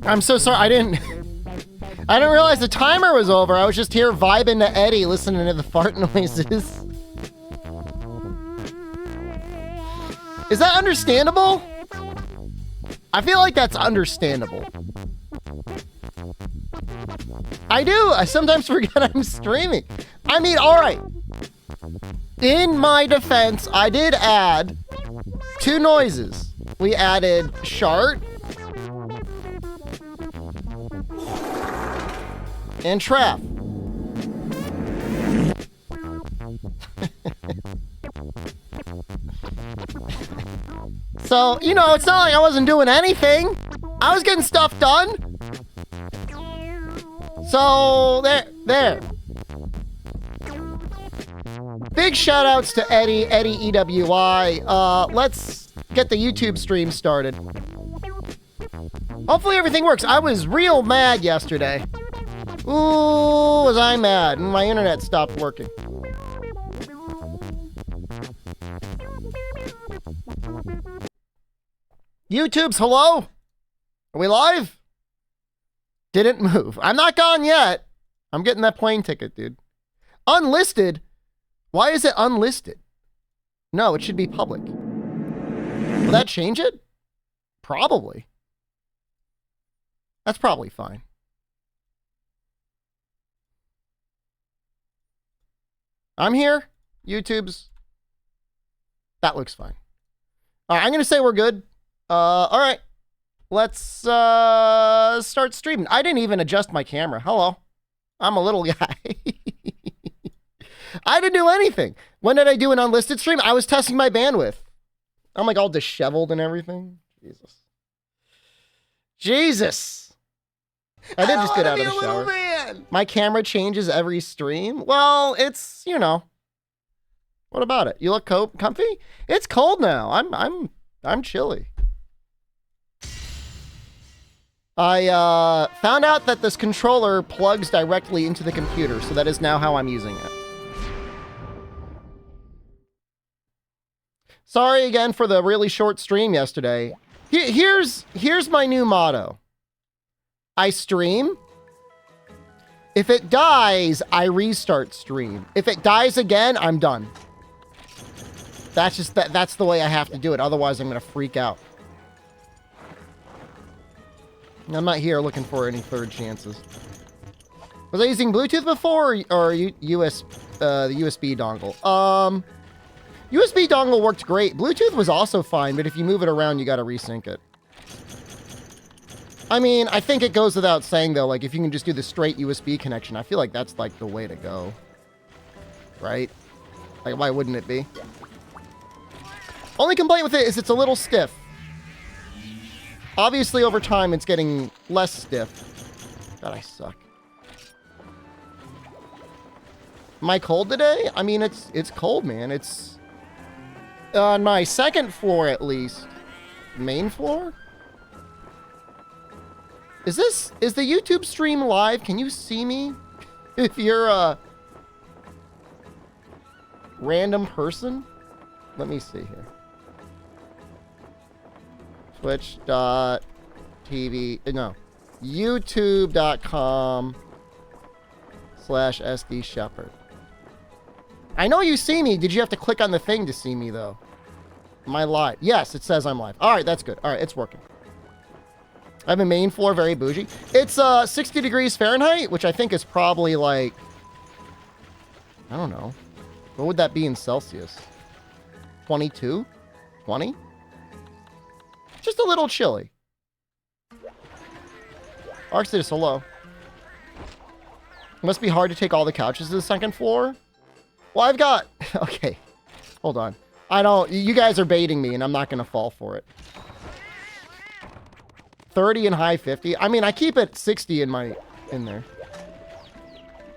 I'm so sorry. I didn't realize the timer was over. I was just here vibing to Eddie, listening to the fart noises. Is that understandable? I feel like that's understandable. I do. I sometimes forget I'm streaming. I mean, all right. In my defense, I did add 2 noises. We added shart and trap. So, you know, it's not like I wasn't doing anything. I was getting stuff done. So, there. Big shout outs to Eddie EWI. Let's get the YouTube stream started. Hopefully everything works. I was real mad yesterday. Ooh, was I mad? My internet stopped working. YouTube's hello? Are we live? Didn't move. I'm not gone yet. I'm getting that plane ticket, dude. Unlisted? Why is it unlisted? No, it should be public. Will that change it? Probably. That's probably fine. I'm here. YouTube's. That looks fine. All right, I'm going to say we're good. All right. Let's start streaming. I didn't even adjust my camera. Hello. I'm a little guy. I didn't do anything. When did I do an unlisted stream? I was testing my bandwidth. I'm like all disheveled and everything. Jesus. I did just get out of the shower. Man. My camera changes every stream. Well, it's, you know. What about it? You look comfy? It's cold now. I'm chilly. I found out that this controller plugs directly into the computer, so that is now how I'm using it. Sorry again for the really short stream yesterday. Here's my new motto. I stream. If it dies, I restart stream. If it dies again, I'm done. That's the way I have to do it. Otherwise, I'm going to freak out. I'm not here looking for any third chances. Was I using Bluetooth before or the USB dongle? USB dongle worked great. Bluetooth was also fine, but if you move it around, you got to resync it. I mean, I think it goes without saying, though, like, if you can just do the straight USB connection, I feel like that's, like, the way to go. Right? Like, why wouldn't it be? Only complaint with it is it's a little stiff. Obviously, over time, it's getting less stiff. God, I suck. Am I cold today? I mean, it's cold, man. It's on my second floor, at least. Main floor? Is the YouTube stream live? Can you see me? If you're a random person? Let me see here. Twitch.tv, no, youtube.com/SDShepard. I know you see me. Did you have to click on the thing to see me, though? Am I live? Yes, it says I'm live. All right, that's good. All right, it's working. I have a main floor, very bougie. It's 60 degrees Fahrenheit, which I think is probably like, I don't know. What would that be in Celsius? 22? 20? Just a little chilly. Arxidus, hello. It must be hard to take all the couches to the second floor. Well, I've got... Okay. Hold on. You guys are baiting me, and I'm not going to fall for it. 30 and high 50. I mean, I keep it 60 in there.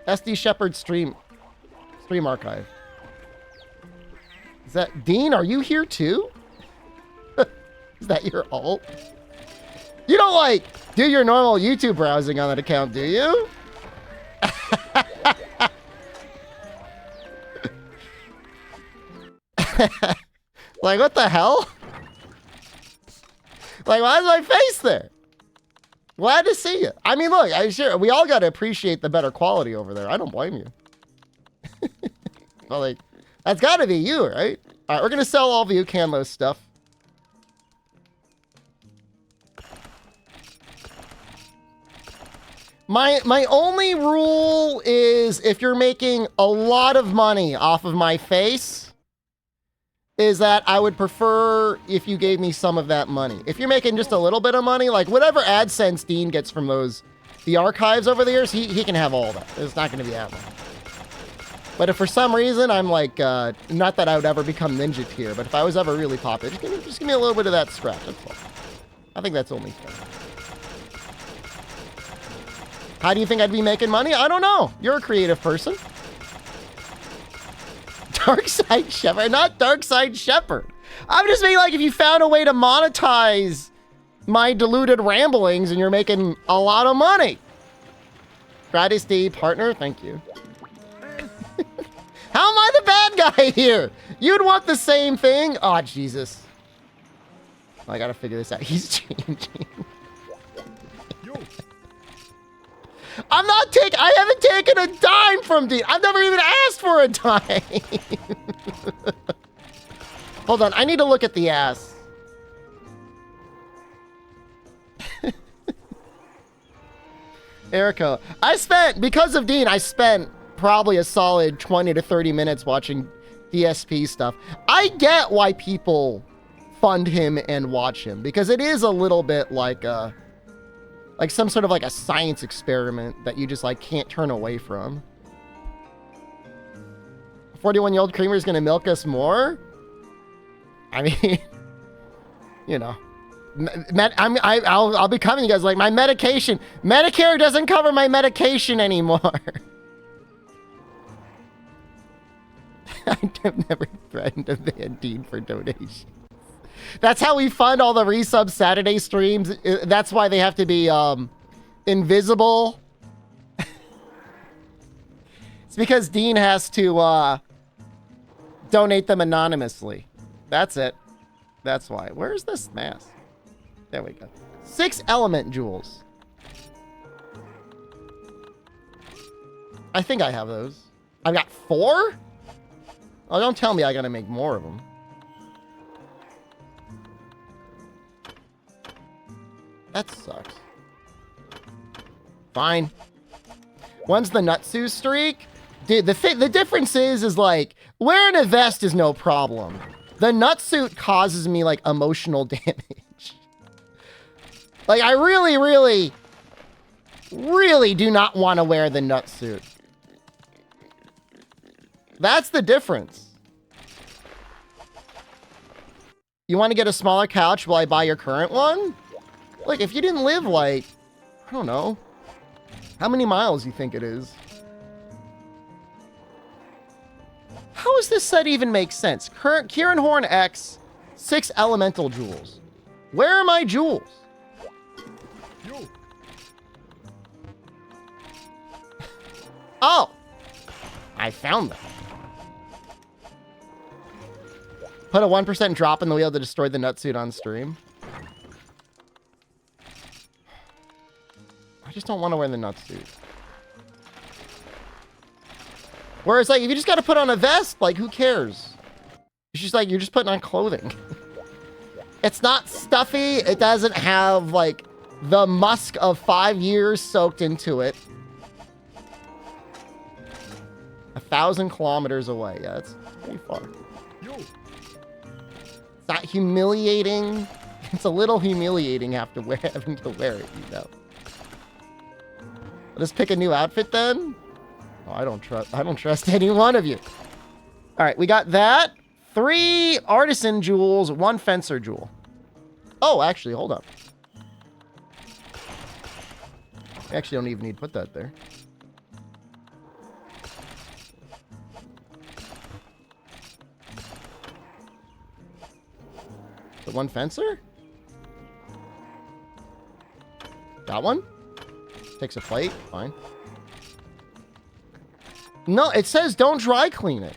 SDShepard stream archive. Is that... Dean, are you here too? Is that your alt? You don't, like, do your normal YouTube browsing on that account, do you? Like, what the hell? Like, why is my face there? Glad to see you. I mean, look, we all got to appreciate the better quality over there. I don't blame you. Well, like, that's got to be you, right? All right, we're going to sell all of you Canlos stuff. My only rule is if you're making a lot of money off of my face, is that I would prefer if you gave me some of that money. If you're making just a little bit of money, like whatever AdSense Dean gets from the archives over the years, he can have all that. It's not going to be that much. But if for some reason I'm like, not that I would ever become Ninja Tier, but if I was ever really popular, just give me a little bit of that scratch. That's all. I think that's only fair. How do you think I'd be making money? I don't know. You're a creative person. Darkside Shepherd, not Darkside Shepherd. I'm just being like, if you found a way to monetize my deluded ramblings and you're making a lot of money. Friday Steve, partner, thank you. How am I the bad guy here? You'd want the same thing? Oh, Jesus. I gotta figure this out. He's changing. I haven't taken a dime from Dean. I've never even asked for a dime. Hold on, I need to look at the ass. Erica, because of Dean, I spent probably a solid 20 to 30 minutes watching DSP stuff. I get why people fund him and watch him, because it is a little bit like some sort of like a science experiment that you just like can't turn away from. 41-year-old Creamer is gonna milk us more. I mean, you know, I'll be coming to you guys like my medication. Medicare doesn't cover my medication anymore. I've never threatened to ban Dean for donations. That's how we fund all the resub Saturday streams. That's why they have to be invisible. It's because Dean has to donate them anonymously. That's it. That's why. Where's this mask? There we go. 6 element jewels. I think I have those. I've got 4? Oh, don't tell me I gotta make more of them. That sucks. Fine. When's the Nutsu streak? Dude, the difference is like, wearing a vest is no problem. The nutsuit causes me like emotional damage. Like I really do not want to wear the nutsuit. That's the difference. You want to get a smaller couch while I buy your current one? Like, if you didn't live, like, I don't know. How many miles you think it is? How does this set even make sense? Kieran Horn X, 6 elemental jewels. Where are my jewels? Oh! I found them. Put a 1% drop in the wheel to destroy the nutsuit on stream. I just don't want to wear the nutsuit. Whereas, like, if you just got to put on a vest, like, who cares? It's just like, you're just putting on clothing. It's not stuffy. It doesn't have, like, the musk of 5 years soaked into it. 1,000 kilometers away. Yeah, that's pretty far. It's not humiliating. It's a little humiliating having to wear it, you know. I'll just pick a new outfit then. Oh, I don't trust any one of you. All right, we got that. 3 artisan jewels, 1 fencer jewel. Oh, actually, hold up. I actually don't even need to put that there. The 1 fencer? Got one? Takes a plate. Fine. No, it says don't dry clean it.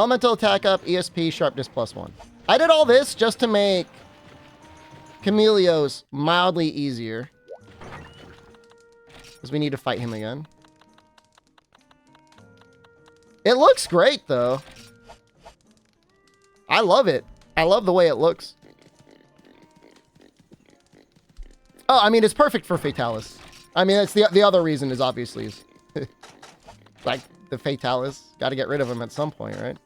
Elemental attack up, ESP, sharpness +1. I did all this just to make Chameleos mildly easier. Because we need to fight him again. It looks great, though. I love it. I love the way it looks. Oh, I mean, it's perfect for Fatalis. I mean, that's the other reason is obviously is like the Fatalis. Got to get rid of him at some point, right?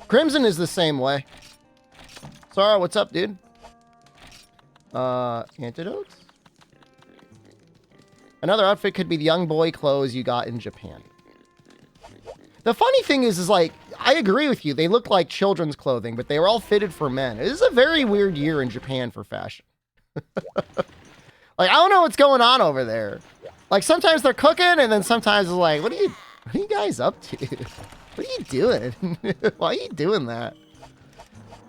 Crimson is the same way. Sora, what's up, dude? Antidotes? Another outfit could be the young boy clothes you got in Japan. The funny thing is like, I agree with you. They look like children's clothing, but they were all fitted for men. It is a very weird year in Japan for fashion. Like, I don't know what's going on over there. Like, sometimes they're cooking, and then sometimes it's like, what are you guys up to? What are you doing? Why are you doing that?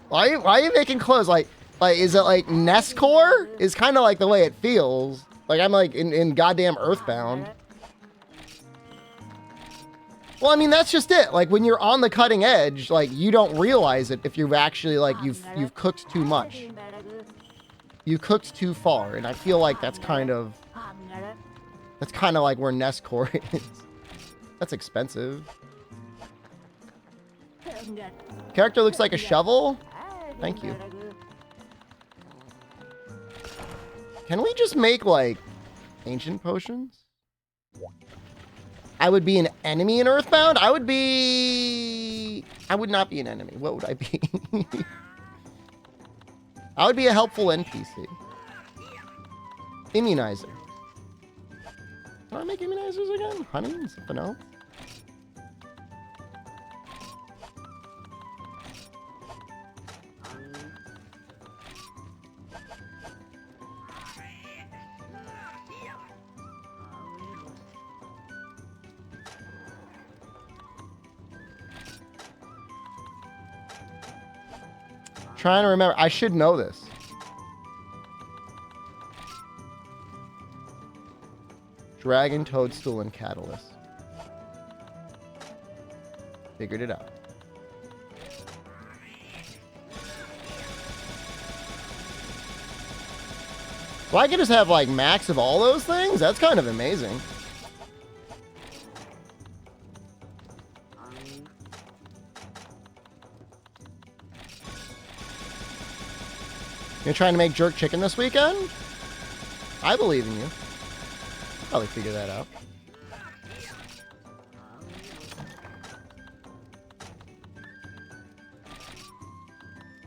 Why are you making clothes? Like, is it like Nestcore? Is kind of like the way it feels. Like, I'm like in goddamn Earthbound. Well, I mean, that's just it. Like, when you're on the cutting edge, like, you don't realize it if you've actually, like, you've cooked too much. You cooked too far, and I feel like that's kind of like where Nestcore is. That's expensive. Character looks like a shovel? Thank you. Can we just make, like, ancient potions? I would be an enemy in Earthbound? I would not be an enemy. What would I be? I would be a helpful NPC. Immunizer. Can I make immunizers again? Honey and something else? Trying to remember. I should know this. Dragon, Toadstool, and Catalyst. Figured it out. Well, I could just have, like, max of all those things? That's kind of amazing. You're trying to make jerk chicken this weekend? I believe in you. Probably figure that out.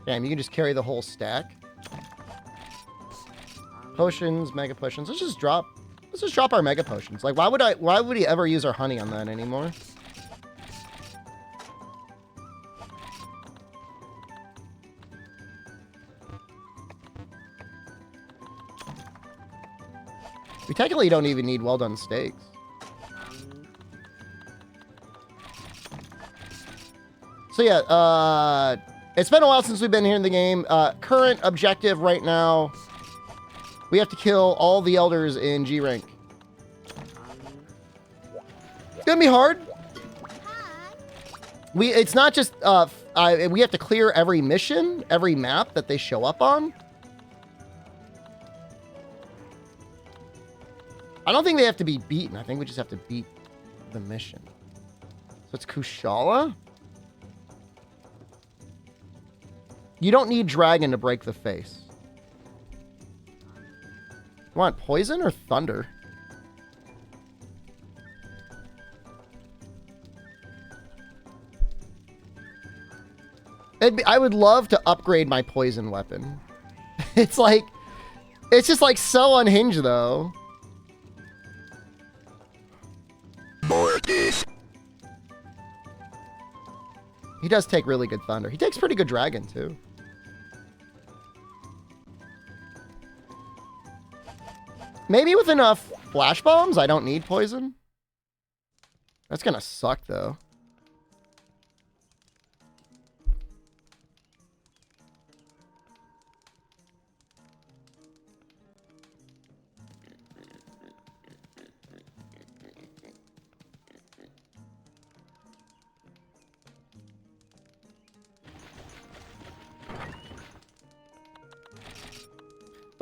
Damn, you can just carry the whole stack. Potions, mega potions. Let's just drop our mega potions. Like, why would he ever use our honey on that anymore? We technically don't even need well-done steaks. So yeah, it's been a while since we've been here in the game. Current objective right now, we have to kill all the elders in G rank. It's gonna be hard. It's not just, we have to clear every mission, every map that they show up on. I don't think they have to be beaten. I think we just have to beat the mission. So it's Kushala? You don't need dragon to break the face. You want poison or thunder? I would love to upgrade my poison weapon. It's like, it's just like so unhinged though. He does take really good thunder. He takes pretty good dragon too. Maybe with enough flash bombs, I don't need poison. That's gonna suck though.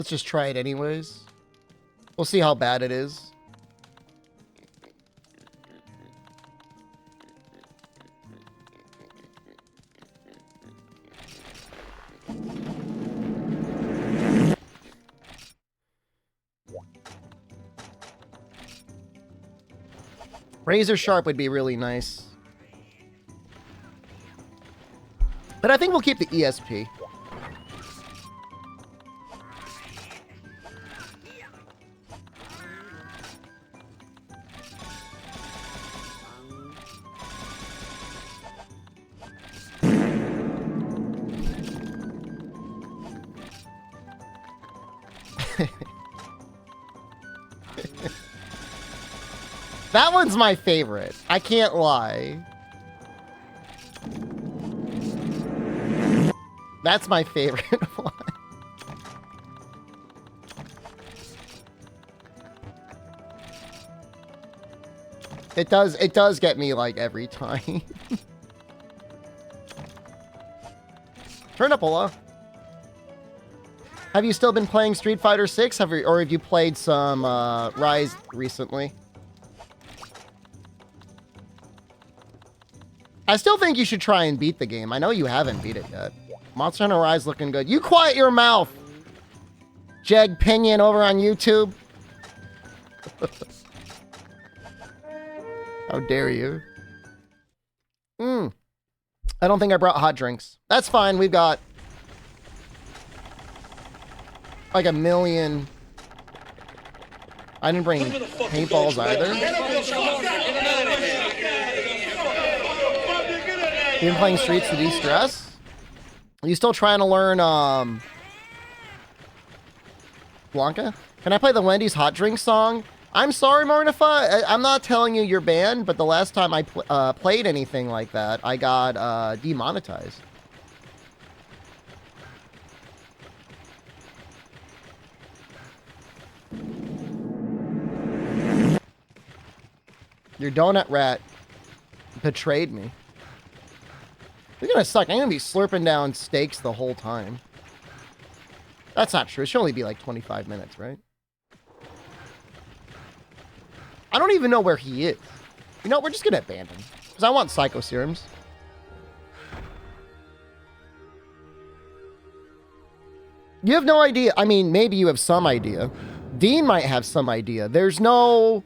Let's just try it anyways. We'll see how bad it is. Razor sharp would be really nice. But I think we'll keep the ESP. That one's my favorite. I can't lie. That's my favorite one. It does get me like every time. Turn up, Ola. Have you still been playing Street Fighter 6? Or have you played some Rise recently? I still think you should try and beat the game. I know you haven't beat it yet. Monster Hunter Rise looking good. You quiet your mouth, Jeg Pinion over on YouTube. How dare you? I don't think I brought hot drinks. That's fine. We've got like a million. I didn't bring paintballs either. You been playing Streets to de-stress? Are you still trying to learn, Blanca? Can I play the Wendy's hot drink song? I'm sorry, Mornify. I'm not telling you you're banned, but the last time I played anything like that, I got, demonetized. Your donut rat betrayed me. You're gonna suck. I'm gonna be slurping down steaks the whole time. That's not true. It should only be like 25 minutes, right? I don't even know where he is. You know, we're just gonna abandon. Because I want psycho serums. You have no idea. I mean, maybe you have some idea. Dean might have some idea. There's no...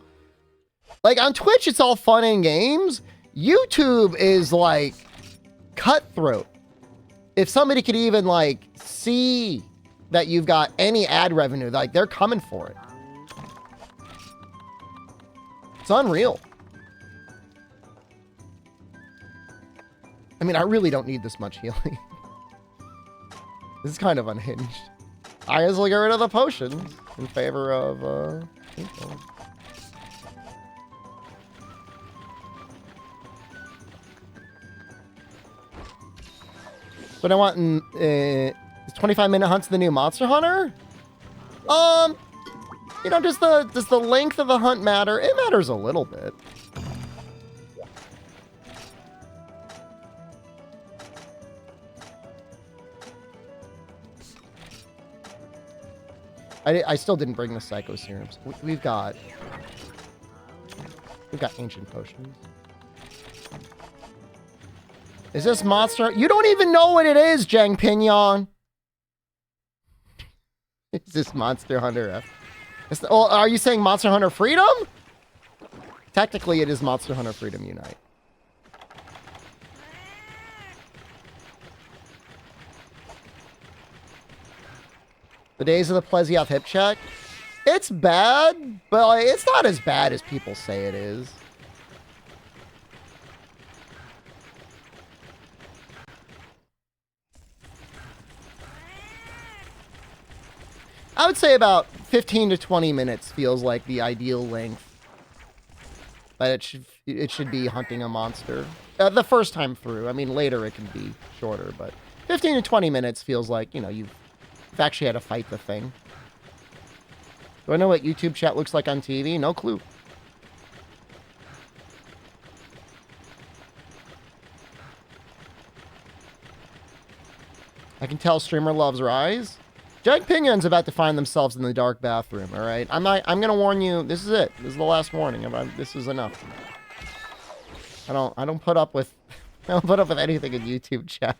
Like, on Twitch, it's all fun and games. YouTube is, like, cutthroat. If somebody could even, like, see that you've got any ad revenue, like, they're coming for it. It's unreal. I mean, I really don't need this much healing. This is kind of unhinged. I guess we'll get rid of the potions in favor of, But I want in 25-minute hunts the new Monster Hunter? You know, does the length of the hunt matter? It matters a little bit. I still didn't bring the Psycho Serums. We've got ancient potions. Is this Monster? You don't even know what it is, Jang Pinion. Is this Monster Hunter? Well, are you saying Monster Hunter Freedom? Technically, it is Monster Hunter Freedom Unite. The days of the Plesioth hip check? It's bad, but like, it's not as bad as people say it is. I would say about 15 to 20 minutes feels like the ideal length. But it should be hunting a monster. The first time through. I mean, later it can be shorter, but 15 to 20 minutes feels like, you know, you've actually had to fight the thing. Do I know what YouTube chat looks like on TV? No clue. I can tell streamer loves Rise. Jag Pinion's about to find themselves in the dark bathroom, alright? I'm gonna warn you, this is it. This is the last warning. This is enough. I don't put up with I don't put up with anything in YouTube chat.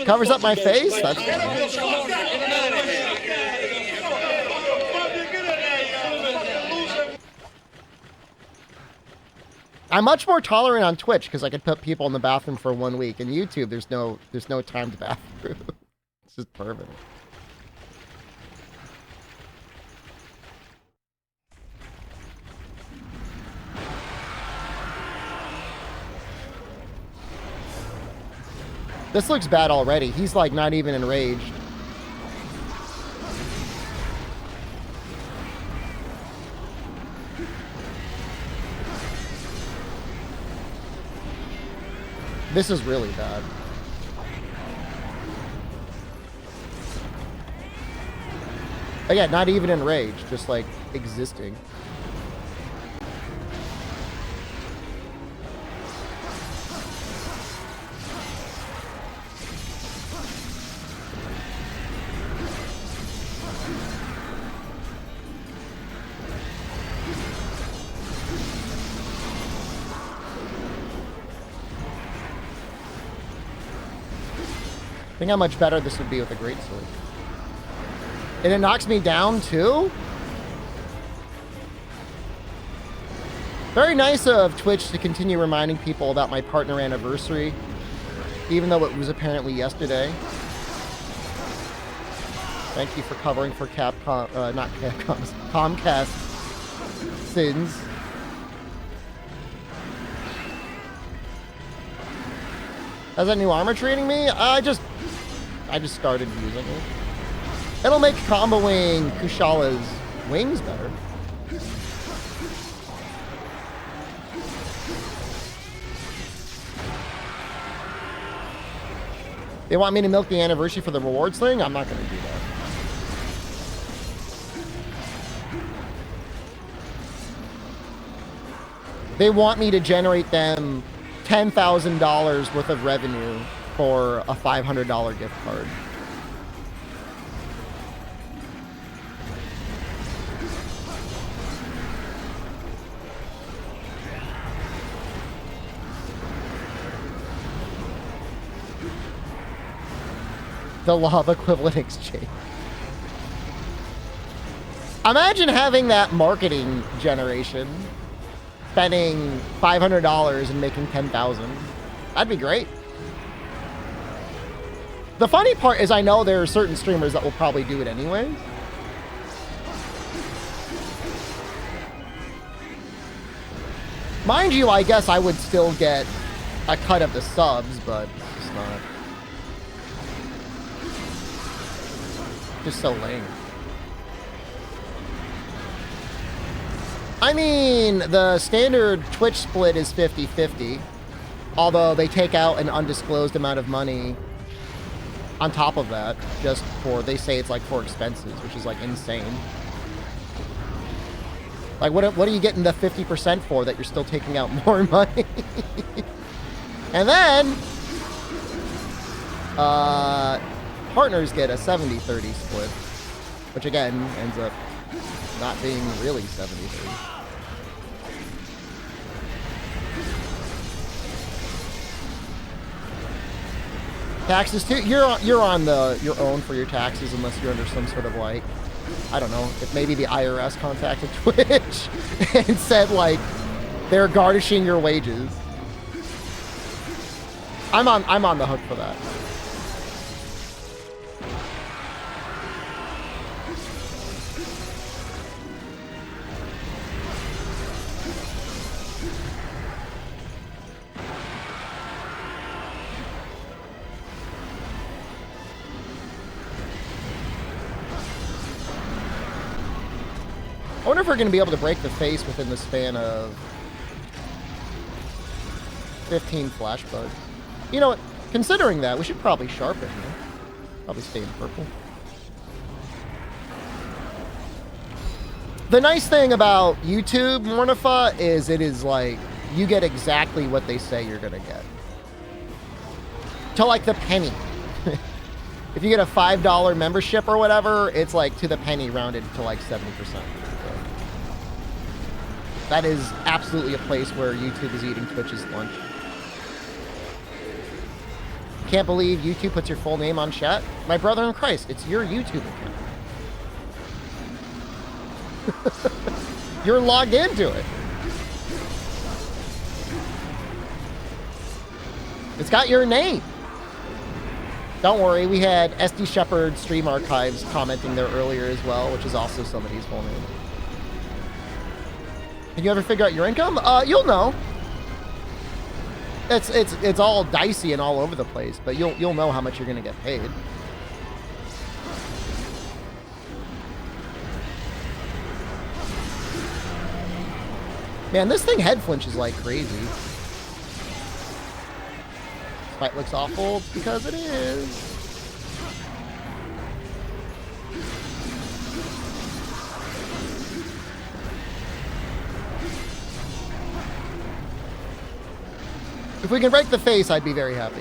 Covers up my face? That's I'm much more tolerant on Twitch because I could put people in the bathroom for 1 week. In YouTube, there's no timed bathroom. It's just perfect. This looks bad already. He's like not even enraged. This is really bad. Again, not even enraged, just like existing. Think how much better this would be with a greatsword. And it knocks me down too? Very nice of Twitch to continue reminding people about my partner anniversary, even though it was apparently yesterday. Thank you for covering for Capcom, not Capcom's, Comcast sins. How's that new armor treating me? I just started using it. It'll make comboing Kushala's wings better. They want me to milk the anniversary for the rewards thing? I'm not going to do that. They want me to generate them $10,000 worth of revenue for a $500 gift card. The love equivalent exchange. Imagine having that marketing generation, spending $500 and making $10,000. That'd be great. The funny part is I know there are certain streamers that will probably do it anyways. Mind you, I guess I would still get a cut of the subs, but it's just not. Just so lame. I mean, the standard Twitch split is 50-50, although they take out an undisclosed amount of money on top of that, just for, they say it's like for expenses, which is like insane. Like, what are you getting the 50% for that you're still taking out more money? And then, partners get a 70-30 split, which again ends up not being really 70-30. Taxes too. You're on your own for your taxes unless you're under some sort of like, I don't know, if maybe the IRS contacted Twitch and said like they're garnishing your wages. I'm on the hook for that. I wonder if we're going to be able to break the face within the span of 15 flash bugs. You know what? Considering that, we should probably sharpen. Probably stay in purple. The nice thing about YouTube, Mornifa, is it is like, you get exactly what they say you're going to get. To like the penny. If you get a $5 membership or whatever, it's like to the penny rounded to like 70%. So that is absolutely a place where YouTube is eating Twitch's lunch. Can't believe YouTube puts your full name on chat. My brother in Christ, it's your YouTube account. You're logged into it. It's got your name. Don't worry, we had SDShepard stream archives commenting there earlier as well, which is also somebody's full name. Can you ever figure out your income? You'll know. It's all dicey and all over the place, but you'll know how much you're gonna get paid. Man, this thing head flinches like crazy. This fight looks awful because it is. If we can break the face, I'd be very happy.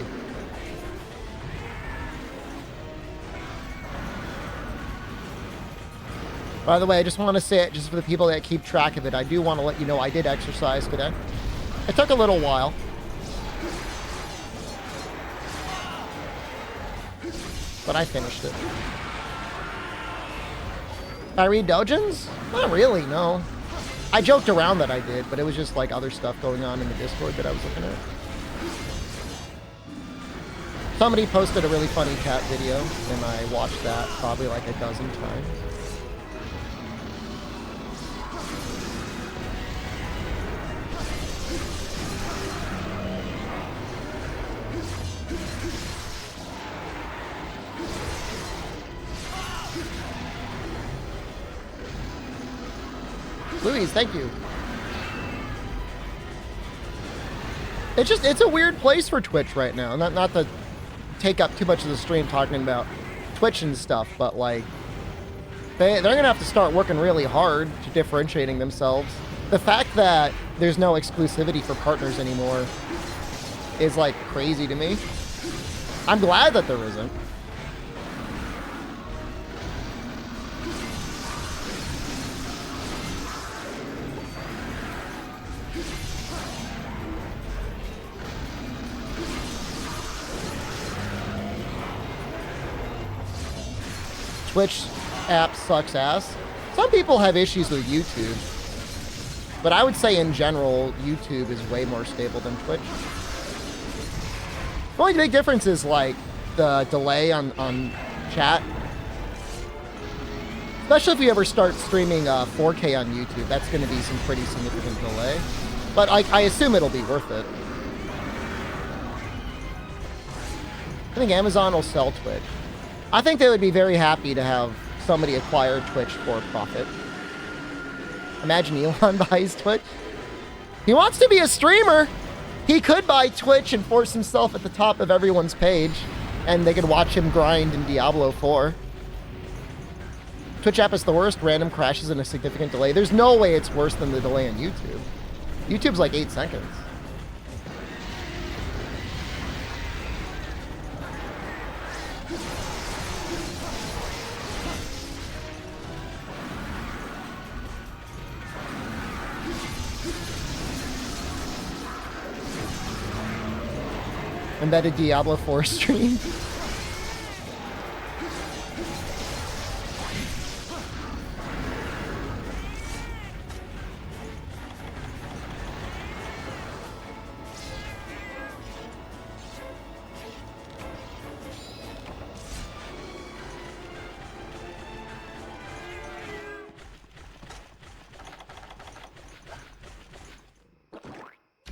By the way, I just want to say it just for the people that keep track of it. I do want to let you know I did exercise today. It took a little while. But I finished it. I read Dojins? Not really, no. I joked around that I did, but it was just like other stuff going on in the Discord that I was looking at. Somebody posted a really funny cat video, and I watched that probably like a dozen times. Louise, thank you. It's a weird place for Twitch right now. Not to take up too much of the stream talking about Twitch and stuff, but like they're gonna have to start working really hard to differentiating themselves. The fact that there's no exclusivity for partners anymore is like crazy to me. I'm glad that there isn't. Twitch app sucks ass. Some people have issues with YouTube, but I would say in general, YouTube is way more stable than Twitch. The only big difference is like the delay on chat. Especially if we ever start streaming 4K on YouTube, that's going to be some pretty significant delay. But I assume it'll be worth it. I think Amazon will sell Twitch. I think they would be very happy to have somebody acquire Twitch for profit. Imagine Elon buys Twitch. He wants to be a streamer. He could buy Twitch and force himself at the top of everyone's page, and they could watch him grind in Diablo 4. Twitch app is the worst. Random crashes and a significant delay. There's no way it's worse than the delay on YouTube. YouTube's like 8 seconds. Embedded Diablo 4 stream.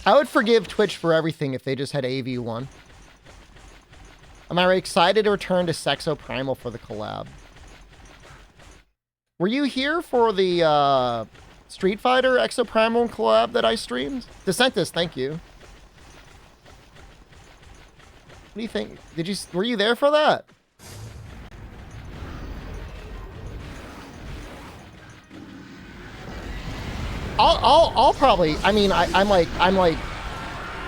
I would forgive Twitch for everything if they just had AV1. Am I excited to return to Sexo Primal for the collab? Were you here for the Street Fighter Exo Primal collab that I streamed? Decentus, thank you. What do you think? Were you there for that? I'll probably, I mean, I'm like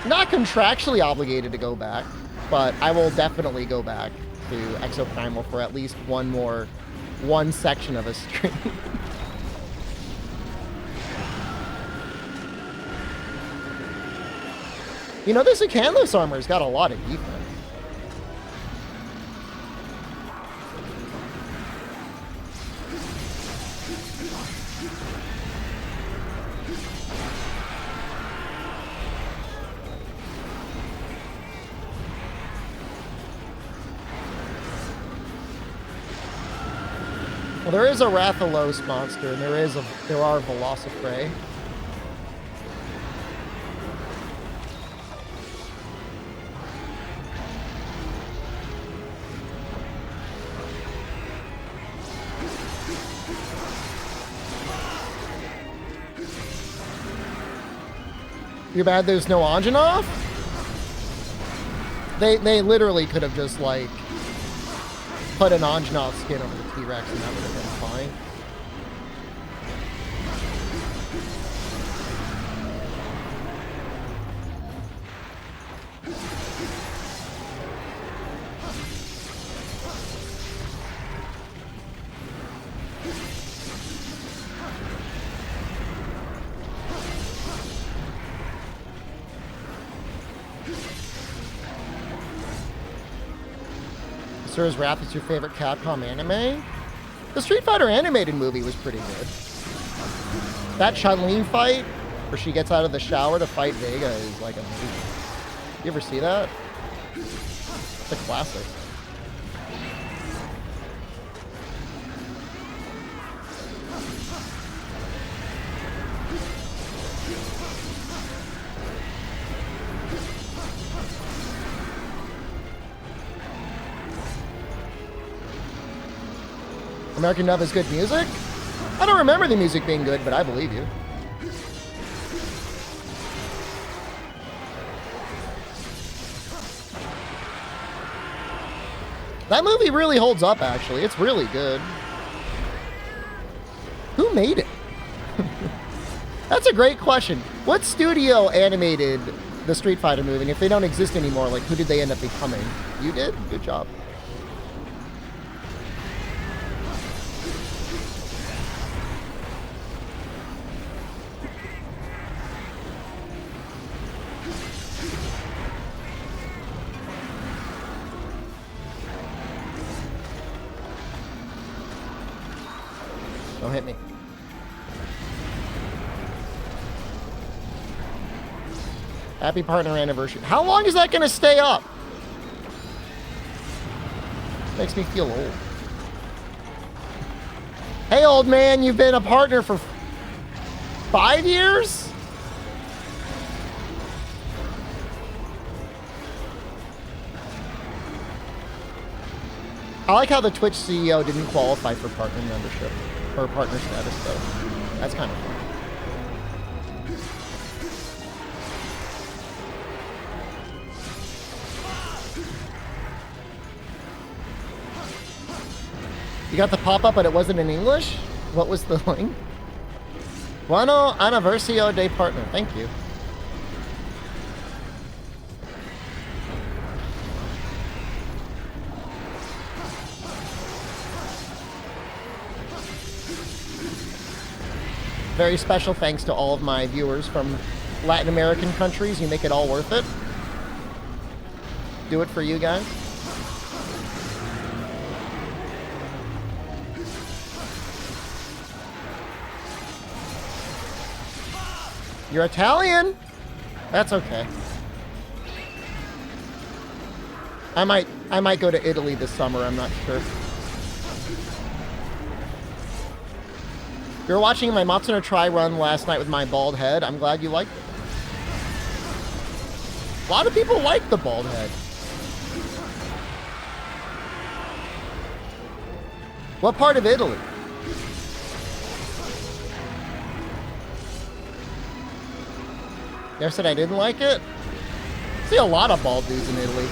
not contractually obligated to go back, but I will definitely go back. to Exoprimal for at least one section of a stream. You know, this Icanlos armor's got a lot of defense. Well, there is a Rathalos monster, and there are Velociprey. You're bad there's no Anjanov? They literally could have just, like, put an Anjanov skin over the T-Rex and that would have been fine. Asura's Wrath is your favorite Capcom anime? The Street Fighter animated movie was pretty good. That Chun-Li fight, where she gets out of the shower to fight Vega, is like amazing. You ever see that? It's a classic. American Dub is good music? I don't remember the music being good, but I believe you. That movie really holds up, actually. It's really good. Who made it? That's a great question. What studio animated the Street Fighter movie? And if they don't exist anymore, like, who did they end up becoming? You did? Good job. Don't hit me. Happy partner anniversary. How long is that going to stay up? Makes me feel old. Hey, old man, you've been a partner for 5 years? I like how the Twitch CEO didn't qualify for partner membership. Or partner status, though. That's kind of fun. You got the pop-up, but it wasn't in English? What was the link? Bueno Anniversario de Partner. Thank you. Very special thanks to all of my viewers from Latin American countries. You make it all worth it. Do it for you guys. You're Italian? That's okay. I might go to Italy this summer, I'm not sure. You were watching my Matsuno Try run last night with my bald head. I'm glad you liked it. A lot of people like the bald head. What part of Italy? You ever said I didn't like it? I see a lot of bald dudes in Italy.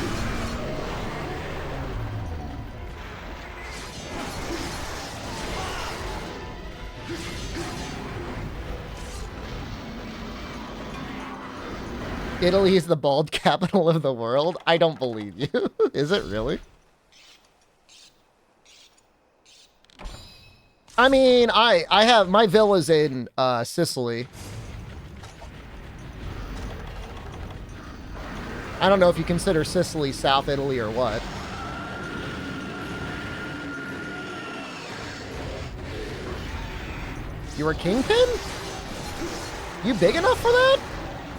Italy is the bald capital of the world? I don't believe you. Is it really? I mean, I have my villa's in Sicily. I don't know if you consider Sicily South Italy or what. You were Kingpin? You big enough for that?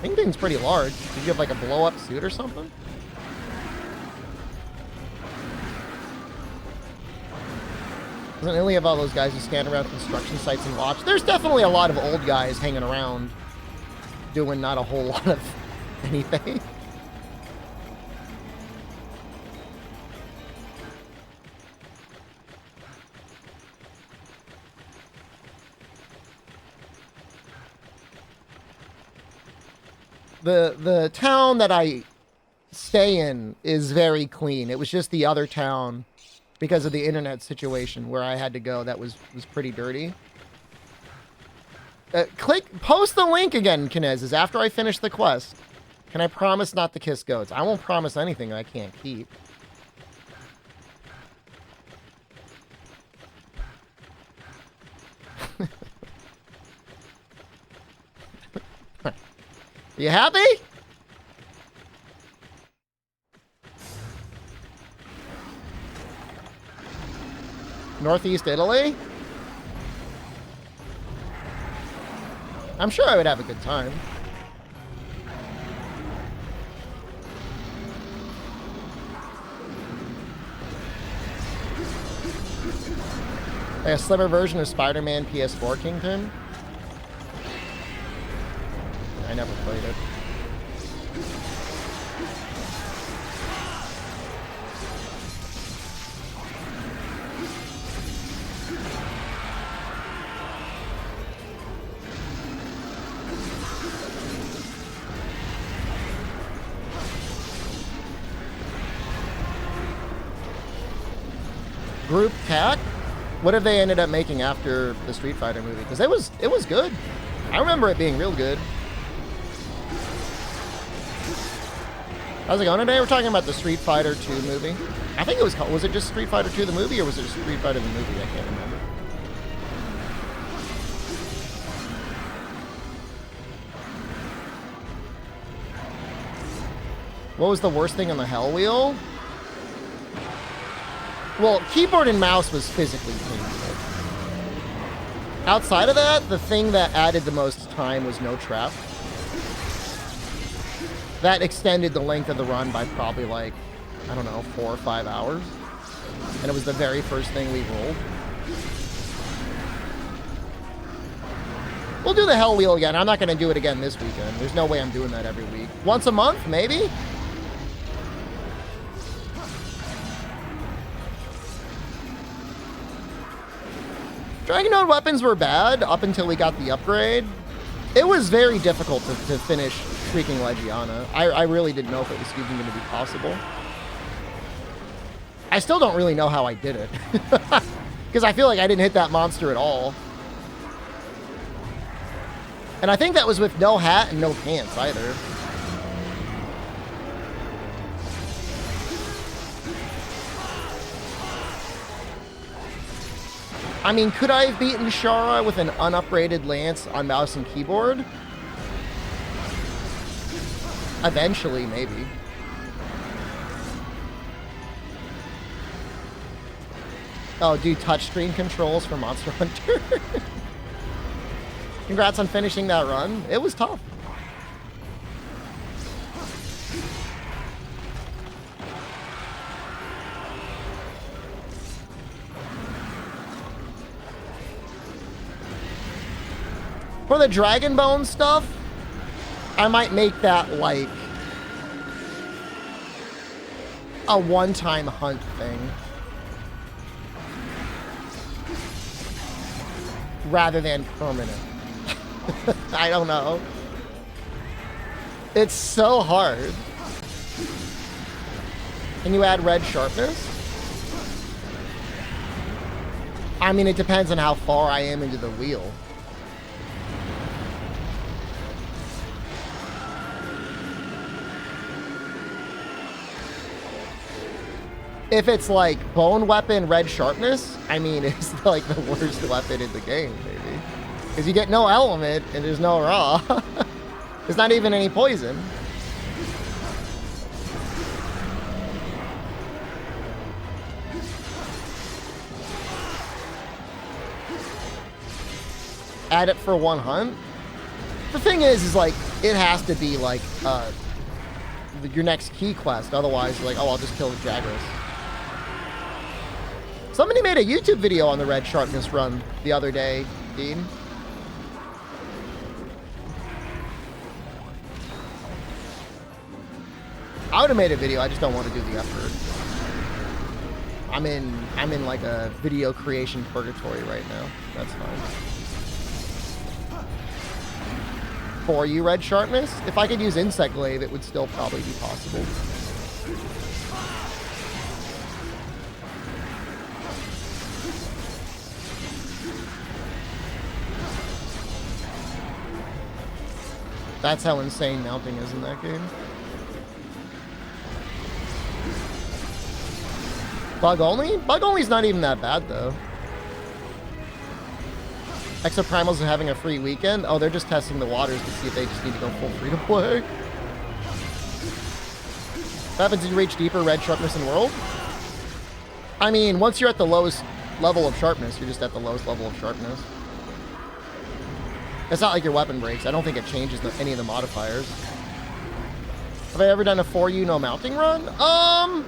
Kingpin's pretty large. Did you have like a blow-up suit or something? Doesn't Italy have all those guys who stand around construction sites and watch? There's definitely a lot of old guys hanging around doing not a whole lot of anything. The town that I stay in is very clean. It was just the other town, because of the internet situation where I had to go, that was pretty dirty. Post the link again, Kinez, after I finish the quest. Can I promise not to kiss goats? I won't promise anything I can't keep. You happy? Northeast Italy? I'm sure I would have a good time. Like a slimmer version of Spider-Man PS4 Kingpin? I never played it. Group Cat? What have they ended up making after the Street Fighter movie? Because it was good. I remember it being real good. How's it going today? We're talking about the Street Fighter 2 movie. I think it was it just Street Fighter 2 the movie, or was it just Street Fighter the movie? I can't remember. What was the worst thing on the Hell Wheel? Well, keyboard and mouse was physically painful. Outside of that, the thing that added the most time was no trap. That extended the length of the run by probably like, I don't know, 4 or 5 hours. And it was the very first thing we rolled. We'll do the Hell Wheel again. I'm not going to do it again this weekend. There's no way I'm doing that every week. Once a month, maybe? Dragon Node weapons were bad up until we got the upgrade. It was very difficult to finish freaking Legiana. I really didn't know if it was even going to be possible. I still don't really know how I did it. Because I feel like I didn't hit that monster at all. And I think that was with no hat and no pants either. I mean, could I have beaten Shara with an unupgraded lance on mouse and keyboard? Eventually, maybe. Oh, do touchscreen controls for Monster Hunter? Congrats on finishing that run. It was tough. For the Dragon Bone stuff, I might make that like a one-time hunt thing. Rather than permanent. I don't know. It's so hard. Can you add red sharpness? I mean, it depends on how far I am into the wheel. If it's like bone weapon, red sharpness, I mean, it's like the worst weapon in the game, maybe. Because you get no element and there's no raw. There's not even any poison. Add it for one hunt. The thing is like, it has to be like your next key quest. Otherwise, you're like, oh, I'll just kill the Jagras. Somebody made a YouTube video on the red sharpness run the other day, Dean. I would have made a video. I just don't want to do the effort. I'm in like a video creation purgatory right now. That's fine. For you, red sharpness? If I could use insect glaive, it would still probably be possible. That's how insane mounting is in that game. Bug only? Bug only's not even that bad, though. Exoprimals are having a free weekend? Oh, they're just testing the waters to see if they just need to go full free-to-play. What happens if you reach deeper red sharpness in world? I mean, once you're at the lowest level of sharpness, you're just at the lowest level of sharpness. It's not like your weapon breaks. I don't think it changes any of the modifiers. Have I ever done a 4U no mounting run? I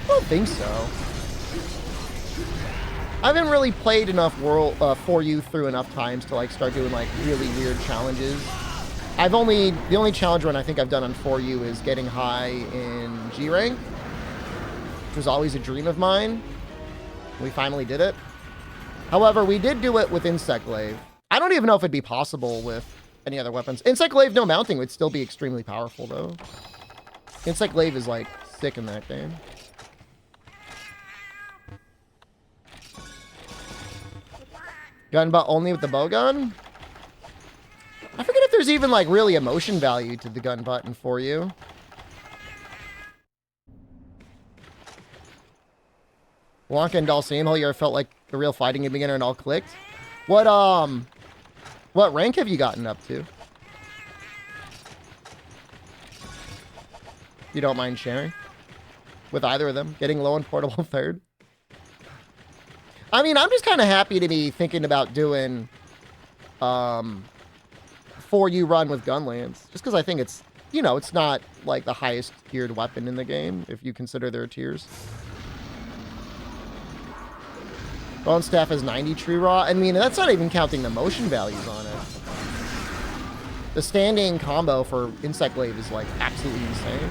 don't think so. I haven't really played enough world 4U through enough times to like start doing like really weird challenges. The only challenge run I think I've done on 4U is getting high in G rank, which was always a dream of mine. We finally did it. However, we did do it with insect glaive. I don't even know if it'd be possible with any other weapons. Insect glaive no mounting would still be extremely powerful though. Insect glaive is like sick in that game. Gun butt only with the bow gun? I forget if there's even like really a motion value to the gun button for you. Wonka and Dulcine, you ever felt like the real fighting game beginner and all clicked? What rank have you gotten up to? You don't mind sharing? With either of them? Getting low on portable third? I mean, I'm just kind of happy to be thinking about doing 4U run with Gunlance. Just because I think it's, you know, it's not like the highest tiered weapon in the game, if you consider their tiers. Bone Staff is 90 true raw. I mean, that's not even counting the motion values on it. The standing combo for Insect Glaive is like absolutely insane.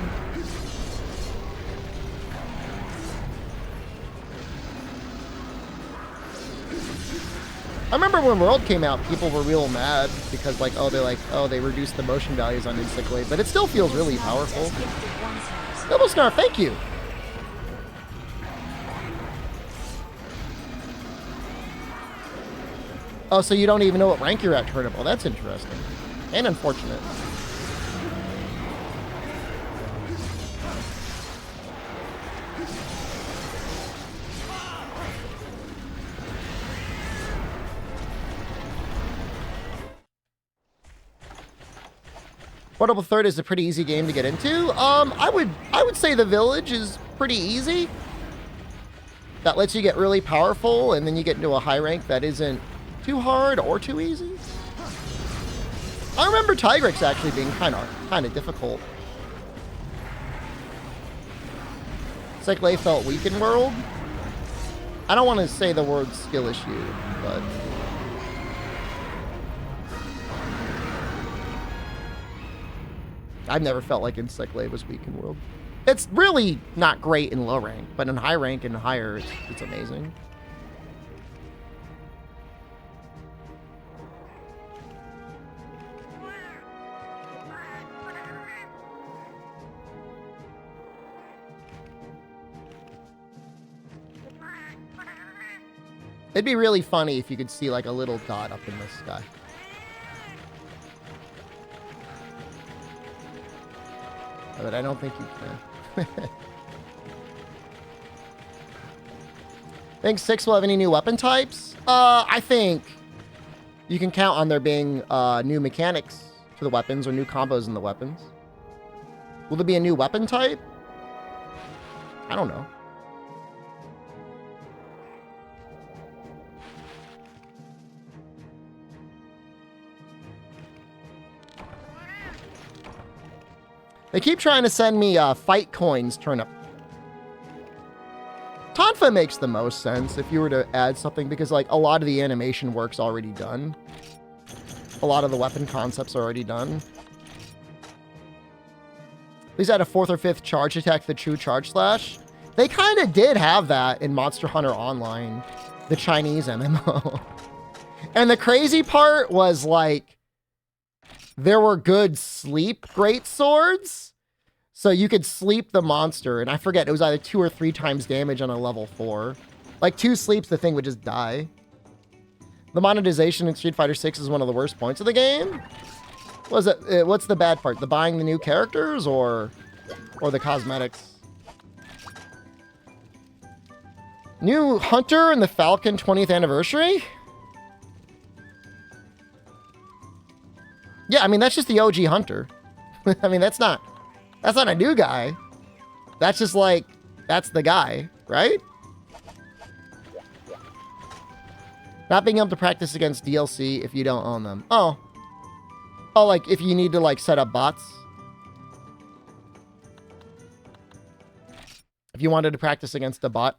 I remember when World came out, people were real mad because like, they reduced the motion values on Insect Glaive, but it still feels really powerful. Double Snarf, thank you. Oh, so you don't even know what rank you're at, Turnable. That's interesting. And unfortunate. Portable Third is a pretty easy game to get into. I would say the Village is pretty easy. That lets you get really powerful, and then you get into a high rank that isn't too hard or too easy. I remember Tigrex actually being kind of difficult. It's like Lay felt weak in World. I don't want to say the word skill issue, but I've never felt like Insect Glaive was weak in World. It's really not great in low rank, but in high rank and higher, it's amazing. It'd be really funny if you could see like a little dot up in the sky. But I don't think you can. Think 6 will have any new weapon types? I think you can count on there being new mechanics to the weapons or new combos in the weapons. Will there be a new weapon type? I don't know. They keep trying to send me fight coins turnip. Tonfa makes the most sense if you were to add something because like a lot of the animation work's already done. A lot of the weapon concepts are already done. Please add a 4th or 5th charge attack to the true charge slash. They kind of did have that in Monster Hunter Online, the Chinese MMO. And the crazy part was like, there were good sleep great swords. So you could sleep the monster. And I forget, it was either 2 or 3 times damage on a level 4. Like 2 sleeps, the thing would just die. The monetization in Street Fighter 6 is one of the worst points of the game. What's the bad part? The buying the new characters or the cosmetics? New Hunter and the Falcon 20th anniversary? Yeah, I mean, that's just the OG Hunter. I mean, that's not a new guy. That's just like, that's the guy, right? Not being able to practice against DLC if you don't own them. Oh, like if you need to like set up bots. If you wanted to practice against a bot.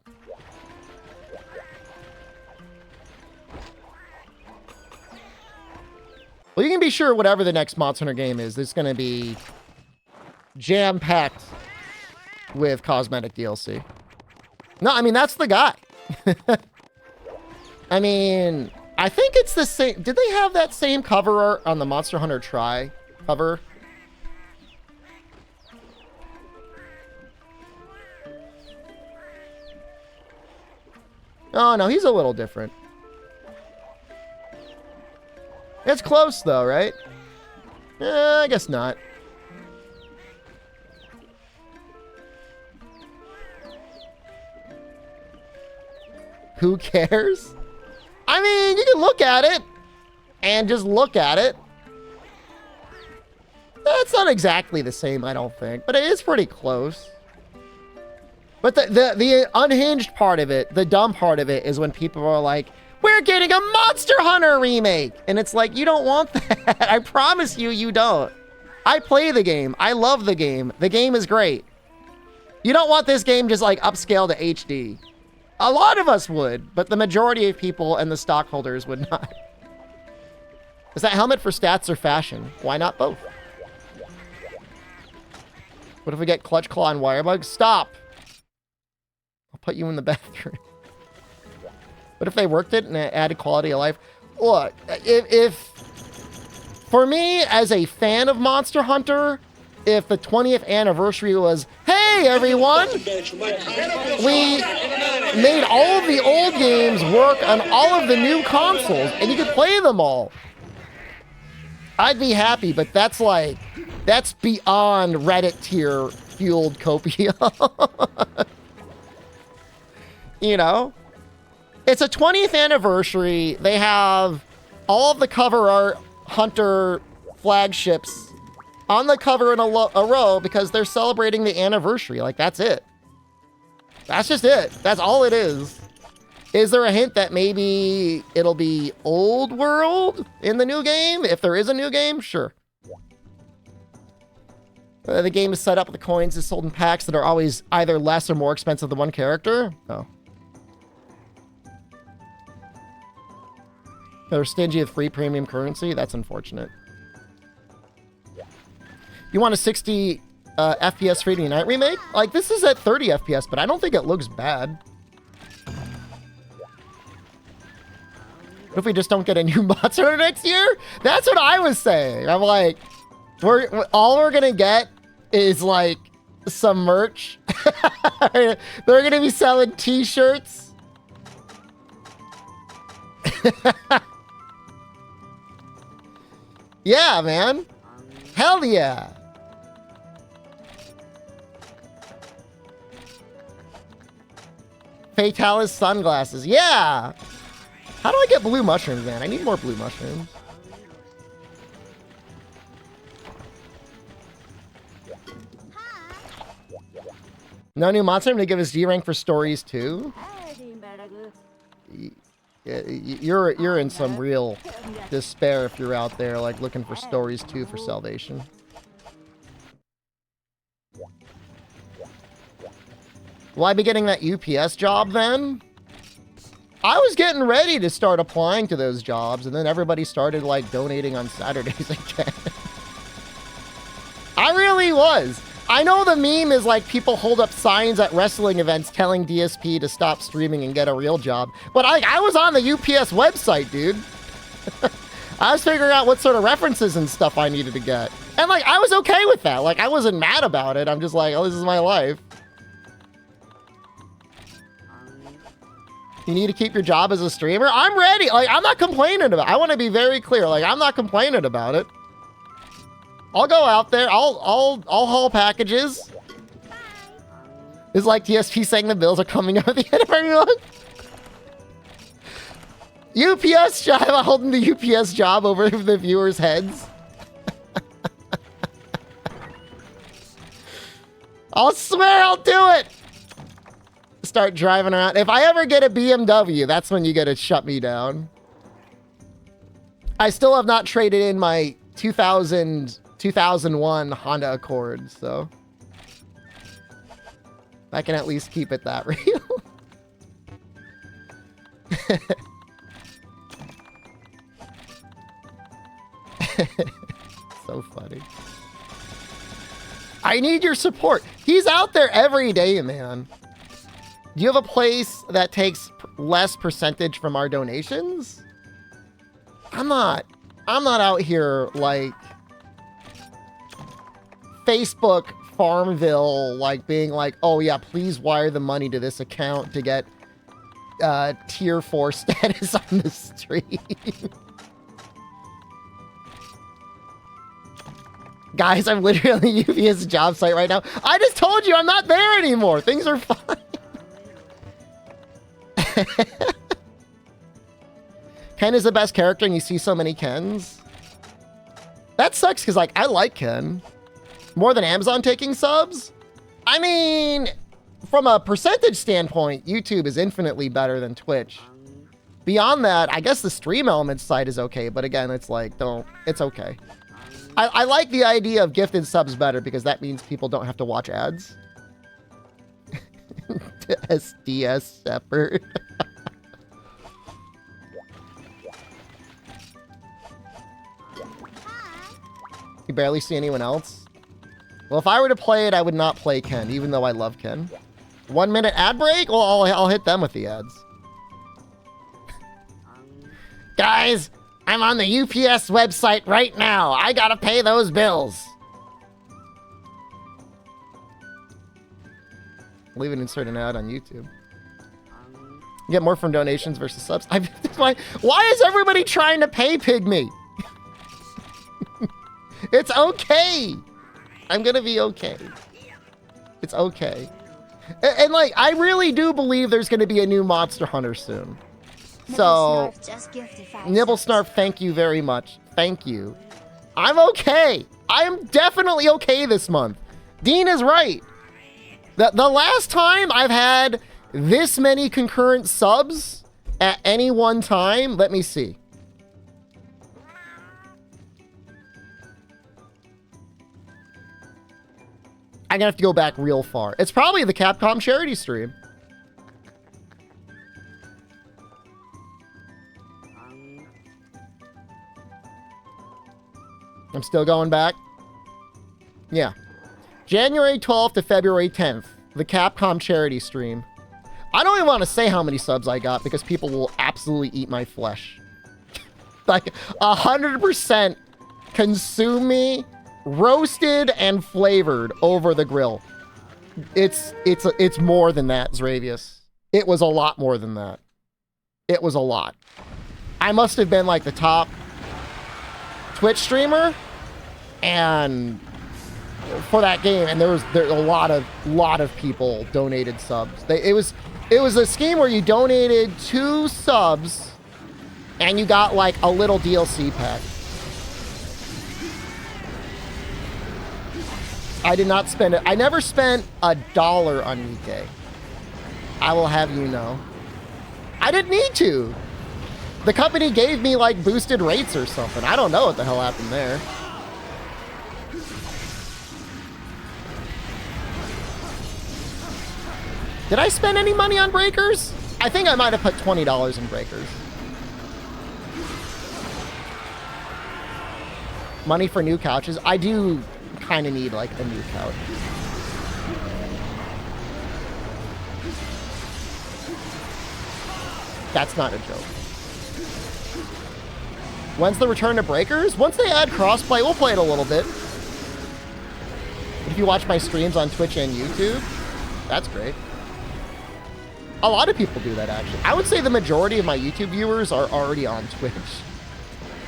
Well, you can be sure whatever the next Monster Hunter game is, it's going to be jam-packed with cosmetic DLC. No, I mean, that's the guy. I mean, I think it's the same. Did they have that same cover art on the Monster Hunter Tri cover? Oh, no, he's a little different. It's close, though, right? I guess not. Who cares? I mean, you can look at it and just look at it. That's not exactly the same, I don't think, but it is pretty close. But the unhinged part of it, the dumb part of it, is when people are like, we're getting a Monster Hunter remake! And it's like, you don't want that. I promise you, you don't. I play the game. I love the game. The game is great. You don't want this game just like upscale to HD. A lot of us would, but the majority of people and the stockholders would not. Is that helmet for stats or fashion? Why not both? What if we get Clutch Claw and Wirebug? Stop! I'll put you in the bathroom. What if they worked it and it added quality of life? Look, if for me, as a fan of Monster Hunter, if the 20th anniversary was, hey everyone, we made all of the old games work on all of the new consoles and you could play them all, I'd be happy, but that's like, that's beyond Reddit tier fueled copia. You know? It's a 20th anniversary. They have all of the cover art Hunter flagships on the cover in a row because they're celebrating the anniversary. Like, that's it. That's just it. That's all it is. Is there a hint that maybe it'll be old world in the new game? If there is a new game, sure. The game is set up with the coins is sold in packs that are always either less or more expensive than one character. Oh. They're stingy with free premium currency. That's unfortunate. You want a 60 FPS 3D Night remake? Like, this is at 30 FPS, but I don't think it looks bad. What if we just don't get a new Monster next year? That's what I was saying. I'm like, all we're gonna get is like some merch. They're gonna be selling t-shirts. Yeah, man. Hell yeah. Fatalis sunglasses. Yeah. How do I get blue mushrooms, man? I need more blue mushrooms. No new monster to give us D rank for stories too. You're in some real despair if you're out there like looking for stories too for salvation. Will I be getting that UPS job then? I was getting ready to start applying to those jobs, and then everybody started like donating on Saturdays again. I really was. I know the meme is like people hold up signs at wrestling events telling DSP to stop streaming and get a real job. But I was on the UPS website, dude. I was figuring out what sort of references and stuff I needed to get. And like, I was okay with that. Like, I wasn't mad about it. I'm just like, oh, this is my life. You need to keep your job as a streamer? I'm ready. Like, I'm not complaining about it. I want to be very clear. Like, I'm not complaining about it. I'll go out there. I'll haul packages. It's like TSP saying the bills are coming out at the end of every month. UPS job. I'm holding the UPS job over the viewers' heads. I'll swear I'll do it. Start driving around. If I ever get a BMW, that's when you gotta shut me down. I still have not traded in my 2001 Honda Accord, so I can at least keep it that real. So funny. I need your support. He's out there every day, man. Do you have a place that takes less percentage from our donations? I'm not out here like Facebook Farmville, like being like, oh yeah, please wire the money to this account to get tier 4 status on the stream. Guys, I'm literally on the UPS job site right now. I just told you I'm not there anymore. Things are fine. Ken is the best character and you see so many Kens. That sucks because like I like Ken. More than Amazon taking subs? I mean, from a percentage standpoint, YouTube is infinitely better than Twitch. Beyond that, I guess the Stream Elements side is okay, but again, it's like, it's okay. I like the idea of gifted subs better because that means people don't have to watch ads. SDShepard. You barely see anyone else? Well, if I were to play it, I would not play Ken, even though I love Ken. 1 minute ad break? Well, I'll hit them with the ads. Guys, I'm on the UPS website right now. I gotta pay those bills. I'll even insert an ad on YouTube. You get more from donations versus subs. Why is everybody trying to pay Pygmy? It's okay. I'm gonna be okay. It's okay. And like, I really do believe there's gonna be a new Monster Hunter soon. So, Nibble Snarf, thank you very much. Thank you. I'm okay. I'm definitely okay this month. Dean is right. The last time I've had this many concurrent subs at any one time, let me see. I'm gonna have to go back real far. It's probably the Capcom charity stream. I'm still going back. Yeah. January 12th to February 10th. The Capcom charity stream. I don't even want to say how many subs I got because people will absolutely eat my flesh. Like 100% consume me, roasted and flavored over the grill. It's more than that, Zravius. It was a lot more than that. It was a lot. I must have been like the top Twitch streamer and for that game, and there a lot of people donated subs. It was It was a scheme where you donated 2 subs and you got like a little DLC pack. I did not spend it. I never spent $1 on Nikkei. I will have you know. I didn't need to. The company gave me like boosted rates or something. I don't know what the hell happened there. Did I spend any money on breakers? I think I might have put $20 in breakers. Money for new couches. I do kind of need like a new couch. That's not a joke. When's the return to breakers? Once they add crossplay, we'll play it a little bit. If you watch my streams on Twitch and YouTube, that's great. A lot of people do that, actually. I would say the majority of my YouTube viewers are already on Twitch.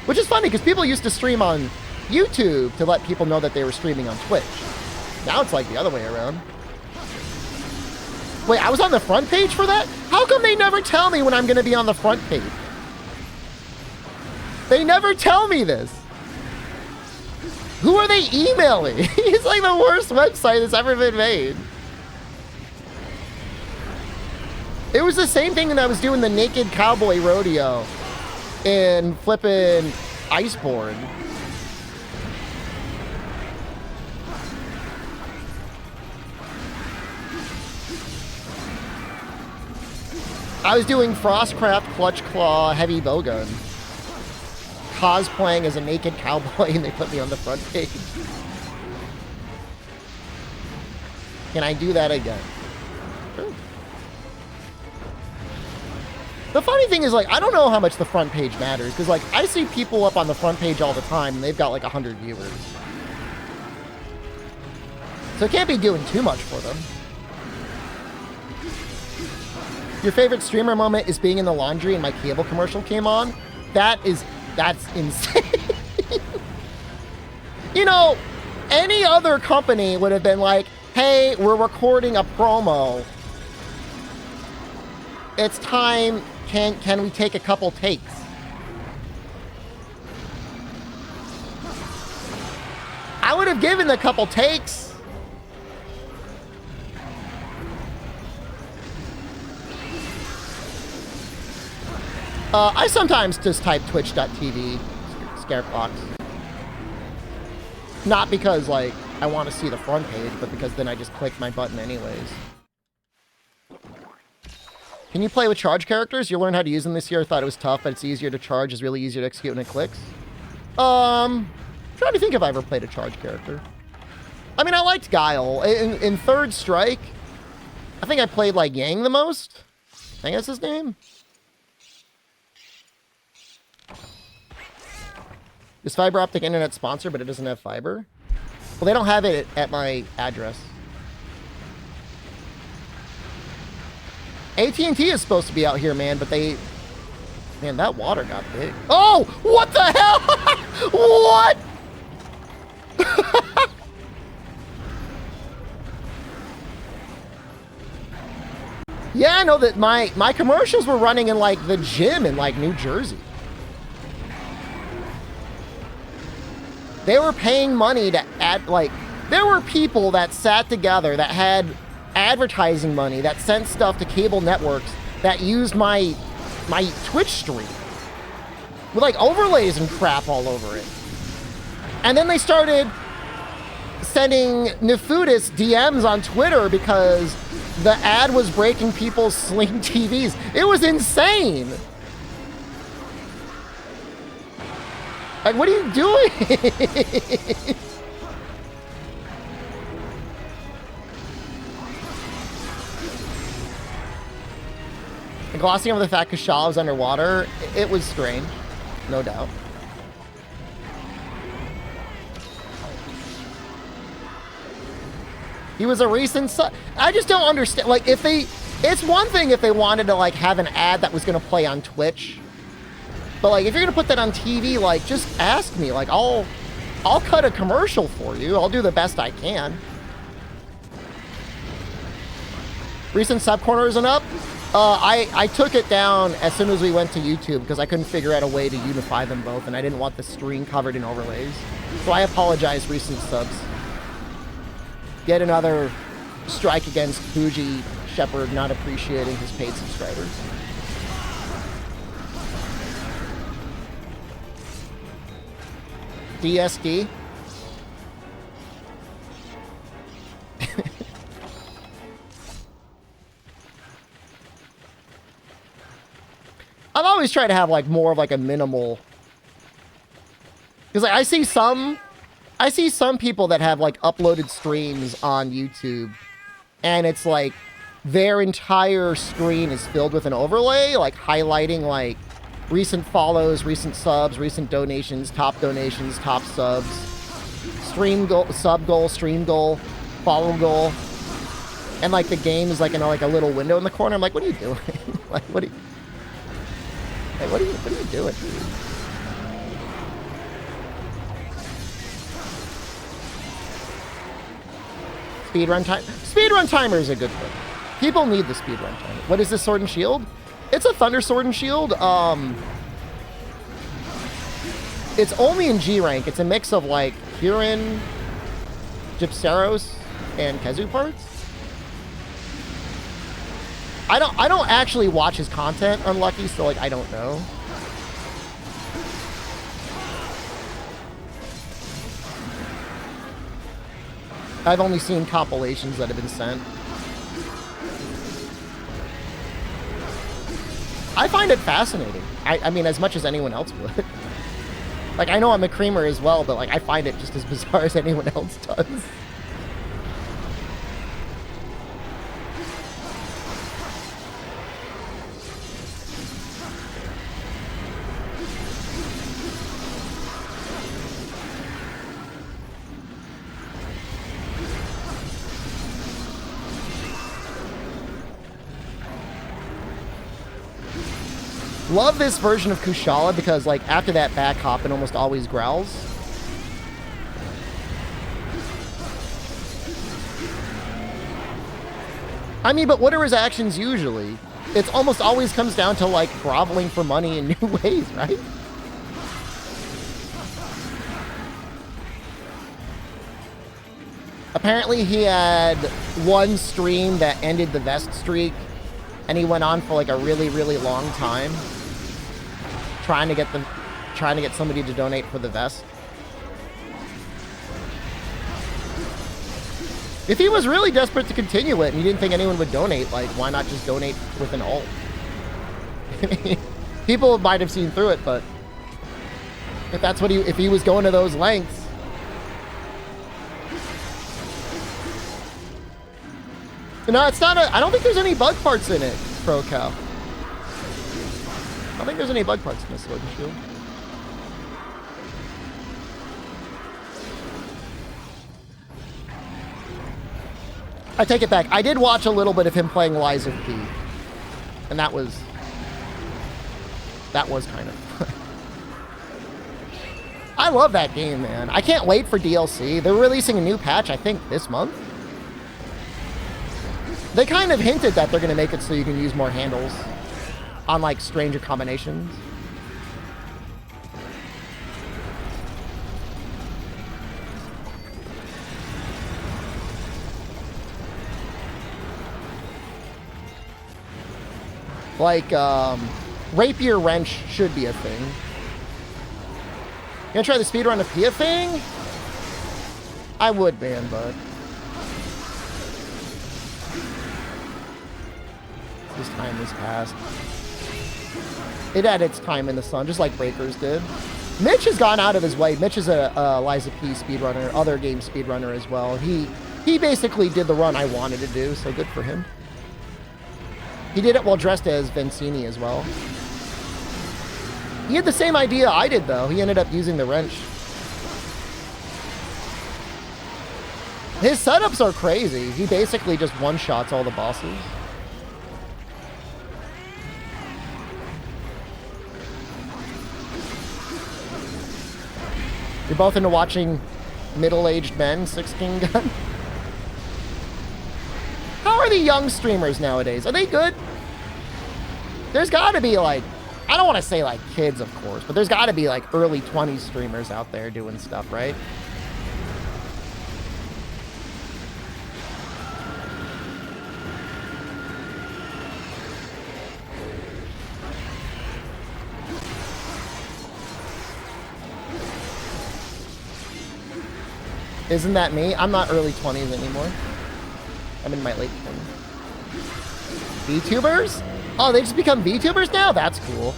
Which is funny, because people used to stream on YouTube to let people know that they were streaming on Twitch. Now it's like the other way around. Wait, I was on the front page for that? How come they never tell me when I'm going to be on the front page? They never tell me this. Who are they emailing? It's like the worst website that's ever been made. It was the same thing when I was doing the Naked Cowboy Rodeo in flipping Iceborne. I was doing Frostcraft Clutch Claw Heavy Bowgun. Cosplaying as a naked cowboy and they put me on the front page. Can I do that again? Sure. The funny thing is, like, I don't know how much the front page matters, because, like, I see people up on the front page all the time, and they've got, like, 100 viewers. So it can't be doing too much for them. Your favorite streamer moment is being in the laundry and my cable commercial came on? That's insane. You know, any other company would have been like, hey, we're recording a promo. It's time. Can we take a couple takes? I would have given a couple takes. I sometimes just type twitch.tv, Scarefox. Not because, like, I want to see the front page, but because then I just click my button anyways. Can you play with charge characters? You'll learn how to use them this year. I thought it was tough, but it's easier to charge. It's really easier to execute when it clicks. Trying to think if I ever played a charge character. I mean, I liked Guile. In Third Strike, I think I played, like, Yang the most. I think that's his name. Is fiber optic internet sponsored, but it doesn't have fiber? Well, they don't have it at my address. AT&T is supposed to be out here, man, but they... Man, that water got big. Oh! What the hell? What? Yeah, I know that my commercials were running in, like, the gym in, like, New Jersey. They were paying money to add, like, there were people that sat together that had advertising money that sent stuff to cable networks that used my Twitch stream with, like, overlays and crap all over it. And then they started sending Nefudis DMs on Twitter because the ad was breaking people's Sling TVs. It was insane. Like, what are you doing? And glossing over the fact Kashala was underwater, it was strange, no doubt. He was a recent I just don't understand. Like, if they... It's one thing if they wanted to, like, have an ad that was going to play on Twitch. But, like, if you're going to put that on TV, like, just ask me. Like, I'll cut a commercial for you. I'll do the best I can. Recent sub corner isn't up. I took it down as soon as we went to YouTube because I couldn't figure out a way to unify them both, and I didn't want the screen covered in overlays. So I apologize, recent subs. Yet another strike against Fuji Shepard not appreciating his paid subscribers. DSD. I've always tried to have like more of like a minimal, because like, I see some people that have like uploaded streams on YouTube, and it's like their entire screen is filled with an overlay, like highlighting like recent follows, recent subs, recent donations, top subs, stream goal, sub goal, stream goal, follow goal, and like the game is like in like a little window in the corner. I'm like, what are you doing? Like, what are you? Like, what are you doing? Speedrun time. Speedrun timer is a good thing. People need the speedrun timer. What is this Sword and Shield? It's a Thunder Sword and Shield. It's only in G rank. It's a mix of like Kirin, Gypseros, and Kezu parts. I don't actually watch his content, Unlucky, so like I don't know. I've only seen compilations that have been sent. I find it fascinating. I mean, as much as anyone else would. Like, I know I'm a creamer as well, but like I find it just as bizarre as anyone else does. Love this version of Kushala because, like, after that back hop, it almost always growls. I mean, but what are his actions usually? It almost always comes down to, like, groveling for money in new ways, right? Apparently he had one stream that ended the vest streak, and he went on for, like, a really, really long time. Trying to get somebody to donate for the vest. If he was really desperate to continue it and he didn't think anyone would donate, like, why not just donate with an alt? People might have seen through it, but if he was going to those lengths. No, it's not I don't think there's any bug parts in it, Pro Cow. I don't think there's any bug parts in this Sword and Shield. I take it back. I did watch a little bit of him playing Lies of P. And that was kind of... I love that game, man. I can't wait for DLC. They're releasing a new patch, I think, this month. They kind of hinted that they're going to make it so you can use more handles on, like, stranger combinations. Like, Rapier Wrench should be a thing. You gonna try the speedrun of Pia thing? I would, man, but... This time has passed. It had its time in the sun, just like Breakers did. Mitch has gone out of his way. Mitch is a Liza P speedrunner, other game speedrunner as well. He basically did the run I wanted to do, so good for him. He did it while dressed as Vincini as well. He had the same idea I did, though. He ended up using the wrench. His setups are crazy. He basically just one-shots all the bosses. You're both into watching middle-aged men 16 gun? How are the young streamers nowadays? Are they good? There's got to be, like, I don't want to say, like, kids, of course, but there's got to be, like, early 20s streamers out there doing stuff, right? Isn't that me? I'm not early 20s anymore. I'm in my late 20s. VTubers? Oh, they just become VTubers now? That's cool.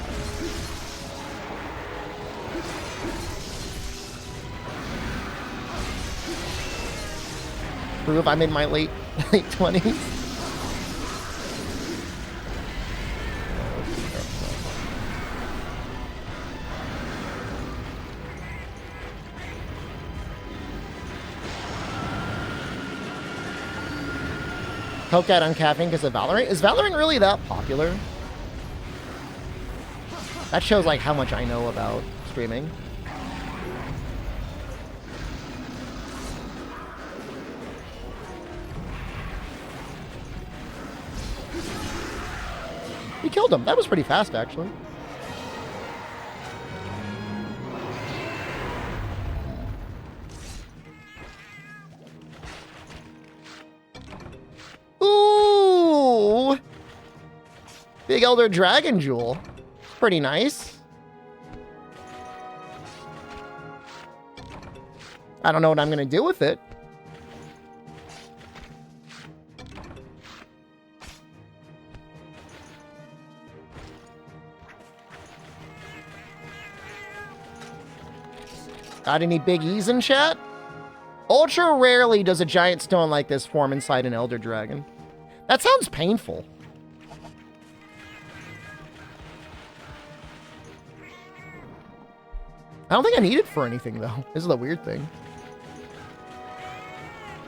Prove I'm in my late 20s. Poke out on caffeine because of Valorant? Is Valorant really that popular? That shows like how much I know about streaming. We killed him. That was pretty fast, actually. Ooh! Big Elder Dragon Jewel. Pretty nice. I don't know what I'm going to do with it. Got any big E's in chat? Ultra rarely does a giant stone like this form inside an Elder Dragon. That sounds painful. I don't think I need it for anything, though. This is the weird thing.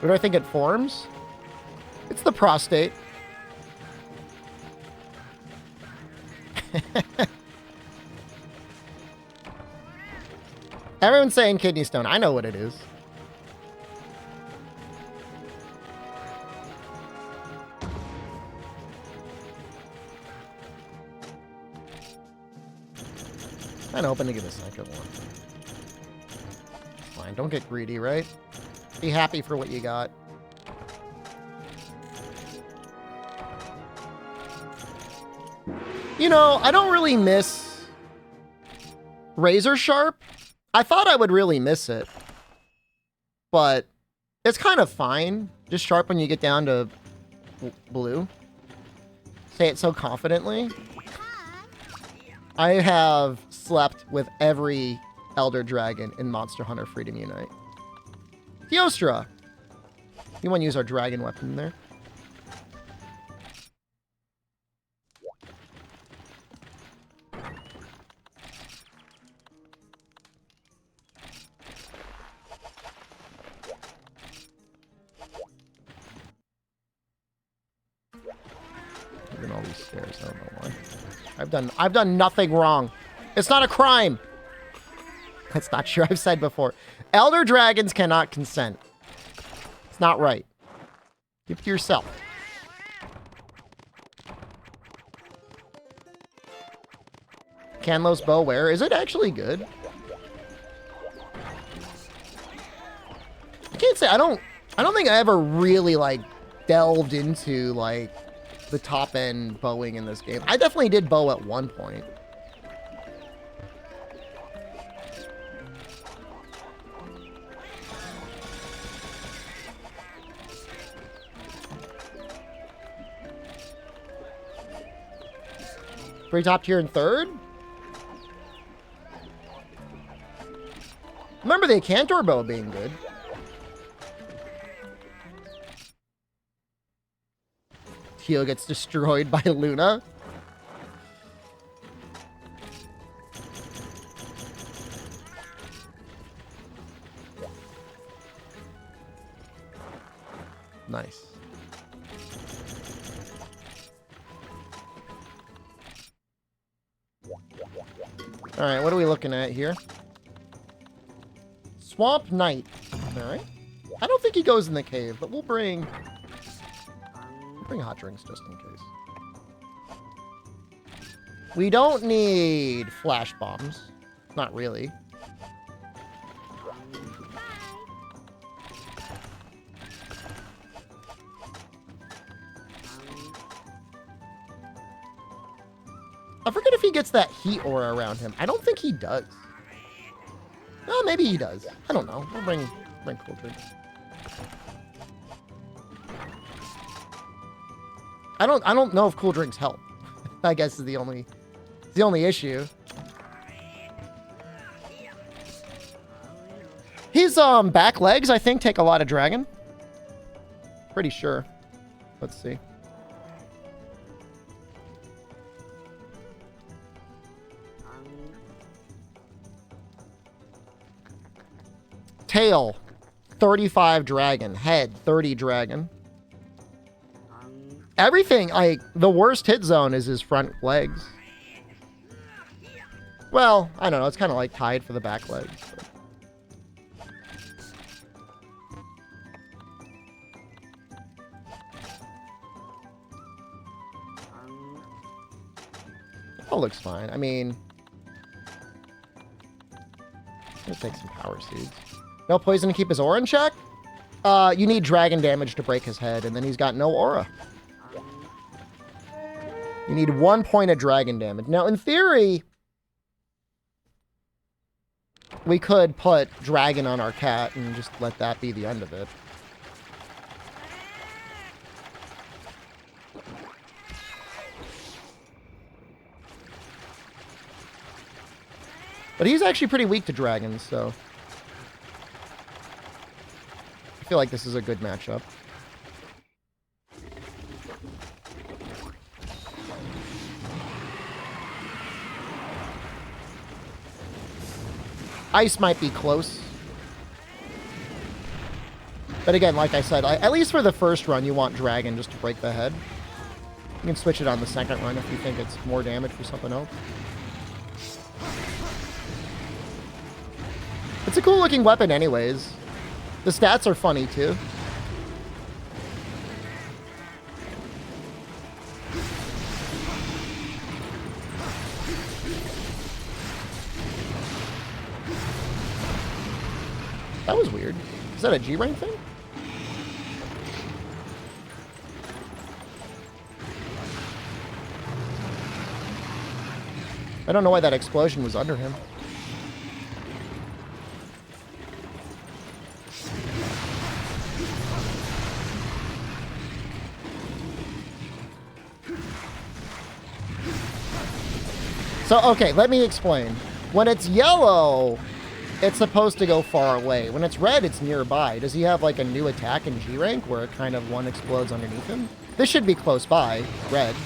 Where do I think it forms? It's the prostate. Everyone's saying kidney stone. I know what it is. I'm hoping to get a second one. Fine, don't get greedy, right? Be happy for what you got. You know, I don't really miss Razor Sharp. I thought I would really miss it, but it's kind of fine. Just sharp when you get down to blue. Say it so confidently. I have slept with every Elder Dragon in Monster Hunter Freedom Unite. Theostra! You want to use our dragon weapon there? Even all these stairs, I don't know why. I've done nothing wrong. It's not a crime. That's not true. I've said before. Elder dragons cannot consent. It's not right. Keep it to yourself. Canlos bow where? Is it actually good? I can't say. I don't think I ever really like delved into like the top end bowing in this game. I definitely did bow at one point. Free top tier in third? Remember the Cantor bow being good. Teal gets destroyed by Luna. Nice. All right, what are we looking at here? Swamp Knight. All right. I don't think he goes in the cave, but we'll bring Bring hot drinks just in case. We don't need flash bombs. Not really. I forget if he gets that heat aura around him. I don't think he does. Well, maybe he does. I don't know. We'll bring cool drinks. I don't know if cool drinks help. I guess is the only issue. His back legs, I think, take a lot of dragon. Pretty sure. Let's see. Tail, 35 dragon. Head, 30 dragon. Everything, the worst hit zone is his front legs. Well, I don't know. It's kind of like tied for the back legs. But. All looks fine. I mean, let's take some power seeds. No poison to keep his aura in check? You need dragon damage to break his head, and then he's got no aura. You need 1 point of dragon damage. Now, in theory, we could put dragon on our cat and just let that be the end of it. But he's actually pretty weak to dragons, so I feel like this is a good matchup. Ice might be close. But again, like I said, at least for the first run, you want dragon just to break the head. You can switch it on the second run if you think it's more damage for something else. It's a cool looking weapon anyways. The stats are funny too. That was weird. Is that a G rank thing? I don't know why that explosion was under him. So, okay, let me explain. When it's yellow, it's supposed to go far away. When it's red, it's nearby. Does he have like a new attack in G rank where it kind of one explodes underneath him? This should be close by, red.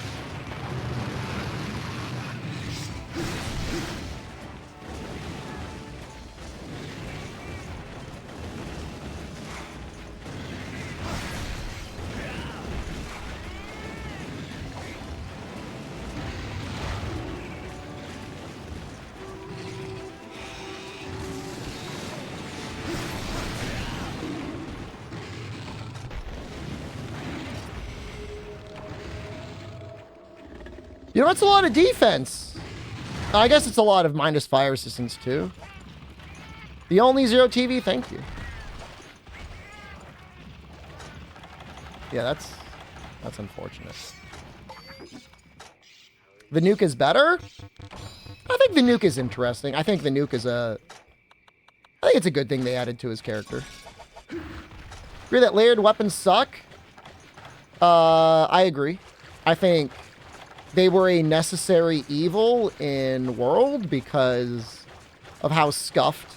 You know, that's a lot of defense. I guess it's a lot of minus fire resistance, too. The only 0 TV, thank you. Yeah, that's unfortunate. The nuke is better? I think the nuke is interesting. I think the nuke is I think it's a good thing they added to his character. Agree that layered weapons suck? I agree. I think they were a necessary evil in World because of how scuffed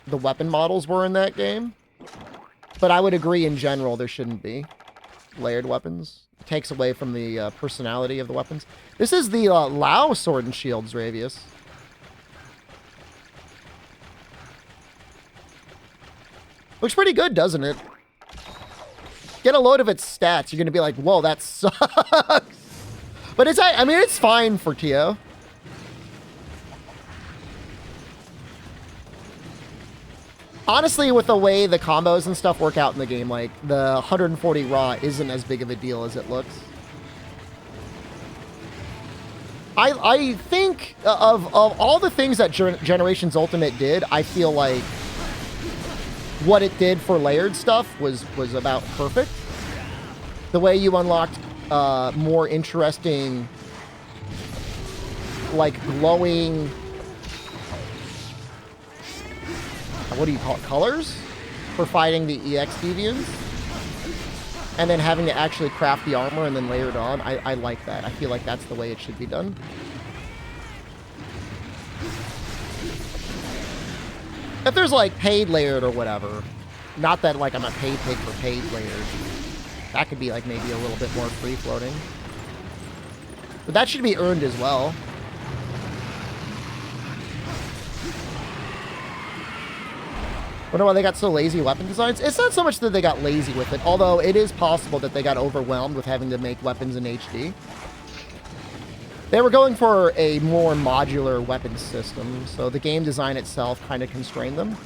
the weapon models were in that game. But I would agree in general there shouldn't be layered weapons. It takes away from the personality of the weapons. This is the Lao Sword and Shields, Ravius. Looks pretty good, doesn't it? Get a load of its stats. You're going to be like, whoa, that sucks. But it's, I mean, it's fine for Tio. Honestly, with the way the combos and stuff work out in the game, like, the 140 raw isn't as big of a deal as it looks. I think of all the things that Generations Ultimate did, I feel like what it did for layered stuff was about perfect. The way you unlocked more interesting, like, glowing, what do you call it, colors for fighting the EX deviants, and then having to actually craft the armor and then layer it on. I like that. I feel like that's the way it should be done. If there's, like, paid layered or whatever, not that, like, I'm a paid pig for paid layered, that could be, like, maybe a little bit more free-floating. But that should be earned as well. Wonder why they got so lazy weapon designs? It's not so much that they got lazy with it, although it is possible that they got overwhelmed with having to make weapons in HD. They were going for a more modular weapon system, so the game design itself kind of constrained them.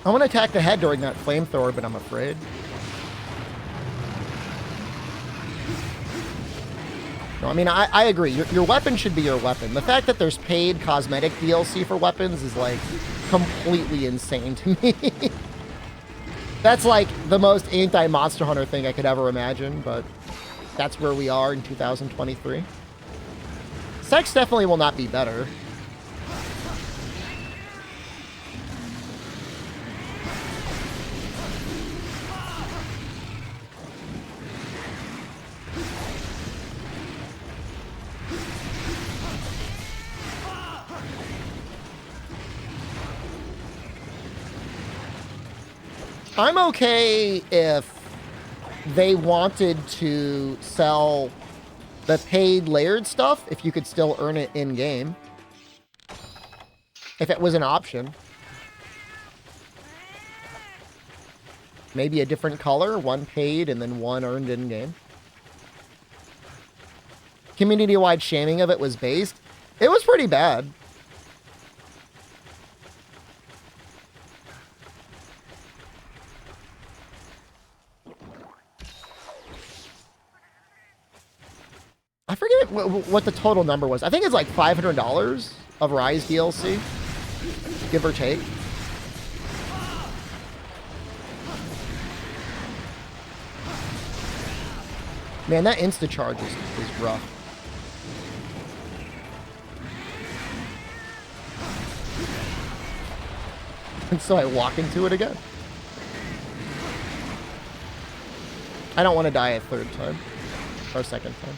I want to attack the head during that flamethrower, but I'm afraid. No, I mean, I agree. Your weapon should be your weapon. The fact that there's paid cosmetic DLC for weapons is, like, completely insane to me. That's, like, the most anti-Monster Hunter thing I could ever imagine, but that's where we are in 2023. Sex definitely will not be better. I'm okay if they wanted to sell the paid layered stuff, if you could still earn it in-game. If it was an option. Maybe a different color, one paid and then one earned in-game. Community-wide shaming of it was based. It was pretty bad. I forget what the total number was. I think it's like $500 of Rise DLC, give or take. Man, that insta-charge is rough. And so I walk into it again. I don't want to die a third time. Or second time.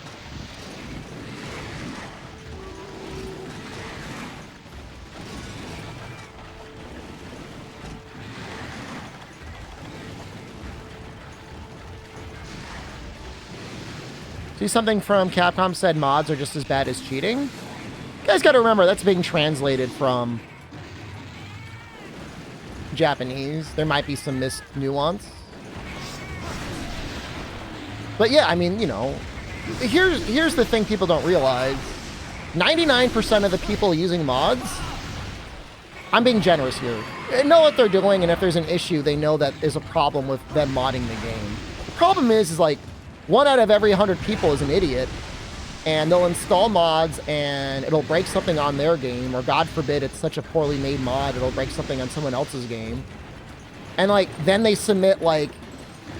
See, something from Capcom said mods are just as bad as cheating. You guys gotta remember, that's being translated from Japanese. There might be some missed nuance. But yeah, I mean, you know, here's the thing people don't realize. 99% of the people using mods, I'm being generous here, know what they're doing, and if there's an issue, they know that there's a problem with them modding the game. The problem is like, 1 out of every 100 people is an idiot, and they'll install mods and it'll break something on their game, or God forbid it's such a poorly made mod, it'll break something on someone else's game. And like, then they submit like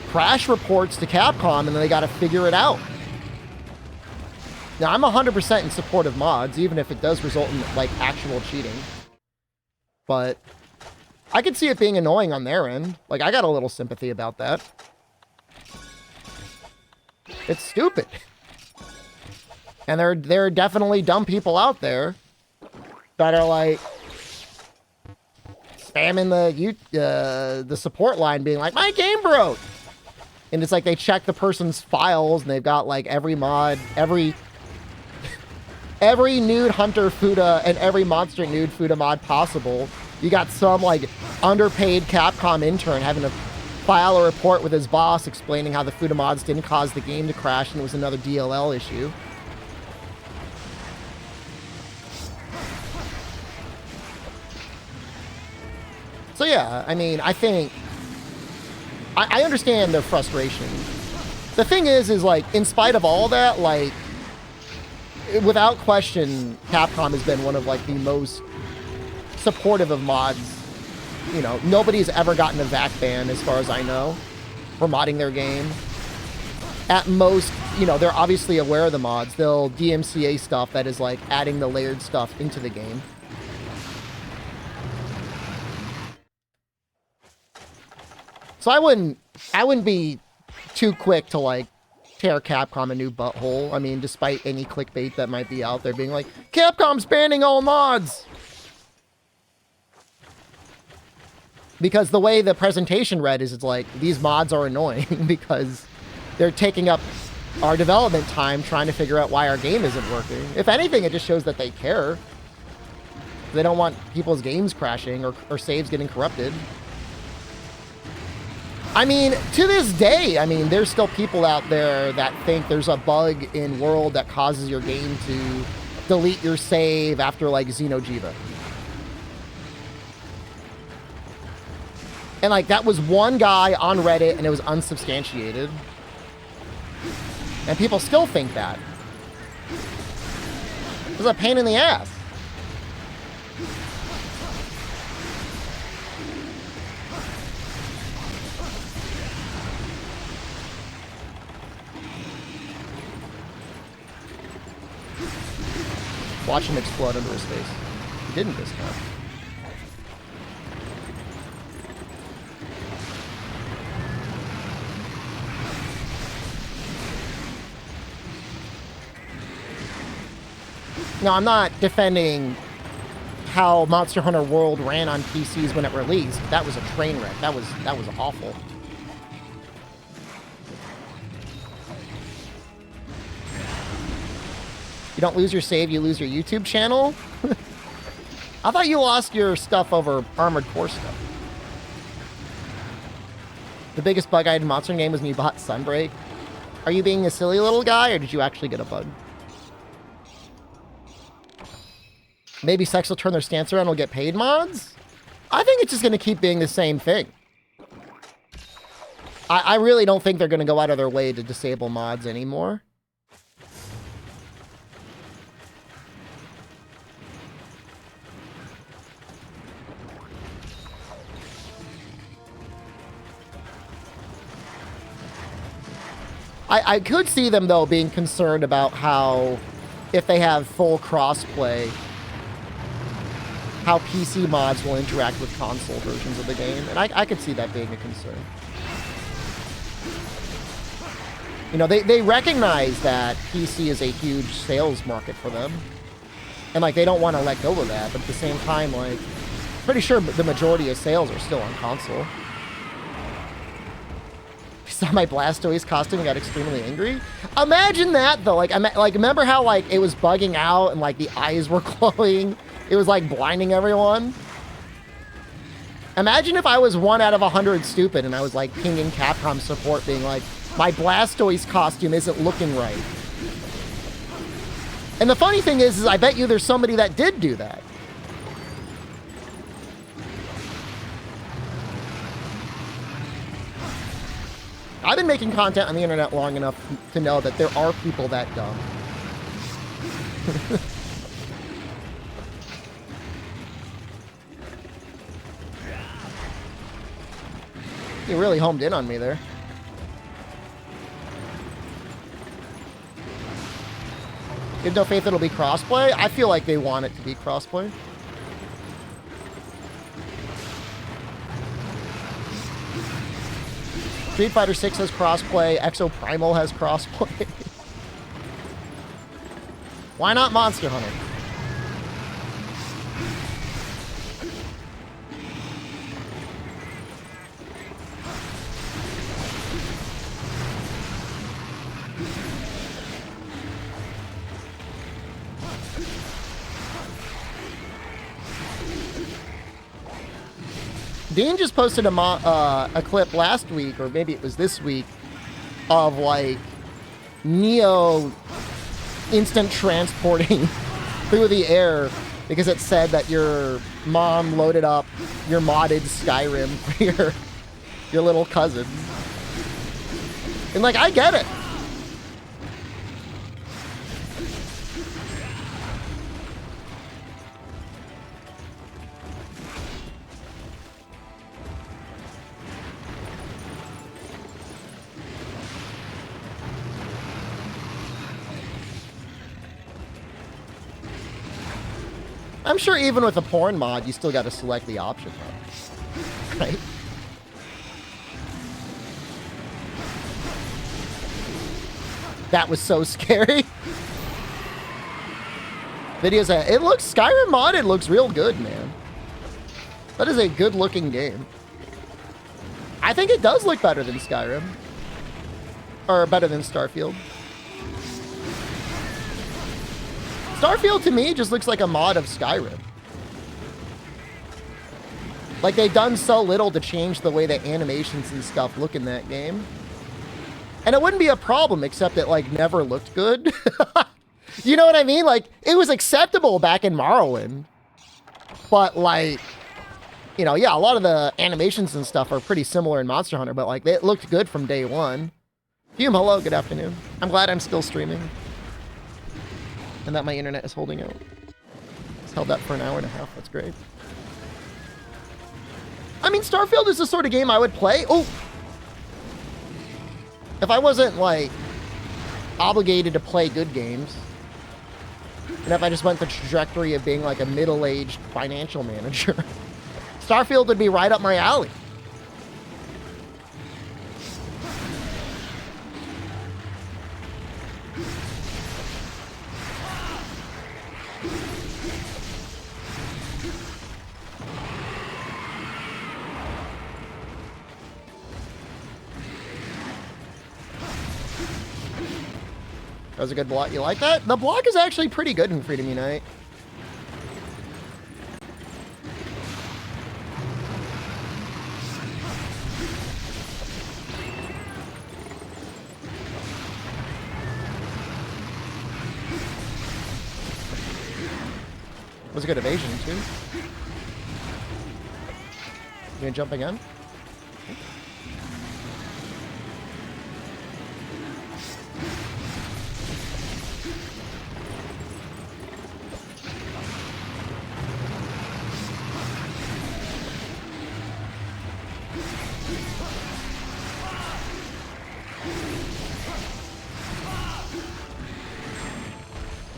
crash reports to Capcom and then they gotta figure it out. Now, I'm 100% in support of mods, even if it does result in like actual cheating. But I could see it being annoying on their end. Like, I got a little sympathy about that. It's stupid. And there are definitely dumb people out there that are like spamming the support line being like, my game broke. And it's like they check the person's files and they've got like every mod, every every nude hunter Fuda and every monster nude Fuda mod possible. You got some like underpaid Capcom intern having to file a report with his boss explaining how the Fuda mods didn't cause the game to crash and it was another DLL issue. So yeah, I mean, I think I understand their frustration. The thing is like, in spite of all that, like, without question, Capcom has been one of like the most supportive of mods. You know, nobody's ever gotten a VAC ban, as far as I know, for modding their game. At most, you know, they're obviously aware of the mods. They'll DMCA stuff that is like adding the layered stuff into the game. So I wouldn't be too quick to like tear Capcom a new butthole. I mean, despite any clickbait that might be out there being like, Capcom's banning all mods. Because the way the presentation read is, it's like, these mods are annoying because they're taking up our development time trying to figure out why our game isn't working. If anything, it just shows that they care. They don't want people's games crashing or saves getting corrupted. I mean, to this day, I mean, there's still people out there that think there's a bug in World that causes your game to delete your save after, like, Xeno'jiva. And, like, that was one guy on Reddit, and it was unsubstantiated. And people still think that. It's a pain in the ass. Watch him explode under his face. He didn't this time. Now, I'm not defending how Monster Hunter World ran on PCs when it released. That was a train wreck. That was awful. You don't lose your save, you lose your YouTube channel? I thought you lost your stuff over Armored Core stuff. The biggest bug I had in Monster Hunter game was when you bought Sunbreak. Are you being a silly little guy, or did you actually get a bug? Maybe Sex will turn their stance around and will get paid mods? I think it's just going to keep being the same thing. I really don't think they're going to go out of their way to disable mods anymore. I could see them, though, being concerned about how, if they have full crossplay, how PC mods will interact with console versions of the game. And I could see that being a concern. You know, they recognize that PC is a huge sales market for them. And, like, they don't want to let go of that. But at the same time, like, pretty sure the majority of sales are still on console. Saw my Blastoise costume and got extremely angry. Imagine that, though. Like, remember how, like, it was bugging out and, like, the eyes were glowing? It was, like, blinding everyone. Imagine if I was 1 out of 100 stupid and I was, like, pinging Capcom support being like, my Blastoise costume isn't looking right. And the funny thing is I bet you there's somebody that did do that. I've been making content on the internet long enough to know that there are people that dumb. You really homed in on me there. You have no faith it'll be crossplay? I feel like they want it to be crossplay. Street Fighter 6 has crossplay. Exo Primal has crossplay. Why not Monster Hunter? Dean just posted a clip last week, or maybe it was this week, of like Neo instant transporting through the air because it said that your mom loaded up your modded Skyrim for your little cousin. And like, I get it. I'm sure even with a porn mod, you still got to select the option, though. Right? That was so scary. Videos that it looks Skyrim modded looks real good, man. That is a good looking game. I think it does look better than Skyrim. Or better than Starfield. Starfield to me just looks like a mod of Skyrim. Like they've done so little to change the way that animations and stuff look in that game. And it wouldn't be a problem except it like never looked good. You know what I mean? Like it was acceptable back in Morrowind. But like, you know, yeah, a lot of the animations and stuff are pretty similar in Monster Hunter, but like it looked good from day one. Hume, hello, good afternoon. I'm glad I'm still streaming. And that my internet is holding out. It's held up for an hour and a half. That's great. I mean, Starfield is the sort of game I would play. Oh! If I wasn't, like, obligated to play good games. And if I just went the trajectory of being, like, a middle-aged financial manager. Starfield would be right up my alley. That was a good block. You like that? The block is actually pretty good in Freedom Unite. It was a good evasion, too. You gonna jump again?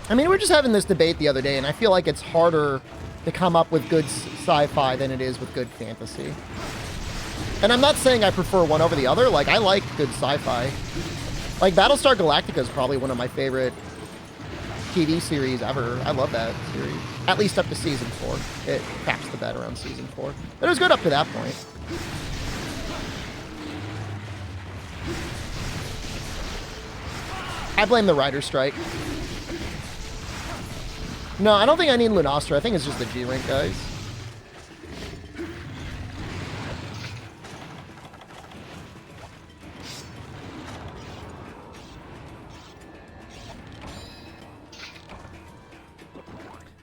I mean, we were just having this debate the other day, and I feel like it's harder to come up with good sci-fi than it is with good fantasy. And I'm not saying I prefer one over the other. Like, I like good sci-fi. Like, Battlestar Galactica is probably one of my favorite TV series ever. I love that series. At least up to season 4. It caps the bet around season 4. But it was good up to that point. I blame the writer's strike. No, I don't think I need Lunastra. I think it's just the G-Rank guys.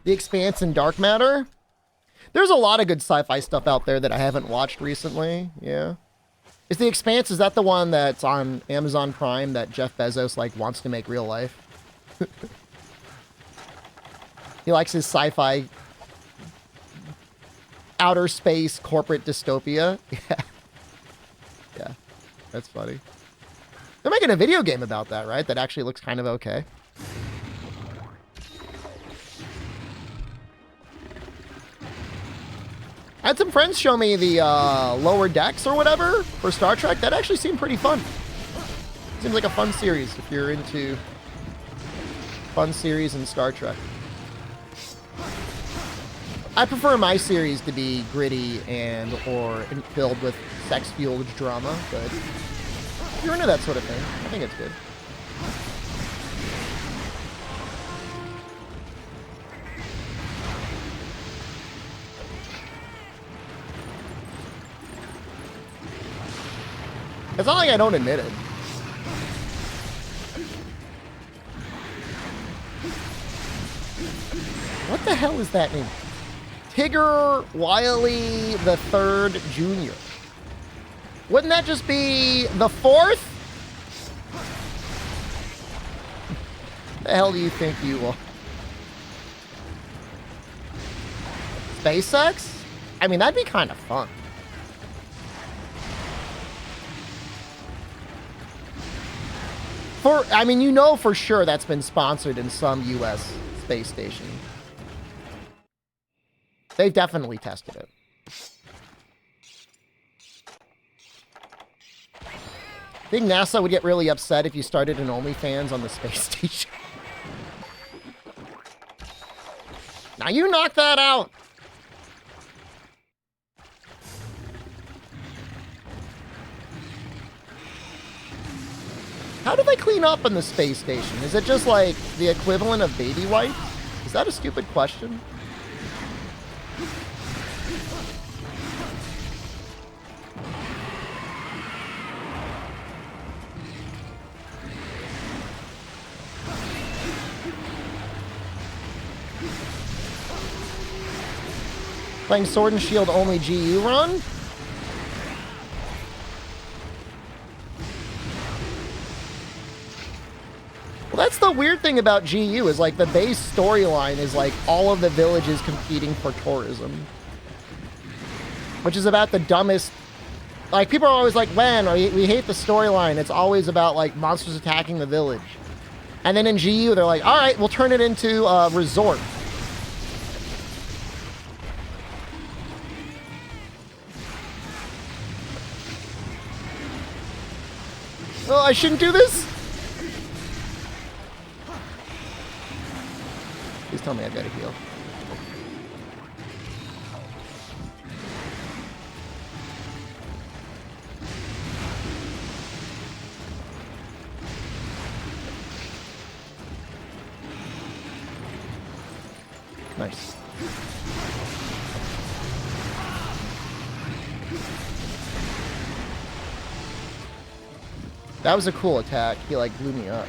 The Expanse and Dark Matter. There's a lot of good sci-fi stuff out there that I haven't watched recently. Yeah. Is The Expanse, is that the one that's on Amazon Prime that Jeff Bezos, like, wants to make real life? He likes his sci-fi outer space corporate dystopia. Yeah. Yeah. That's funny. They're making a video game about that, right? That actually looks kind of okay. I had some friends show me the Lower Decks or whatever for Star Trek. That actually seemed pretty fun. Seems like a fun series if you're into fun series in Star Trek. I prefer my series to be gritty and or filled with sex-fueled drama, but if you're into that sort of thing, I think it's good. It's not like I don't admit it. What the hell is that name? Tigger Wiley the Third Jr. Wouldn't that just be the fourth? The hell do you think you are? SpaceX? I mean, that'd be kind of fun. I mean, you know for sure that's been sponsored in some U.S. space station. They've definitely tested it. I think NASA would get really upset if you started an OnlyFans on the space station. Now you knock that out. How do they clean up on the space station? Is it just like the equivalent of baby wipes? Is that a stupid question? Playing Sword and Shield only GU run? Well, that's the weird thing about GU is like the base storyline is like all of the villages competing for tourism. Which is about the dumbest... Like people are always like, when we hate the storyline. It's always about like monsters attacking the village. And then in GU they're like, all right, we'll turn it into a resort. Oh, I shouldn't do this? Please tell me I've got to heal. Nice. That was a cool attack. He like blew me up.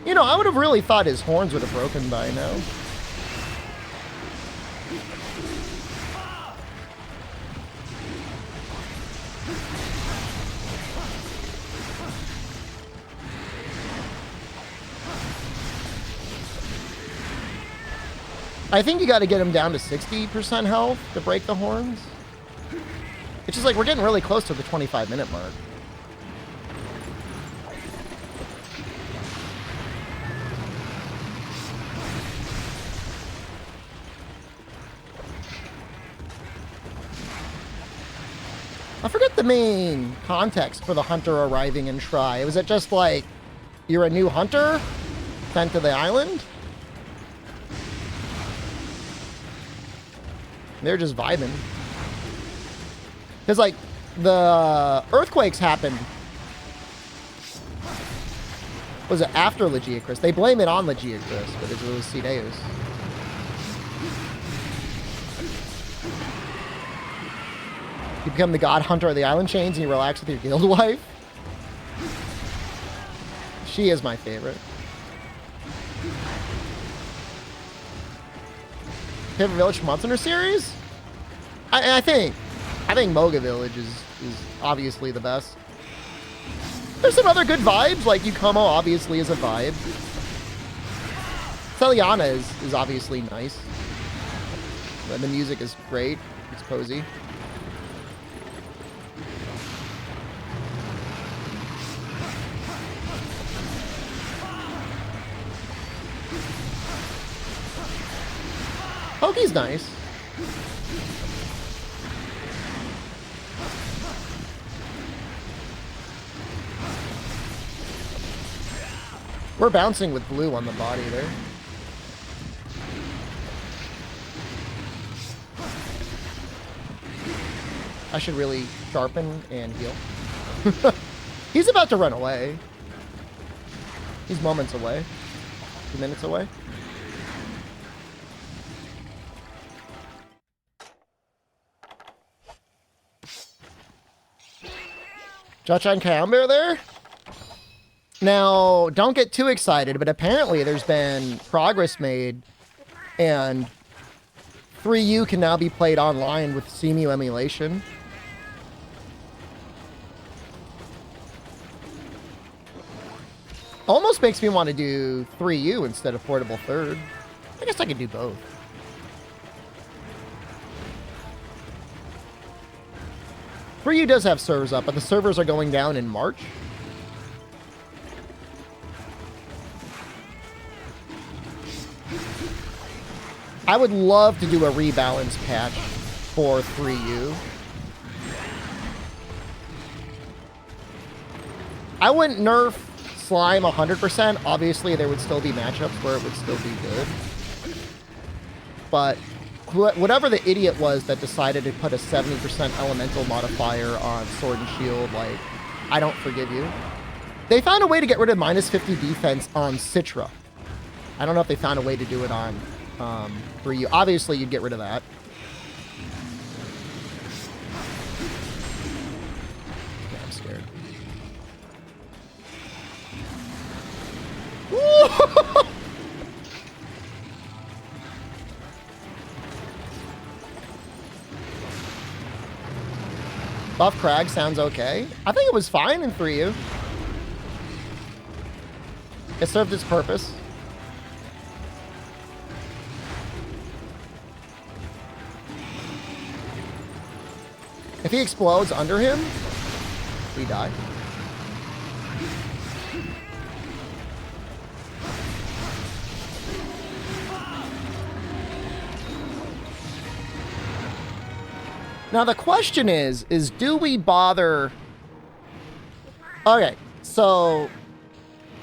You know, I would have really thought his horns would have broken by now. I think you got to get him down to 60% health to break the horns. It's just like we're getting really close to the 25-minute mark. I forget the main context for the hunter arriving in Tri. Was it just like, you're a new hunter sent to the island? They're just vibing. Because, like, the earthquakes happened. Was it after Legiacris? They blame it on Legiacris, but it was Cedeus. You become the god hunter of the island chains and you relax with your guild wife. She is my favorite. Favorite village from Monster series? I think Moga Village is obviously the best. There's some other good vibes, like Yukomo obviously is a vibe. Celiana is obviously nice. The music is great. It's cozy. Poke's nice. We're bouncing with blue on the body there. I should really sharpen and heal. He's about to run away. He's moments away. 2 minutes away. Jachan Kayambe there? Now, don't get too excited, but apparently there's been progress made, and 3U can now be played online with CMU emulation. Almost makes me want to do 3U instead of portable third. I guess I could do both. Three U does have servers up, but the servers are going down in March. I would love to do a rebalance patch for 3U. I wouldn't nerf Slime 100%. Obviously, there would still be matchups where it would still be good. But whatever the idiot was that decided to put a 70% elemental modifier on Sword and Shield, like, I don't forgive you. They found a way to get rid of minus 50 defense on Citra. I don't know if they found a way to do it on 3U. Obviously, you'd get rid of that. Okay, I'm scared. Buff Crag sounds okay. I think it was fine in 3U. It served its purpose. If he explodes under him, we die. Now the question is do we bother... Okay, so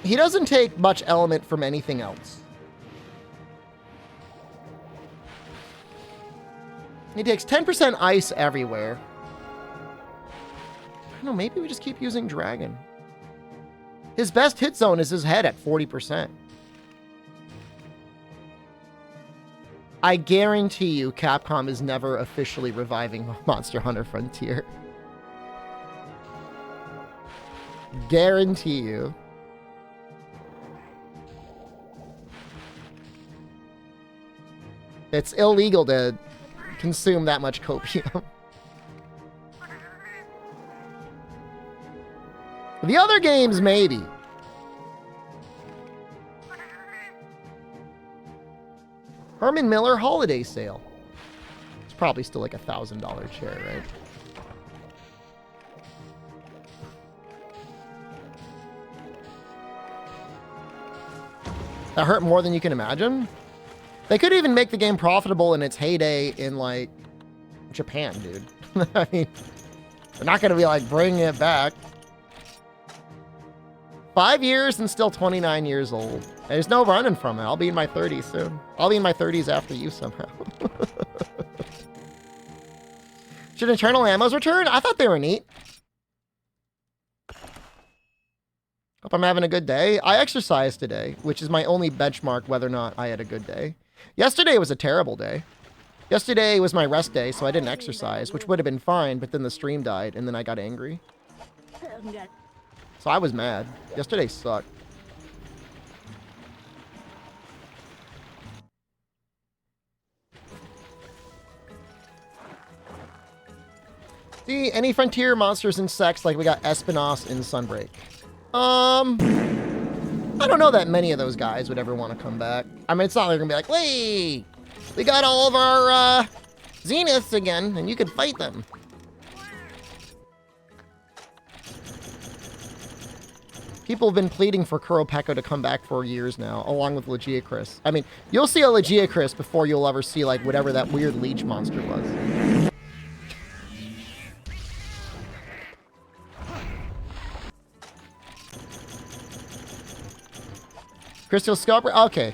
he doesn't take much element from anything else. He takes 10% ice everywhere. I don't know, maybe we just keep using Dragon. His best hit zone is his head at 40%. I guarantee you Capcom is never officially reviving Monster Hunter Frontier. Guarantee you. It's illegal to consume that much copium. The other games, maybe. Herman Miller Holiday Sale. It's probably still like $1,000 chair, right? That hurt more than you can imagine. They could even make the game profitable in its heyday in, like, Japan, dude. I mean, they're not going to be, like, bringing it back. 5 years and still 29 years old. There's no running from it. I'll be in my 30s soon. I'll be in my 30s after you somehow. Should Eternal Ammos return? I thought they were neat. Hope I'm having a good day. I exercised today, which is my only benchmark whether or not I had a good day. Yesterday was a terrible day. Yesterday was my rest day, so I didn't exercise, which would have been fine, but then the stream died, and then I got angry. So I was mad. Yesterday sucked. See, any frontier monsters and sects, like we got Espinos in Sunbreak. I don't know that many of those guys would ever want to come back. I mean, it's not like they're gonna be like, wait, we got all of our, Zeniths again, and you can fight them. People have been pleading for Kuropeko to come back for years now, along with Legiacris. I mean, you'll see a Legiacris before you'll ever see, like, whatever that weird leech monster was. Crystal Scalper? Okay.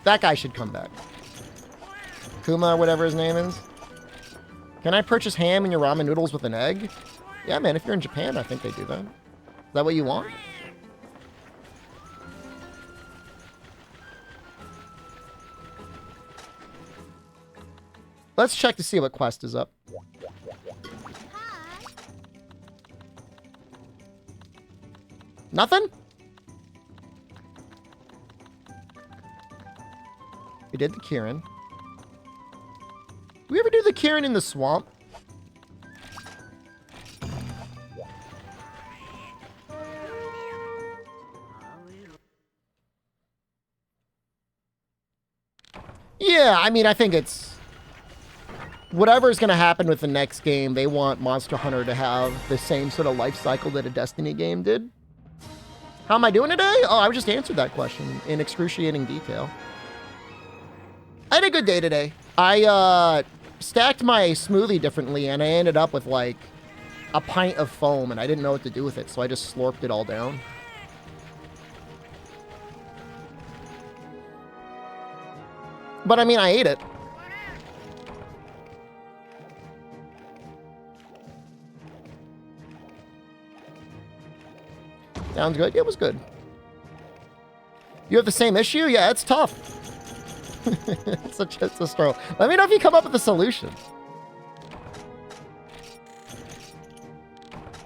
That guy should come back. Kuma, or whatever his name is. Can I purchase ham in your ramen noodles with an egg? Yeah, man, if you're in Japan, I think they do that. Is that what you want? Let's check to see what quest is up. Nothing? We did the Kieran. Did we ever do the Kieran in the swamp? Yeah, I mean, I think it's... whatever's going to happen with the next game, they want Monster Hunter to have the same sort of life cycle that a Destiny game did. How am I doing today? Oh, I just answered that question in excruciating detail. I had a good day today. I stacked my smoothie differently, and I ended up with, like, a pint of foam, and I didn't know what to do with it, so I just slurped it all down. But, I mean, I ate it. Sounds good. Yeah, it was good. You have the same issue? Yeah, it's tough. it's a struggle. Let me know if you come up with a solution.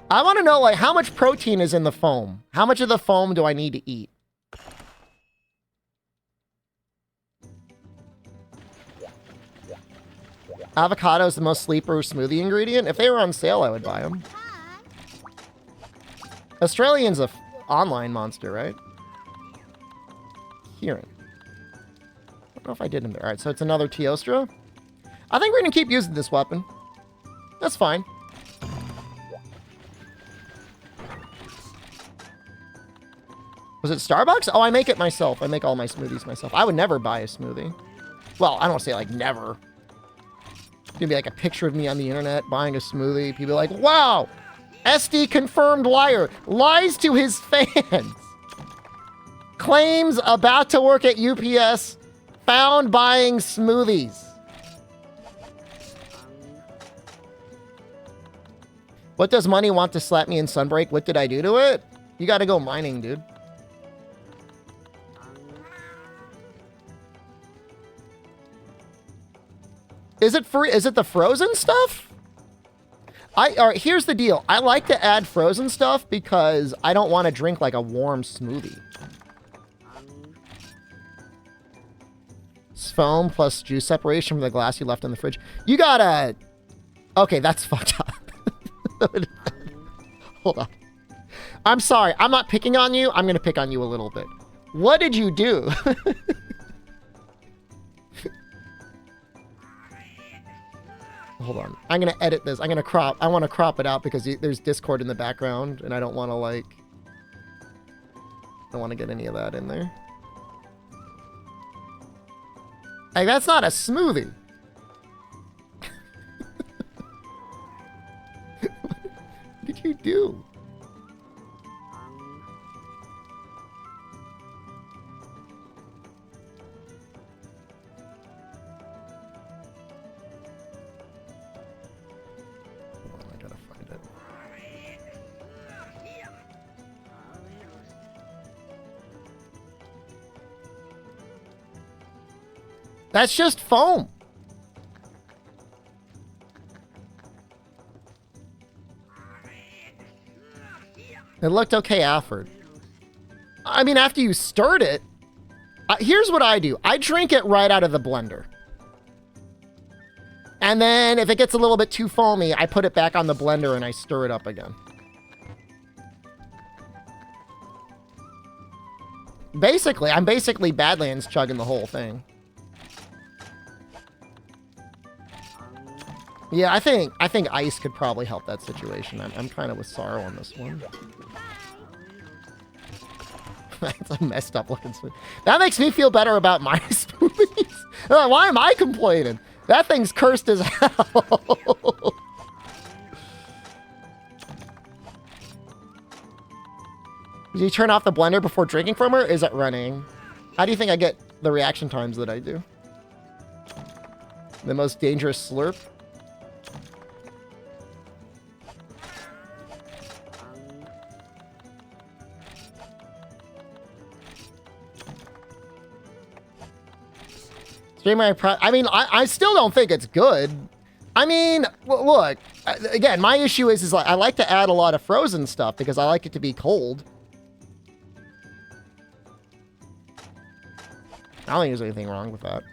I want to know, like, how much protein is in the foam? How much of the foam do I need to eat? Avocado is the most sleeper smoothie ingredient. If they were on sale, I would buy them. Australian's a online monster, right? Kieran. I don't know if I did him there. All right, so it's another Teostra. I think we're going to keep using this weapon. That's fine. Was it Starbucks? Oh, I make it myself. I make all my smoothies myself. I would never buy a smoothie. Well, I don't say, like, never. It's gonna be like a picture of me on the internet buying a smoothie. People are like, wow, SD confirmed liar. Lies to his fans. Claims about to work at UPS. Found buying smoothies. What does money want to slap me in Sunbreak? What did I do to it? You gotta go mining, dude. Is it free? Is it the frozen stuff? All right, here's the deal. I like to add frozen stuff because I don't want to drink like a warm smoothie. It's foam plus juice separation from the glass you left in the fridge. You gotta... Okay, that's fucked up. Hold on. I'm sorry. I'm not picking on you. I'm going to pick on you a little bit. What did you do? Hold on. I'm going to edit this. I'm going to crop. I want to crop it out because there's Discord in the background, and I don't want to, like... I don't want to get any of that in there. Like, that's not a smoothie. What did you do? That's just foam. It looked okay, Alfred. I mean, after you stirred it, here's what I do. I drink it right out of the blender. And then if it gets a little bit too foamy, I put it back on the blender and I stir it up again. Basically, I'm basically Badlands chugging the whole thing. Yeah, I think ice could probably help that situation. I'm kind of with Sorrow on this one. That's a messed up looking smoothie. That makes me feel better about my smoothies. Why am I complaining? That thing's cursed as hell. Did you turn off the blender before drinking from her? Is it running? How do you think I get the reaction times that I do? The most dangerous slurp? I mean, I still don't think it's good. I mean, look, again, my issue is like I like to add a lot of frozen stuff because I like it to be cold. I don't think there's anything wrong with that.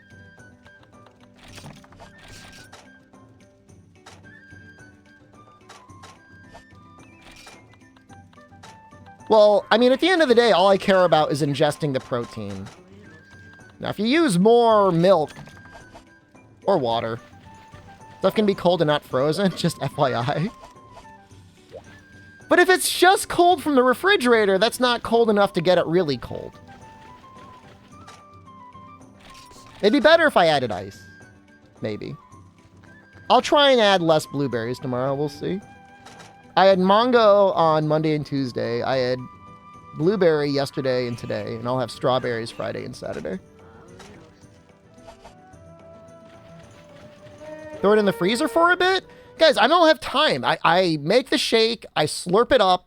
Well, I mean, at the end of the day, all I care about is ingesting the protein. Now, if you use more milk or water, stuff can be cold and not frozen, just FYI. But if it's just cold from the refrigerator, that's not cold enough to get it really cold. It'd be better if I added ice. Maybe. I'll try and add less blueberries tomorrow, we'll see. I had mango on Monday and Tuesday. I had blueberry yesterday and today, and I'll have strawberries Friday and Saturday. Throw it in the freezer for a bit? Guys, I don't have time. I make the shake, I slurp it up,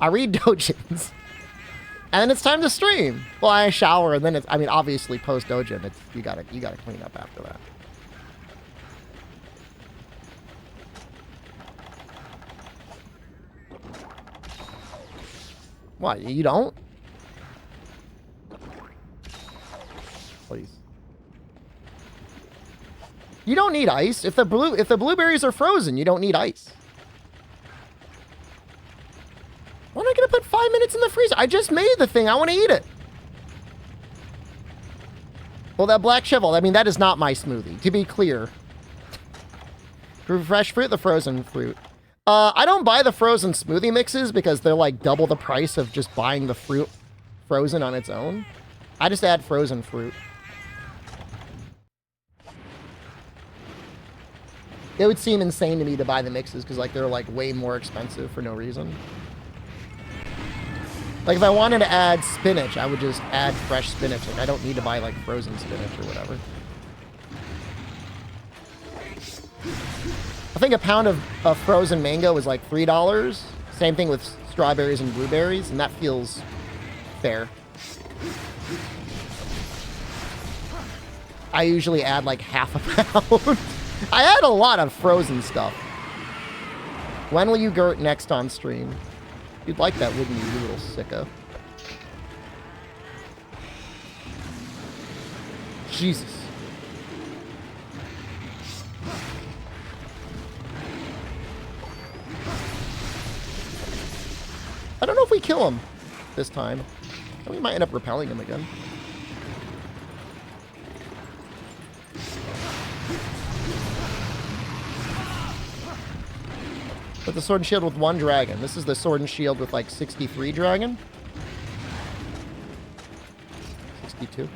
I read dojins, and then it's time to stream. Well, I shower, and then it's, I mean, obviously post dojin, it's, you gotta clean up after that. What, you don't? Please. You don't need ice. If the blueberries are frozen, you don't need ice. Why am I gonna put 5 minutes in the freezer? I just made the thing. I want to eat it. Well, that black shovel, I mean, that is not my smoothie, to be clear. Fresh fruit, the frozen fruit. I don't buy the frozen smoothie mixes because they're like double the price of just buying the fruit frozen on its own. I just add frozen fruit. It would seem insane to me to buy the mixes because like they're like way more expensive for no reason. Like if I wanted to add spinach, I would just add fresh spinach. Like I don't need to buy like frozen spinach or whatever. I think a pound of frozen mango is like $3. Same thing with strawberries and blueberries, and that feels fair. I usually add like half a pound. I add a lot of frozen stuff. When will you Gert next on stream? You'd like that, wouldn't you, you little sicko? Jesus. I don't know if we kill him this time. We might end up repelling him again. But the sword and shield with 1 dragon. This is the sword and shield with like 63 dragon. 62.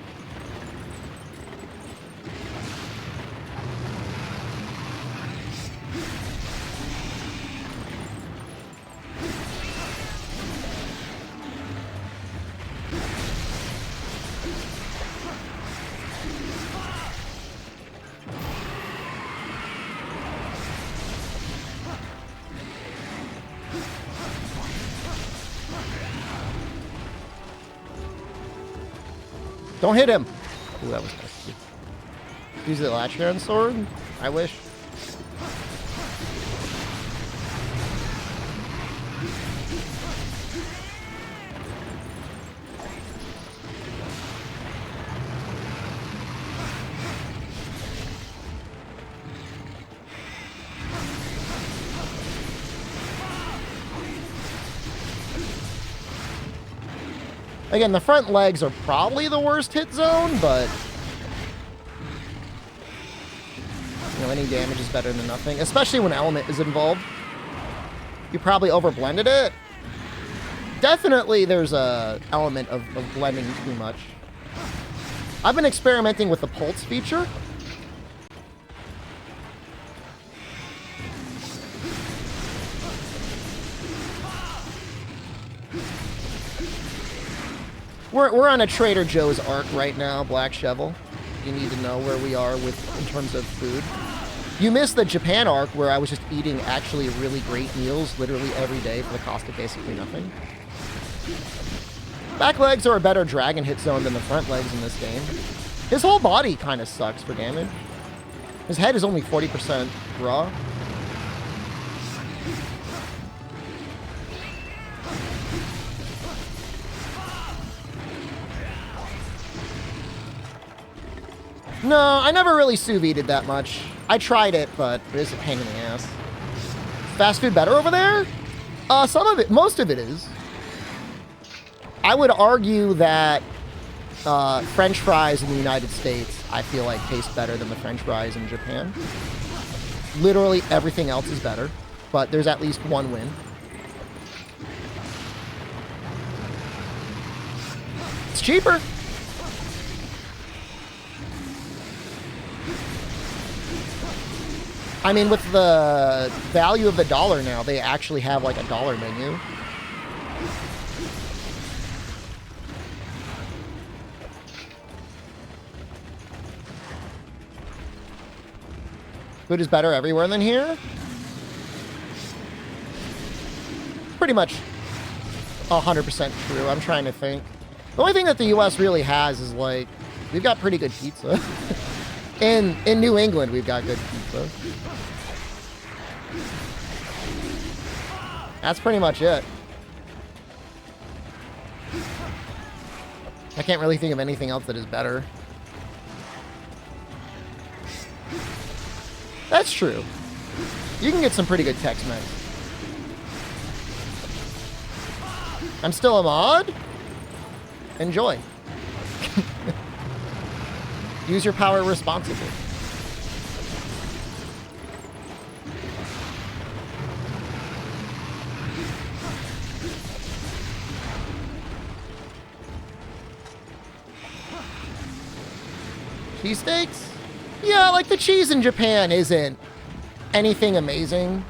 Don't hit him! Ooh, that was nice. Use the Latchheron sword? I wish. Again, the front legs are probably the worst hit zone, but you know, any damage is better than nothing, especially when element is involved. You probably overblended it. Definitely there's a element of blending too much. I've been experimenting with the pulse feature. We're on a Trader Joe's arc right now, Black Shovel. You need to know where we are with in terms of food. You missed the Japan arc where I was just eating actually really great meals literally every day for the cost of basically nothing. Back legs are a better dragon hit zone than the front legs in this game. His whole body kind of sucks for damage. His head is only 40% raw. No, I never really sous vide'd that much. I tried it, but it is a pain in the ass. Fast food better over there? Some of it, most of it is. I would argue that French fries in the United States, I feel like, taste better than the French fries in Japan. Literally everything else is better, but there's at least one win. It's cheaper. I mean, with the value of the dollar now, they actually have like a dollar menu. Food is better everywhere than here? Pretty much 100% true. I'm trying to think. The only thing that the U.S. really has is, like, we've got pretty good pizza. In New England, we've got good pizza. That's pretty much it. I can't really think of anything else that is better. That's true. You can get some pretty good Tex-Mex. I'm still a mod? Enjoy. Use your power responsibly. Cheesesteaks? Yeah, like the cheese in Japan isn't anything amazing.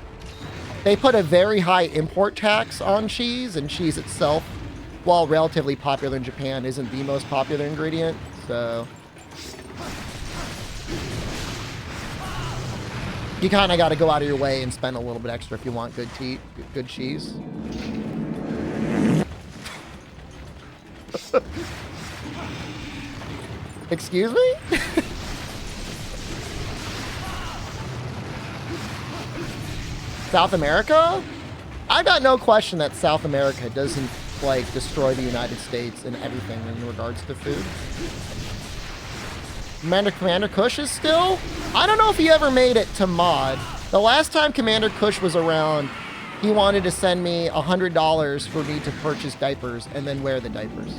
They put a very high import tax on cheese, and cheese itself, while relatively popular in Japan, isn't the most popular ingredient, so you kind of got to go out of your way and spend a little bit extra if you want good cheese. Excuse me? South America? I got no question that South America doesn't, like, destroy the United States and everything in regards to food. Commander Kush is still? I don't know if he ever made it to mod. The last time Commander Kush was around, he wanted to send me $100 for me to purchase diapers and then wear the diapers.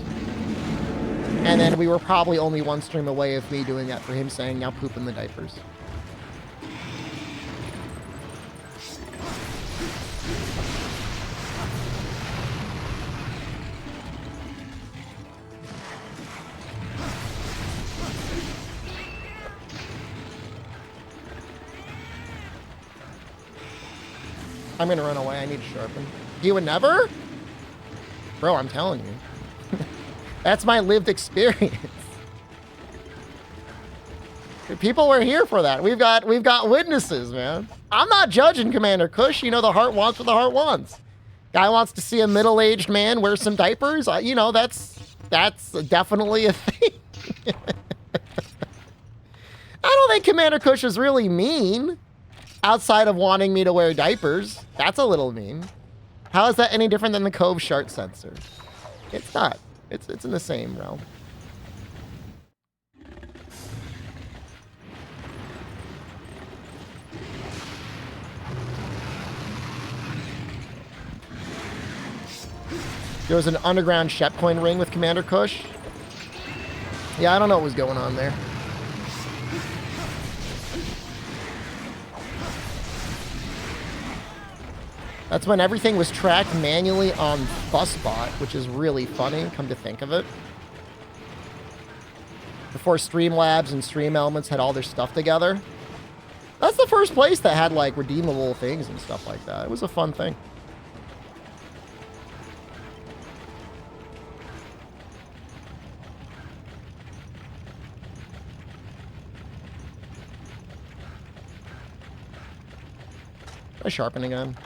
And then we were probably only one stream away of me doing that for him, saying, now poop in the diapers. I'm gonna run away. I need to sharpen. You would never? Bro, I'm telling you. That's my lived experience. People were here for that. We've got witnesses, man. I'm not judging Commander Kush. You know, the heart wants what the heart wants. Guy wants to see a middle-aged man wear some diapers. You know, that's definitely a thing. I don't think Commander Kush is really mean. Outside of wanting me to wear diapers. That's a little mean. How is that any different than the Cove Shark sensor? It's not. It's in the same realm. There was an underground Shepcoin ring with Commander Kush. Yeah, I don't know what was going on there. That's when everything was tracked manually on BusBot, which is really funny, come to think of it. Before Streamlabs and Stream Elements had all their stuff together. That's the first place that had, like, redeemable things and stuff like that. It was a fun thing. Try sharpen again.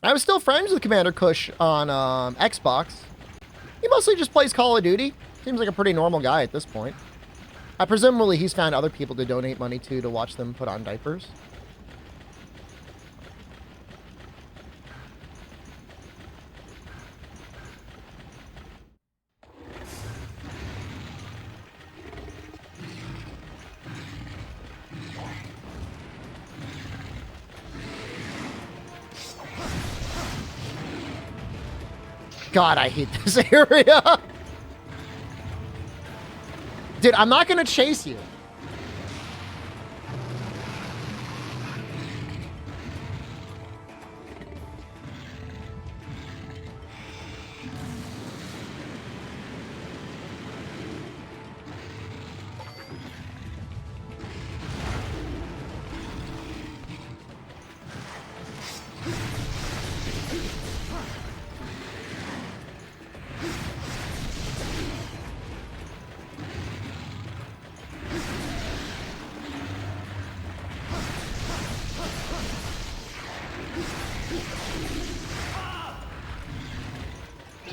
I was still friends with Commander Kush on Xbox. He mostly just plays Call of Duty. Seems like a pretty normal guy at this point. Presumably he's found other people to donate money to watch them put on diapers. God, I hate this area. Dude, I'm not gonna chase you.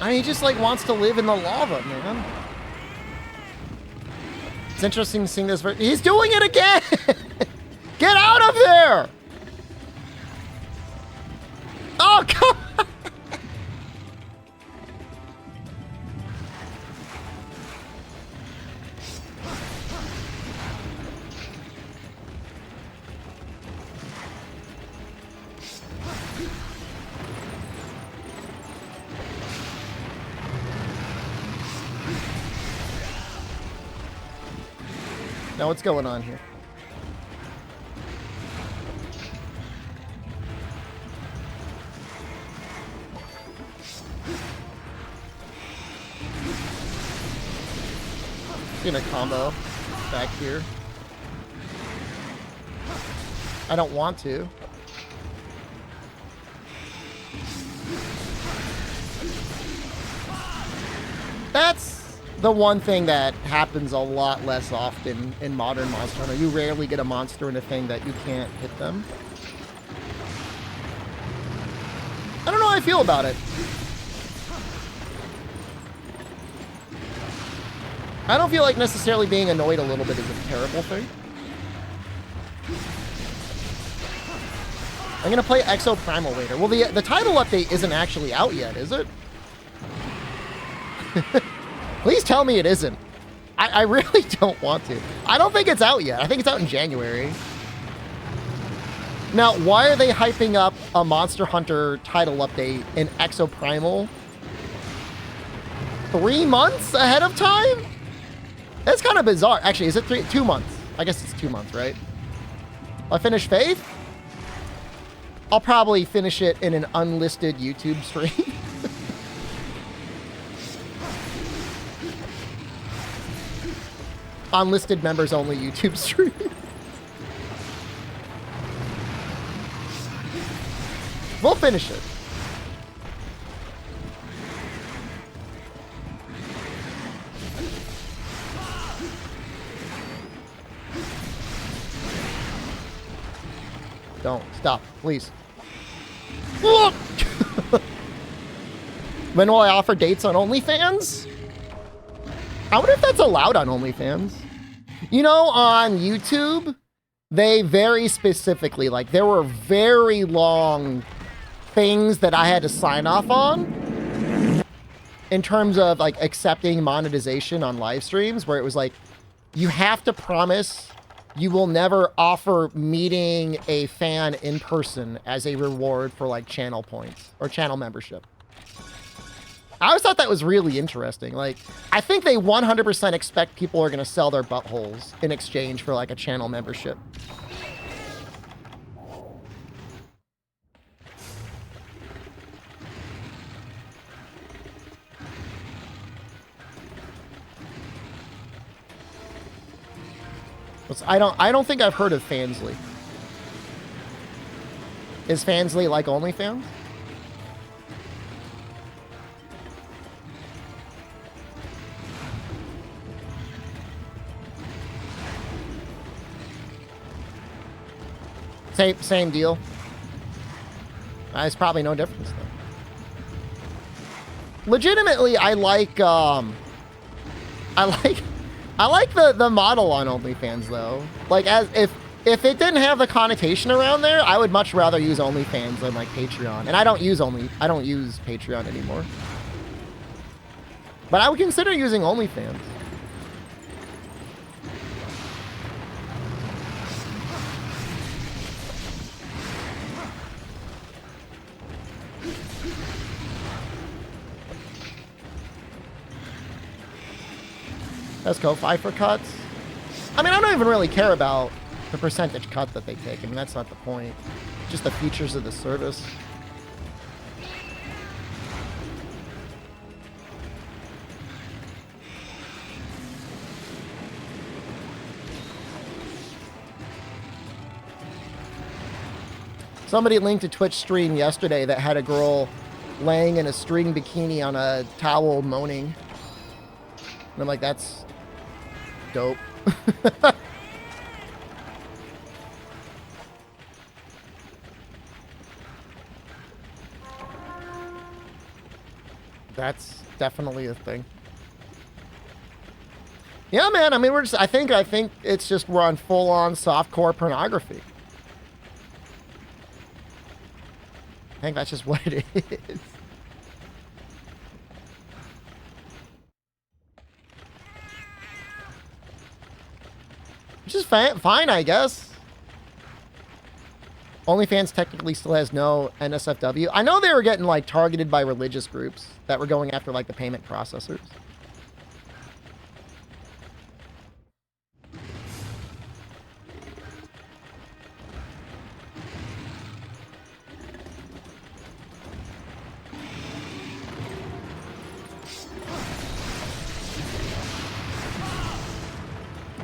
I mean, he just, like, wants to live in the lava, man. It's interesting seeing this. He's doing it again! Get out of there! Oh, God! Now, what's going on here? Doing a combo back here. I don't want to. That's the one thing that happens a lot less often in modern Monster Hunter. You rarely get a monster in a thing that you can't hit them. I don't know how I feel about it. I don't feel like necessarily being annoyed a little bit is a terrible thing. I'm gonna play Exo Primal later. Well, the title update isn't actually out yet, is it? Please tell me it isn't. I really don't want to. I don't think it's out yet. I think it's out in January. Now, why are they hyping up a Monster Hunter title update in Exo Primal 3 months ahead of time? That's kind of bizarre. Actually, is it 2 months? I guess it's 2 months, right? I finish Faith? I'll probably finish it in an unlisted YouTube stream. Unlisted members only YouTube stream. We'll finish it. Don't. Stop. Please. When will I offer dates on OnlyFans? I wonder if that's allowed on OnlyFans. You know, on YouTube, they very specifically, like, there were very long things that I had to sign off on in terms of, like, accepting monetization on live streams, where it was like, you have to promise you will never offer meeting a fan in person as a reward for, like, channel points or channel membership. I always thought that was really interesting. Like, I think they 100% expect people are going to sell their buttholes in exchange for, like, a channel membership. I don't think I've heard of Fansly. Is Fansly like OnlyFans? Same deal. There's probably no difference though. Legitimately, I like the model on OnlyFans though. Like, as if it didn't have the connotation around there, I would much rather use OnlyFans than like Patreon. And I don't use Patreon anymore. But I would consider using OnlyFans. Let's go 5 for cuts. I mean, I don't even really care about the percentage cut that they take. I mean, that's not the point. Just the features of the service. Somebody linked a Twitch stream yesterday that had a girl laying in a string bikini on a towel moaning. And I'm like, that's dope. That's definitely a thing. Yeah, man. I mean, I think it's just we're on full-on softcore pornography. I think that's just what it is. Which is fine, I guess. OnlyFans technically still has no NSFW. I know they were getting, like, targeted by religious groups that were going after, like, the payment processors.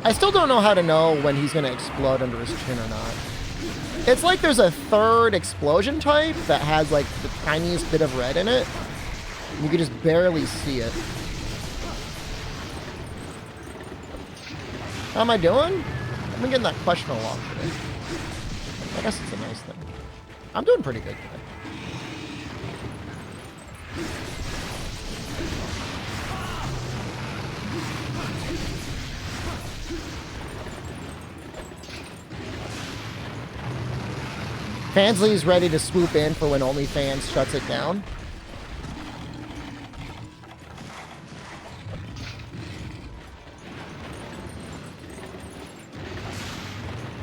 I still don't know how to know when he's going to explode under his chin or not. It's like there's a third explosion type that has like the tiniest bit of red in it. You can just barely see it. How am I doing? I've been getting that question a lot today. I guess it's a nice thing. I'm doing pretty good today. Fansley's ready to swoop in for when OnlyFans shuts it down.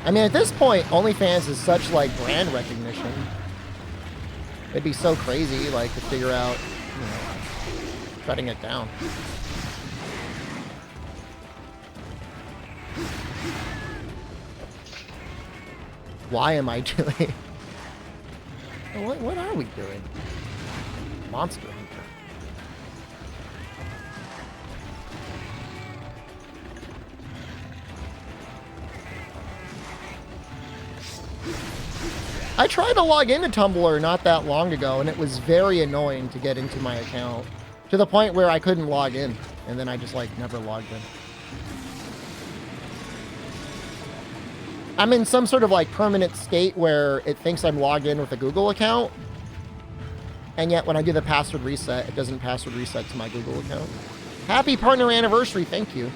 I mean, at this point, OnlyFans is such, like, brand recognition. It'd be so crazy, like, to figure out, you know, shutting it down. Why am I doing... What are we doing? Monster Hunter. I tried to log into Tumblr not that long ago, and it was very annoying to get into my account. To the point where I couldn't log in, and then I just, like, never logged in. I'm in some sort of, like, permanent state where it thinks I'm logged in with a Google account. And yet, when I do the password reset, it doesn't password reset to my Google account. Happy partner anniversary, thank you.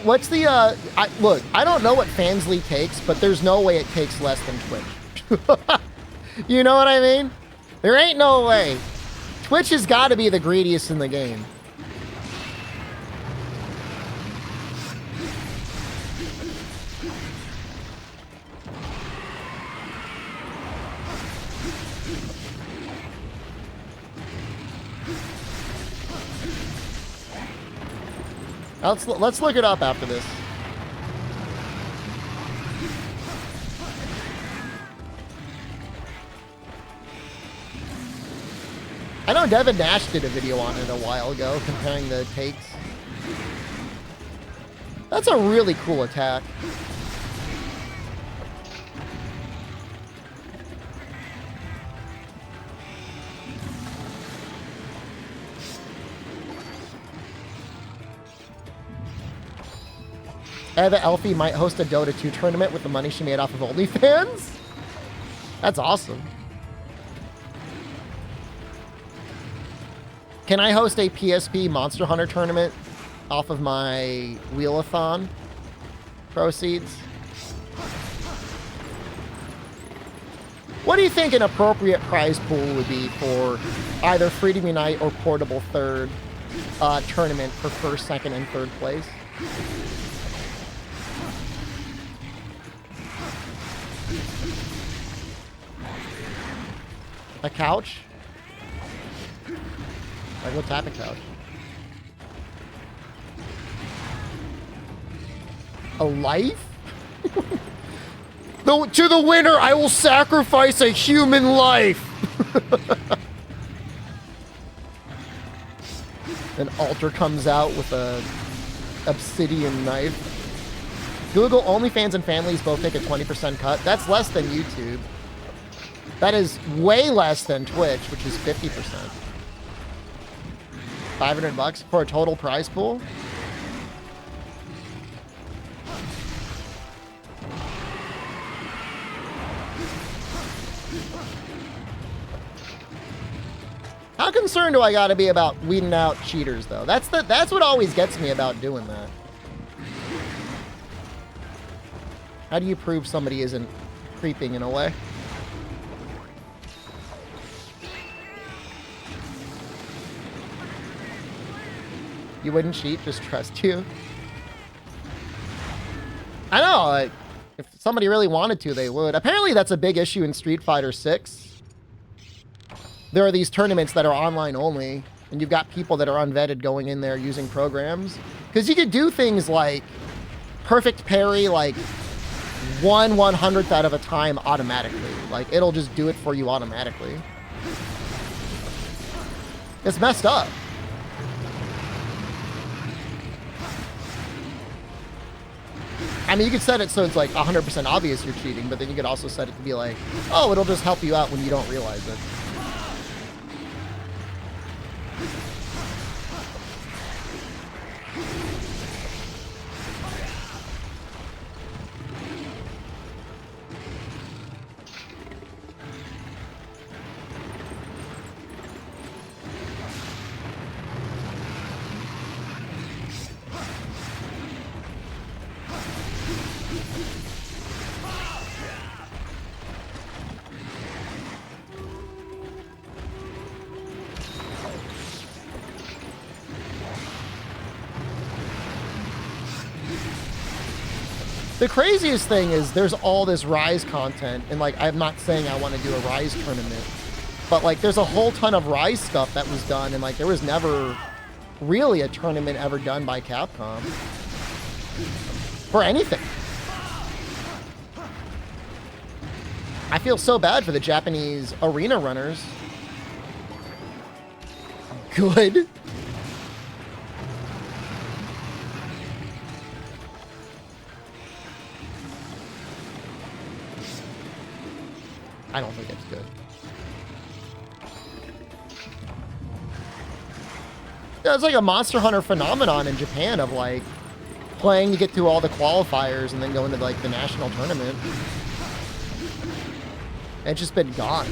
What's the, look, I don't know what Fansley takes, but there's no way it takes less than Twitch. You know what I mean? There ain't no way. Twitch has got to be the greediest in the game. Let's look it up after this. I know Devin Nash did a video on it a while ago, comparing the takes. That's a really cool attack. Eva Elfie might host a Dota 2 tournament with the money she made off of OnlyFans? That's awesome. Can I host a PSP Monster Hunter tournament off of my Wheelathon proceeds? What do you think an appropriate prize pool would be for either Freedom Unite or Portable Third tournament for first, second, and third place? A couch? I go tap a couch. A life? To the winner, I will sacrifice a human life. An altar comes out with a obsidian knife. Google, OnlyFans, and families both take a 20% cut. That's less than YouTube. That is way less than Twitch, which is 50%. $500 for a total prize pool? How concerned do I gotta be about weeding out cheaters, though? That's what always gets me about doing that. How do you prove somebody isn't creeping in a way? You wouldn't cheat, just trust you. I know, like, if somebody really wanted to, they would. Apparently that's a big issue in Street Fighter 6. There are these tournaments that are online only, and you've got people that are unvetted going in there using programs. Because you could do things like perfect parry, like 1/100th out of a time automatically. Like, it'll just do it for you automatically. It's messed up. I mean, you could set it so it's like 100% obvious you're cheating, but then you could also set it to be like, oh, it'll just help you out when you don't realize it. The craziest thing is there's all this Rise content, and like, I'm not saying I want to do a Rise tournament, but like, there's a whole ton of Rise stuff that was done, and like, there was never really a tournament ever done by Capcom for anything. I feel so bad for the Japanese arena runners. Good. I don't think it's good. Yeah, it's like a Monster Hunter phenomenon in Japan of like playing to get through all the qualifiers and then go into like the national tournament. It's just been gone.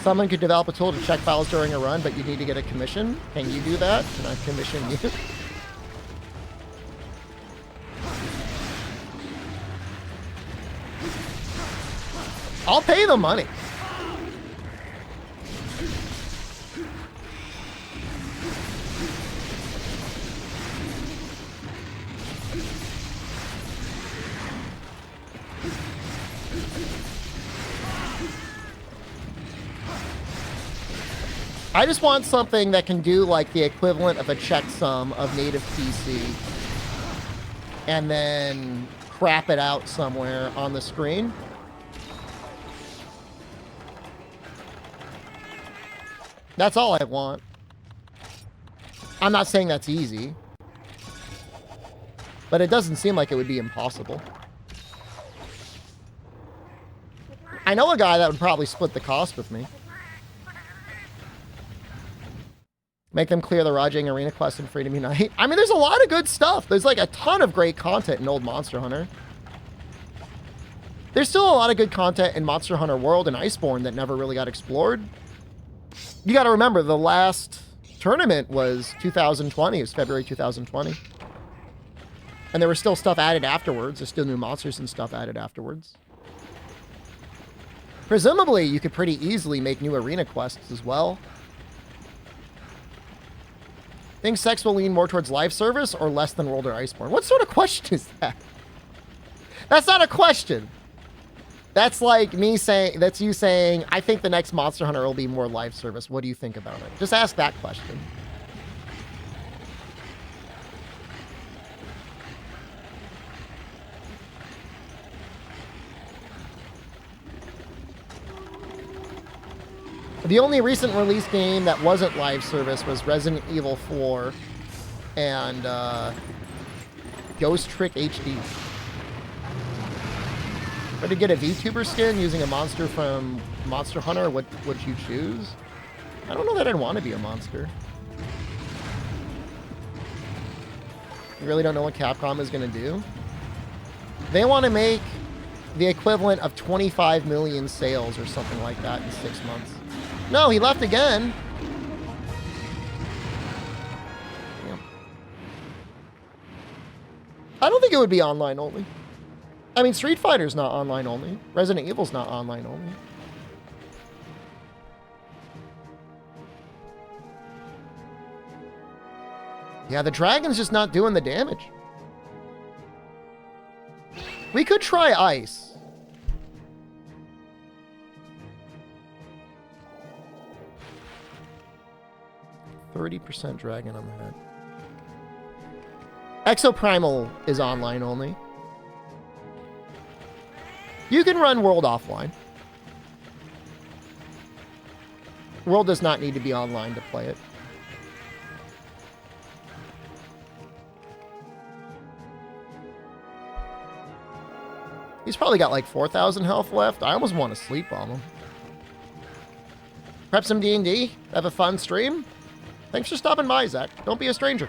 Someone could develop a tool to check files during a run, but you need to get a commission. Can you do that? Can I commission you? I'll pay the money. I just want something that can do like the equivalent of a checksum of native PC and then crap it out somewhere on the screen. That's all I want. I'm not saying that's easy, but it doesn't seem like it would be impossible. I know a guy that would probably split the cost with me. Make them clear the Rajang Arena quest in Freedom Unite. I mean, there's a lot of good stuff. There's like a ton of great content in old Monster Hunter. There's still a lot of good content in Monster Hunter World and Iceborne that never really got explored. You got to remember, the last tournament was 2020. It was February 2020. And there was still stuff added afterwards. There's still new monsters and stuff added afterwards. Presumably, you could pretty easily make new arena quests as well. Think sex will lean more towards live service or less than World or Iceborne? What sort of question is that? That's not a question. That's like me saying, that's you saying, I think the next Monster Hunter will be more live service. What do you think about it? Just ask that question. The only recent release game that wasn't live service was Resident Evil 4 and Ghost Trick HD. Or to get a VTuber skin using a monster from Monster Hunter, what would you choose? I don't know that I'd want to be a monster. I really don't know what Capcom is going to do. They want to make the equivalent of 25 million sales or something like that in 6 months. No, he left again. Damn. I don't think it would be online only. I mean, Street Fighter's not online only. Resident Evil's not online only. Yeah, the dragon's just not doing the damage. We could try ice. %, dragon on the head. Exoprimal is online only. You can run World offline. World does not need to be online to play it. He's probably got like 4,000 health left. I almost want to sleep bomb him. Prep some D&D. Have a fun stream. Thanks for stopping by, Zach. Don't be a stranger.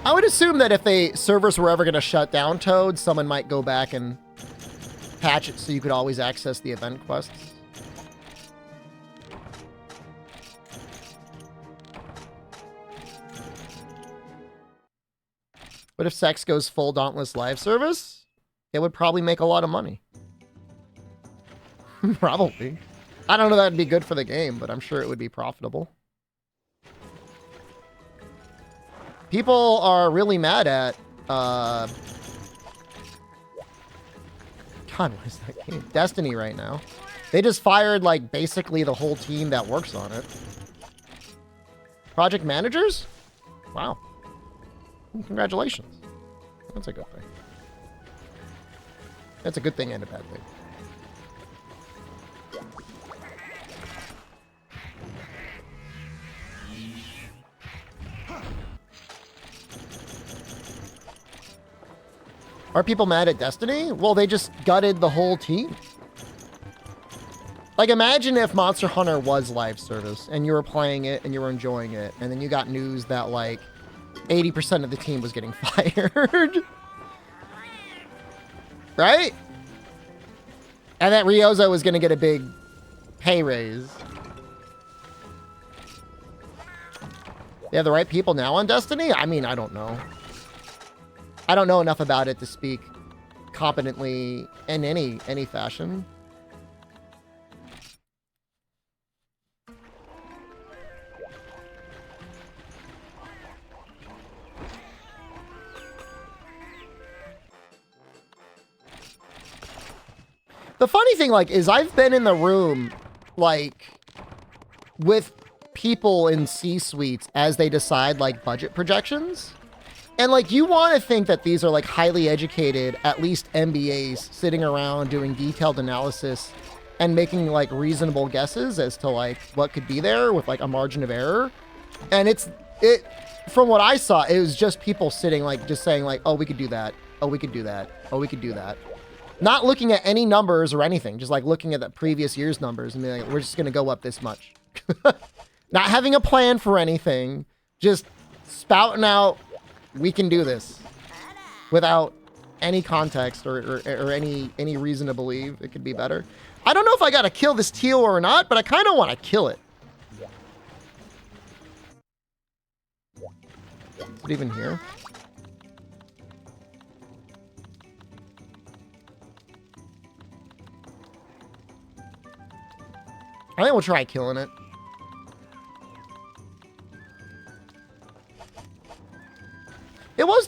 I would assume that if the servers were ever going to shut down Toad, someone might go back and patch it so you could always access the event quests. But if Sex goes full Dauntless live service, it would probably make a lot of money. Probably. I don't know that would be good for the game, but I'm sure it would be profitable. People are really mad at, God, what is that game? Destiny right now. They just fired, like, basically the whole team that works on it. Project managers? Wow. Congratulations. That's a good thing. That's a good thing and a bad thing. Are people mad at Destiny? Well, they just gutted the whole team. Like, imagine if Monster Hunter was live service and you were playing it and you were enjoying it, and then you got news that, like, 80% of the team was getting fired. Right? And that Ryozo was going to get a big pay raise. They have the right people now on Destiny? I mean, I don't know. I don't know enough about it to speak competently in any fashion. The funny thing, like, is I've been in the room, like, with people in C-suites as they decide, like, budget projections. And, like, you want to think that these are, like, highly educated, at least MBAs, sitting around doing detailed analysis and making, like, reasonable guesses as to, like, what could be there with, like, a margin of error. And from what I saw, it was just people sitting, like, just saying, like, oh, we could do that. Oh, we could do that. Oh, we could do that. Not looking at any numbers or anything, just, like, looking at the previous year's numbers and being like, we're just going to go up this much. Not having a plan for anything, just spouting out, we can do this, without any context or any reason to believe it could be better. I don't know if I got to kill this teal or not, but I kind of want to kill it. Is it even here? I think we'll try killing it.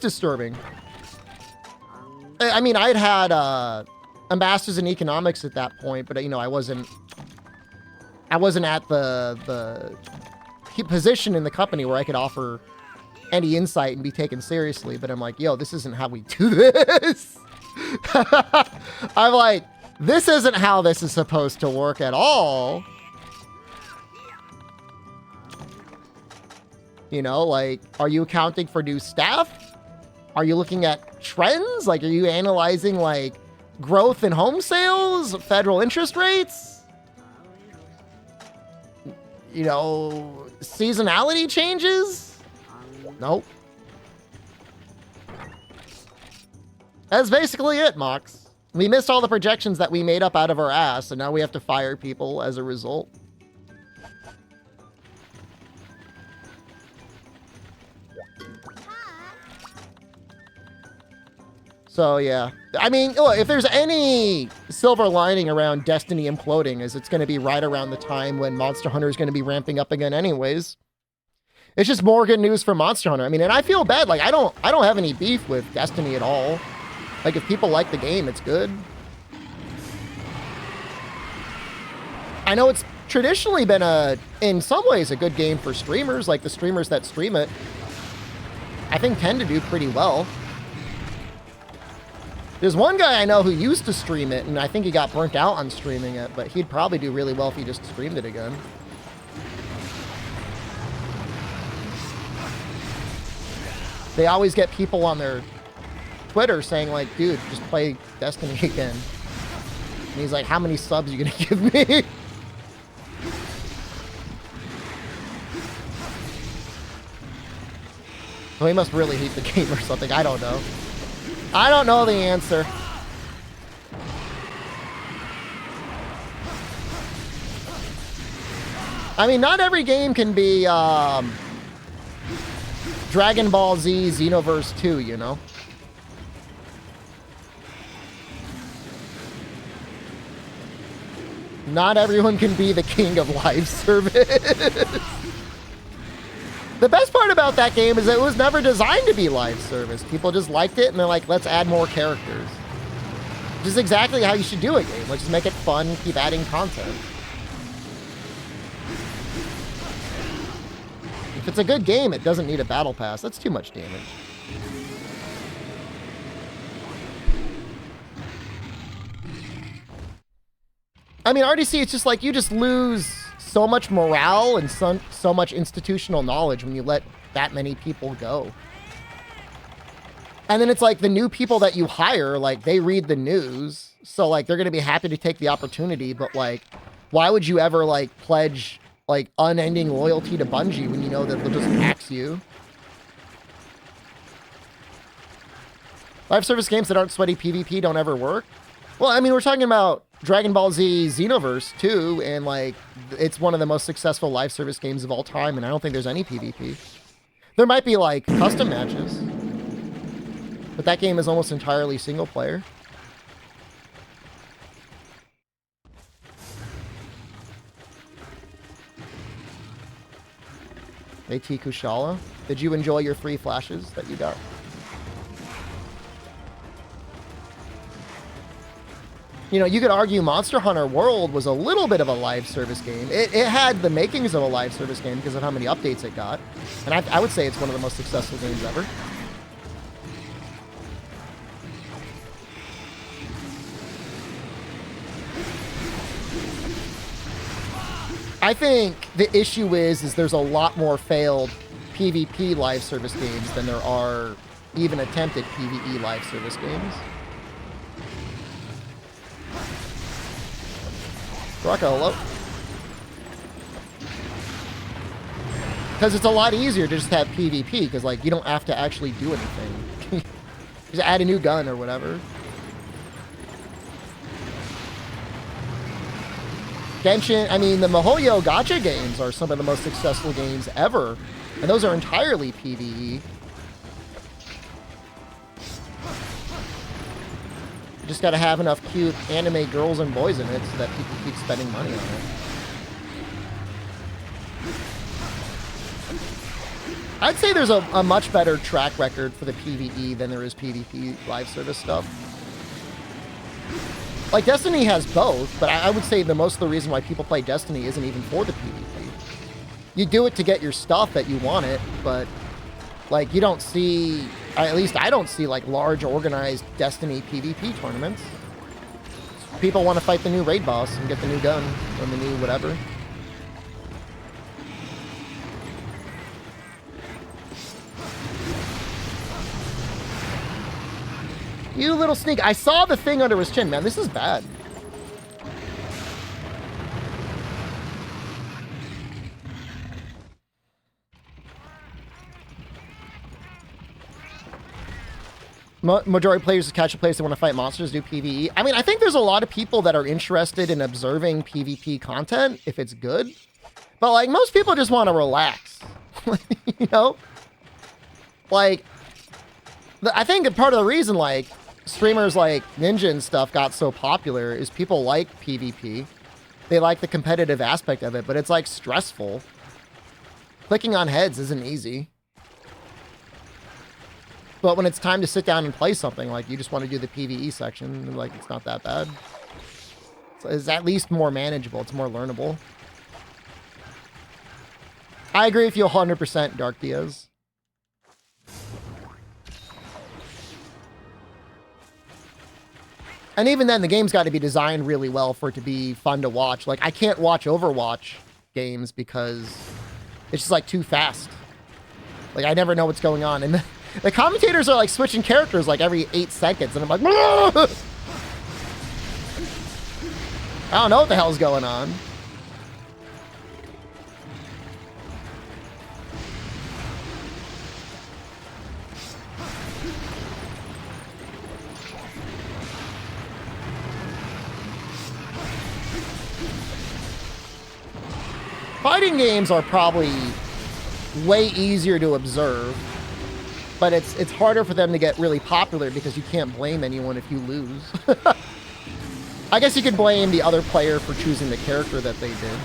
disturbing. I mean, I'd had a master's in economics at that point, but you know, I wasn't at the position in the company where I could offer any insight and be taken seriously. But I'm like, yo, this isn't how we do this. I'm like, this isn't how this is supposed to work at all. You know, like, are you accounting for new staff? Are you looking at trends? Like, are you analyzing, like, growth in home sales, federal interest rates? You know, seasonality changes? Nope. That's basically it, Mox. We missed all the projections that we made up out of our ass, and now we have to fire people as a result. So, yeah. I mean, look, if there's any silver lining around Destiny imploding, is it's going to be right around the time when Monster Hunter is going to be ramping up again anyways. It's just more good news for Monster Hunter. I mean, and I feel bad. Like, I don't have any beef with Destiny at all. Like, if people like the game, it's good. I know it's traditionally been in some ways, a good game for streamers. Like, the streamers that stream it, I think tend to do pretty well. There's one guy I know who used to stream it, and I think he got burnt out on streaming it, but he'd probably do really well if he just streamed it again. They always get people on their Twitter saying, like, dude, just play Destiny again. And he's like, how many subs are you gonna give me? Well, he must really hate the game or something. I don't know. I don't know the answer. I mean, not every game can be Dragon Ball Z Xenoverse 2, you know? Not everyone can be the king of live service. The best part about that game is that it was never designed to be live service. People just liked it, and they're like, let's add more characters. Which is exactly how you should do a game. Let's just make it fun, keep adding content. If it's a good game, it doesn't need a battle pass. That's too much damage. I mean, RDC, it's just like you just lose so much morale and so much institutional knowledge when you let that many people go. And then it's like the new people that you hire, like, they read the news, so, like, they're going to be happy to take the opportunity, but, like, why would you ever, like, pledge, like, unending loyalty to Bungie when you know that they'll just axe you? Live service games that aren't sweaty PvP don't ever work? Well, I mean, we're talking about Dragon Ball Z Xenoverse 2, and, like, it's one of the most successful live service games of all time, and I don't think there's any PvP. There might be, like, custom matches, but that game is almost entirely single player. AT Kushala, did you enjoy your 3 flashes that you got? You know, you could argue Monster Hunter World was a little bit of a live service game. It had the makings of a live service game because of how many updates it got. And I would say it's one of the most successful games ever. I think the issue is there's a lot more failed PvP live service games than there are even attempted PvE live service games. Rocco, hello. Because it's a lot easier to just have PvP, because, like, you don't have to actually do anything. Just add a new gun or whatever. Genshin, I mean, the MiHoYo gacha games are some of the most successful games ever. And those are entirely PvE. You just gotta have enough cute anime girls and boys in it so that people keep spending money on it. I'd say there's a much better track record for the PvE than there is PvP live service stuff. Like, Destiny has both, but I would say most of the reason why people play Destiny isn't even for the PvP. You do it to get your stuff that you want it, but, like, you don't see, at least I don't see, like, large organized Destiny PvP tournaments. People want to fight the new raid boss and get the new gun or the new whatever. You little sneak. I saw the thing under his chin, man. This is bad. Majority of players catch a place they want to fight monsters, do PvE. I mean, I think there's a lot of people that are interested in observing PvP content if it's good. But, like, most people just want to relax. You know? Like, I think part of the reason, like, streamers like Ninja and stuff got so popular is people like PvP. They like the competitive aspect of it, but it's, like, stressful. Clicking on heads isn't easy. But when it's time to sit down and play something, like, you just want to do the PvE section, like, it's not that bad. So it's at least more manageable. It's more learnable. I agree with you 100%, Dark Diaz. And even then, the game's got to be designed really well for it to be fun to watch. Like, I can't watch Overwatch games because it's just, like, too fast. Like, I never know what's going on. And the commentators are, like, switching characters, like, every 8 seconds. And I'm like, I don't know what the hell's going on. Fighting games are probably way easier to observe, but it's harder for them to get really popular because you can't blame anyone if you lose. I guess you could blame the other player for choosing the character that they did.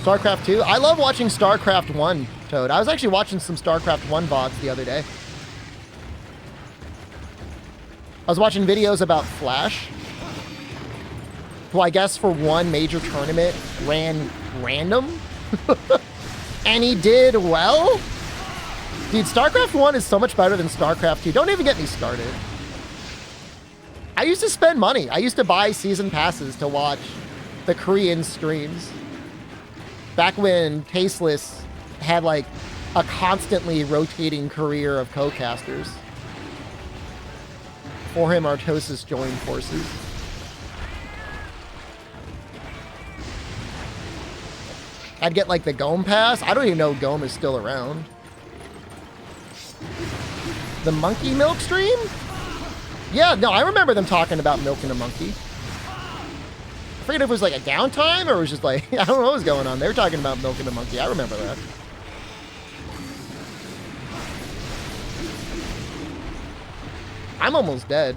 StarCraft 2? I love watching StarCraft 1, Toad. I was actually watching some StarCraft 1 VODs the other day. I was watching videos about Flash, who I guess for one major tournament ran random. And he did well. Dude, StarCraft 1 is so much better than StarCraft 2. Don't even get me started. I used to spend money. I used to buy season passes to watch the Korean streams. Back when Tasteless had, like, a constantly rotating career of co-casters. Before him, Artosis joined forces. I'd get, like, the Gome pass. I don't even know Gome is still around. The monkey milk stream? Yeah, no, I remember them talking about milking a monkey. I forget if it was like a downtime or it was just like, I don't know what was going on. They were talking about milking a monkey. I remember that. I'm almost dead.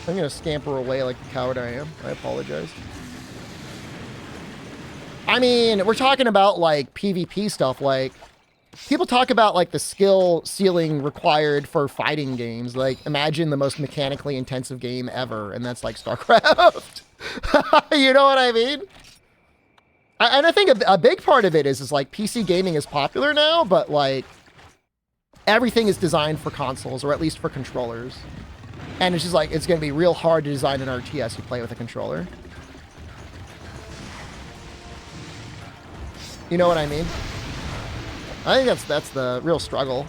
I'm going to scamper away like the coward I am. I apologize. I mean, we're talking about like PvP stuff. Like, people talk about like the skill ceiling required for fighting games. Like, imagine the most mechanically intensive game ever, and that's like StarCraft. You know what I mean? And I think a big part of it is like PC gaming is popular now, but like everything is designed for consoles, or at least for controllers. And it's just like, it's going to be real hard to design an RTS you play with a controller. You know what I mean? I think that's the real struggle.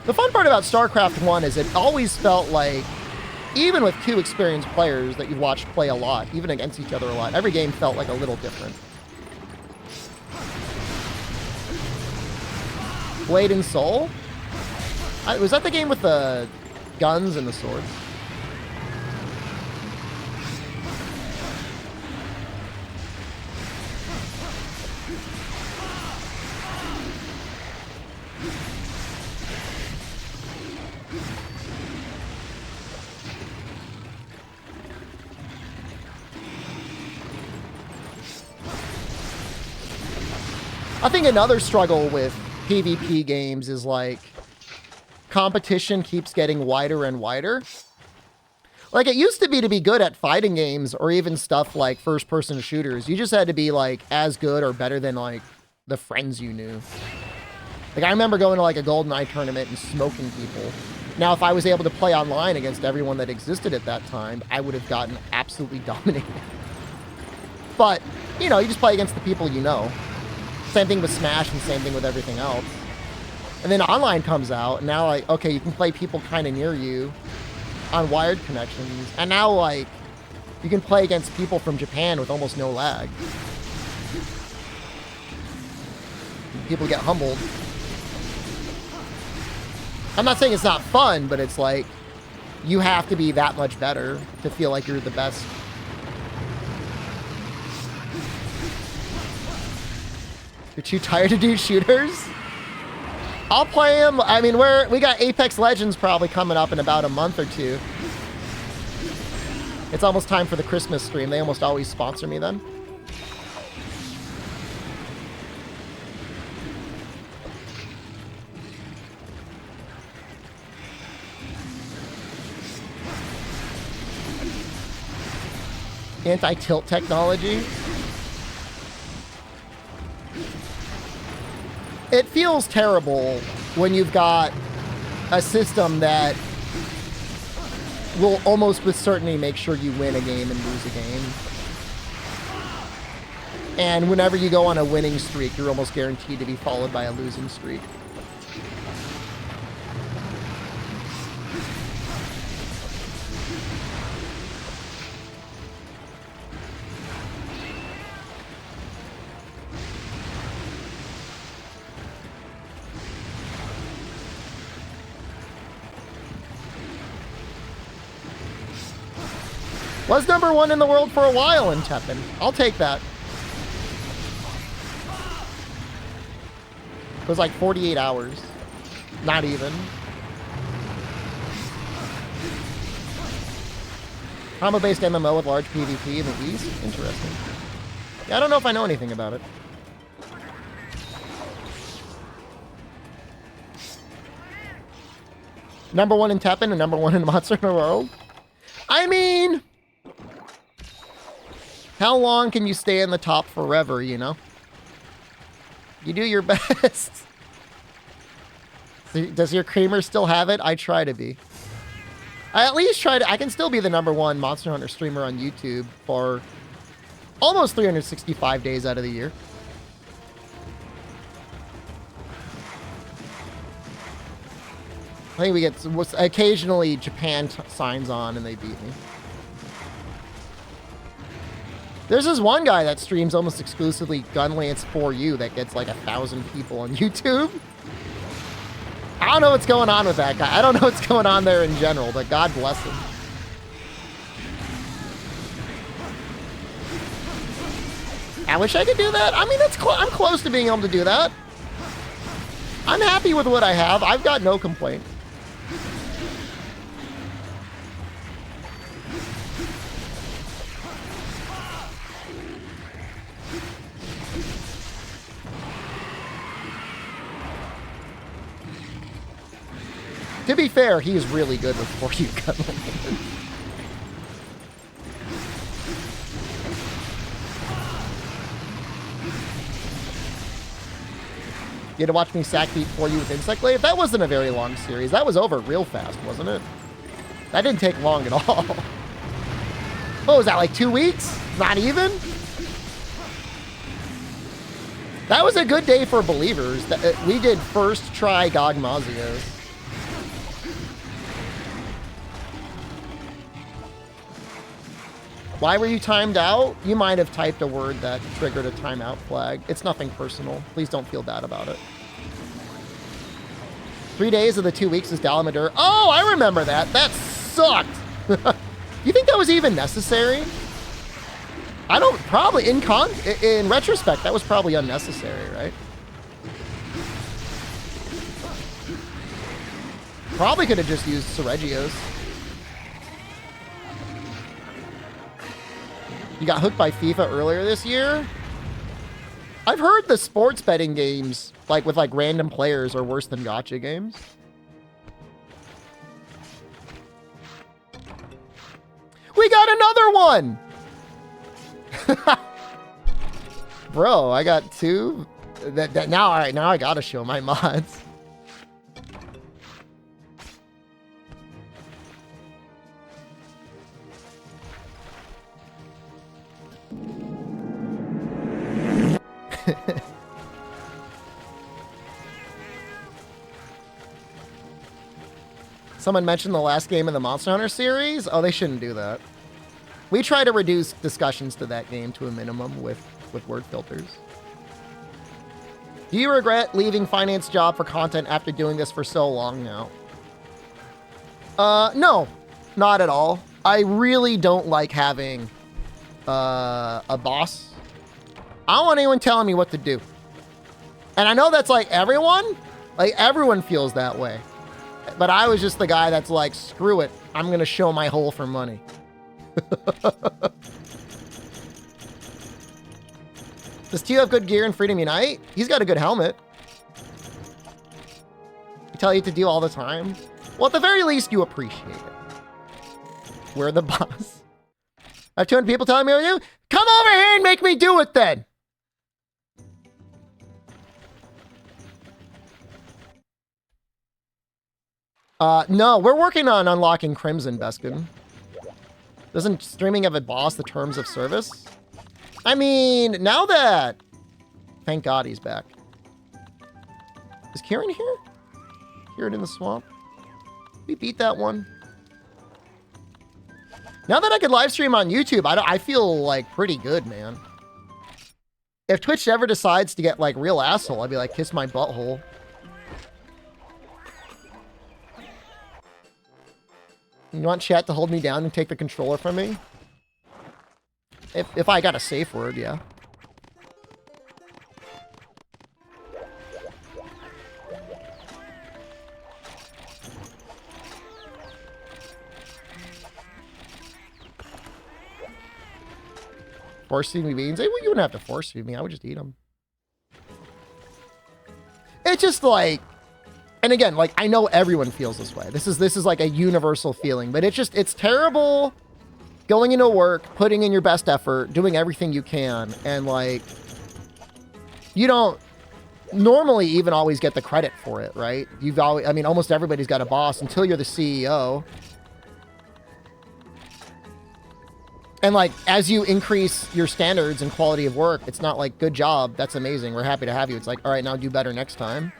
The fun part about StarCraft 1 is it always felt like, even with two experienced players that you've watched play a lot, even against each other a lot, every game felt like a little different. Blade and Soul? Was that the game with the guns and the swords? I think another struggle with PvP games is like competition keeps getting wider and wider. Like it used to be good at fighting games or even stuff like first-person shooters. You just had to be like as good or better than like the friends you knew. Like I remember going to like a GoldenEye tournament and smoking people. Now, if I was able to play online against everyone that existed at that time, I would have gotten absolutely dominated. But, you know, you just play against the people you know. Same thing with Smash and same thing with everything else. And then online comes out, and now, like, okay, you can play people kind of near you on wired connections. And now, like, you can play against people from Japan with almost no lag. People get humbled. I'm not saying it's not fun, but it's like, you have to be that much better to feel like you're the best. You're too tired to do shooters? I'll play them. I mean, we got Apex Legends probably coming up in about a month or two. It's almost time for the Christmas stream. They almost always sponsor me then. Anti-tilt technology. It feels terrible when you've got a system that will almost with certainty make sure you win a game and lose a game. And whenever you go on a winning streak, you're almost guaranteed to be followed by a losing streak. Was #1 in the world for a while in Teppen. I'll take that. It was like 48 hours. Not even. Combo-based MMO with large PvP in the East? Interesting. Yeah, I don't know if I know anything about it. #1 in Teppen and #1 in Monster Hunter World? I mean, how long can you stay in the top forever, you know? You do your best. Does your creamer still have it? I try to be. I at least try to. I can still be the #1 Monster Hunter streamer on YouTube for almost 365 days out of the year. I think we get occasionally Japan signs on and they beat me. There's this one guy that streams almost exclusively Gunlance for You that gets like 1,000 people on YouTube. I don't know what's going on with that guy. I don't know what's going on there in general, but God bless him. I wish I could do that. I mean, I'm close to being able to do that. I'm happy with what I have. I've got no complaint. To be fair, he is really good with For You Gunlance. You had to watch me sack beat For You with Insect Glaive? That wasn't a very long series. That was over real fast, wasn't it? That didn't take long at all. What was that, like 2 weeks? Not even? That was a good day for believers. We did first try GOG Mazios. Why were you timed out? You might have typed a word that triggered a timeout flag. It's nothing personal. Please don't feel bad about it. 3 days of the 2 weeks is Dalamadur. Oh, I remember that. That sucked. You think that was even necessary? I don't, probably, in retrospect, that was probably unnecessary, right? Probably could have just used Seregios. You got hooked by FIFA earlier this year? I've heard the sports betting games, like with like random players, are worse than gacha games. We got another one! Bro, I got two. Now, all right, now I gotta show my mods. Someone mentioned the last game of the Monster Hunter series. Oh, they shouldn't do that. We try to reduce discussions to that game to a minimum with word filters. Do you regret leaving finance job for content after doing this for so long now? No, not at all. I really don't like having a boss. I don't want anyone telling me what to do. And I know that's like everyone feels that way. But I was just the guy that's like, screw it. I'm going to show my hole for money. Does Tio have good gear in Freedom Unite? He's got a good helmet. I tell you to do all the time. Well, at the very least, you appreciate it. We're the boss. I have 200 people telling me what to do. Come over here and make me do it then. No, we're working on unlocking Crimson, Beskin. Doesn't streaming have a boss the terms of service? I mean, now that... Thank God he's back. Is Kieran here? Kieran in the swamp? We beat that one. Now that I could live stream on YouTube, I feel like pretty good, man. If Twitch ever decides to get like real asshole, I'd be like, kiss my butthole. You want chat to hold me down and take the controller from me? If I got a safe word, yeah. Force feed me beans? Hey, well, you wouldn't have to force feed me. I would just eat them. It's just like... And again, like, I know everyone feels this way. This is like a universal feeling, but it's terrible going into work, putting in your best effort, doing everything you can, and like, you don't normally even always get the credit for it, right? I mean, almost everybody's got a boss until you're the CEO. And like, as you increase your standards and quality of work, it's not like, good job, that's amazing, we're happy to have you. It's like, all right, now do better next time.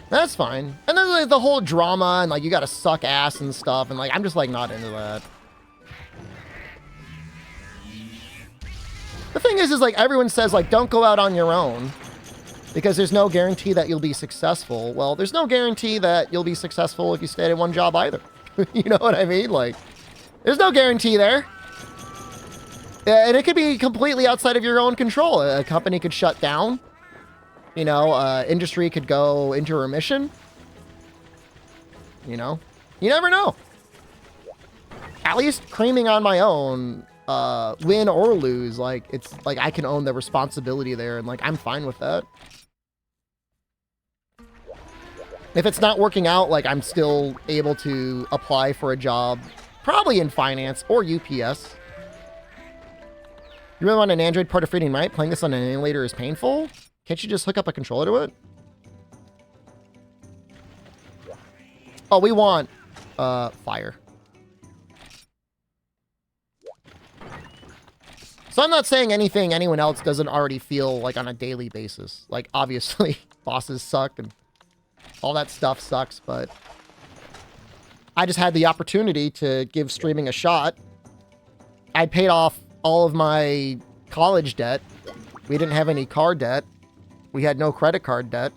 That's fine. And then like, the whole drama and like you gotta suck ass and stuff, and like I'm just like not into that. The thing is like everyone says like don't go out on your own because there's no guarantee that you'll be successful. Well, there's no guarantee that you'll be successful if you stay at one job either. You know what I mean? Like there's no guarantee there. And it could be completely outside of your own control. A company could shut down. You know, industry could go into remission. You know, you never know. At least creaming on my own, win or lose, like it's like I can own the responsibility there, and like I'm fine with that. If it's not working out, like I'm still able to apply for a job, probably in finance or UPS. You really want an Android port of Freedom Unite? Playing this on an emulator is painful. Can't you just hook up a controller to it? Oh, we want fire. So I'm not saying anything anyone else doesn't already feel like on a daily basis. Like, obviously, bosses suck and all that stuff sucks, but I just had the opportunity to give streaming a shot. I paid off all of my college debt. We didn't have any car debt. We had no credit card debt.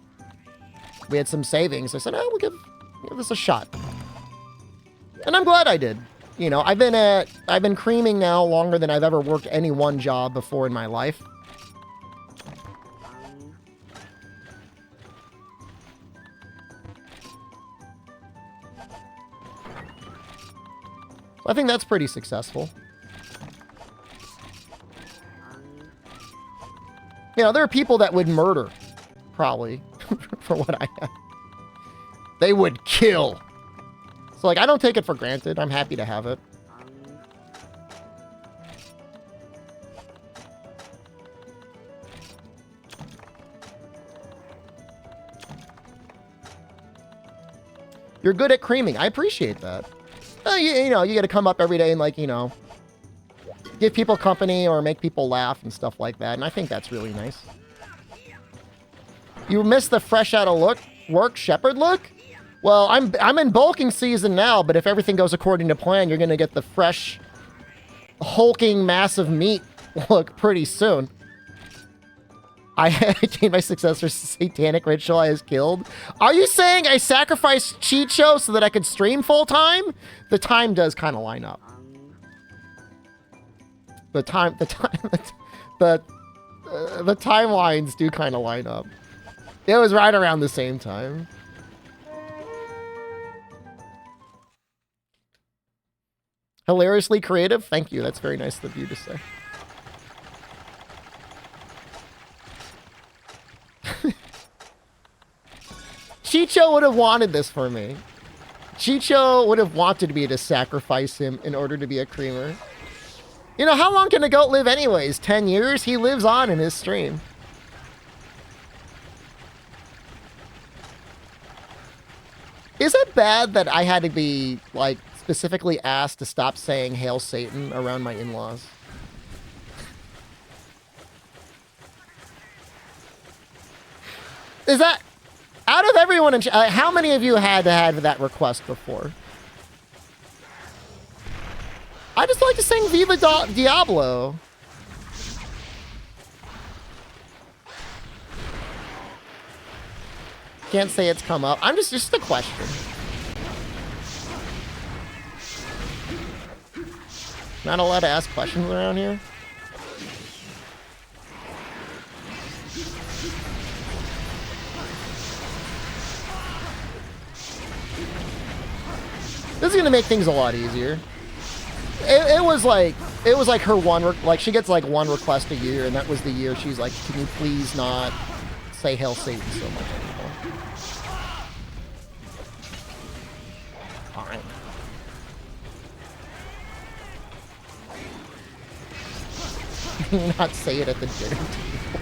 We had some savings. I said, we'll give this a shot. And I'm glad I did. You know, I've been creaming now longer than I've ever worked any one job before in my life. I think that's pretty successful. You know, there are people that would murder, probably, for what I have. They would kill. So, like, I don't take it for granted. I'm happy to have it. You're good at creaming. I appreciate that. You know, you got to come up every day and, like, you know, give people company or make people laugh and stuff like that. And I think that's really nice. You miss the fresh out of work Shepard look? Well, I'm in bulking season now, but if everything goes according to plan, you're going to get the fresh, hulking, massive meat look pretty soon. I gained my successor satanic ritual I was killed. Are you saying I sacrificed Chicho so that I could stream full time? The time does kind of line up. The timelines do kind of line up. It was right around the same time. Hilariously creative. Thank you. That's very nice of you to say. Chicho would have wanted this for me. Chicho would have wanted me to sacrifice him in order to be a creamer. You know, how long can a goat live anyways? 10 years? He lives on in his stream. Is it bad that I had to be, like, specifically asked to stop saying Hail Satan around my in-laws? Is that... Out of everyone in... how many of you had to have that request before? I just like to sing Viva Diablo. Can't say it's come up. I'm just a question. Not allowed to ask questions around here? This is gonna make things a lot easier. It was like her one, like she gets like one request a year, and that was the year she's like, can you please not say Hail Satan so much anymore? Fine. Not say it at the dinner table.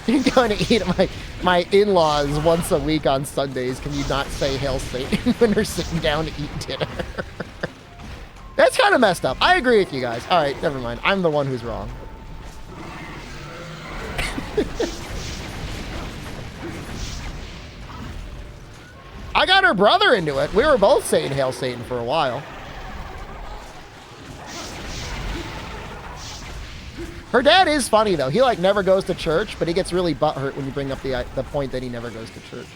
You're going to eat at my in-laws once a week on Sundays. Can you not say Hail Satan when they're sitting down to eat dinner? That's kind of messed up. I agree with you guys. All right, never mind. I'm the one who's wrong. I got her brother into it. We were both saying Hail Satan for a while. Her dad is funny, though. He, like, never goes to church, but he gets really butthurt when you bring up the point that he never goes to church.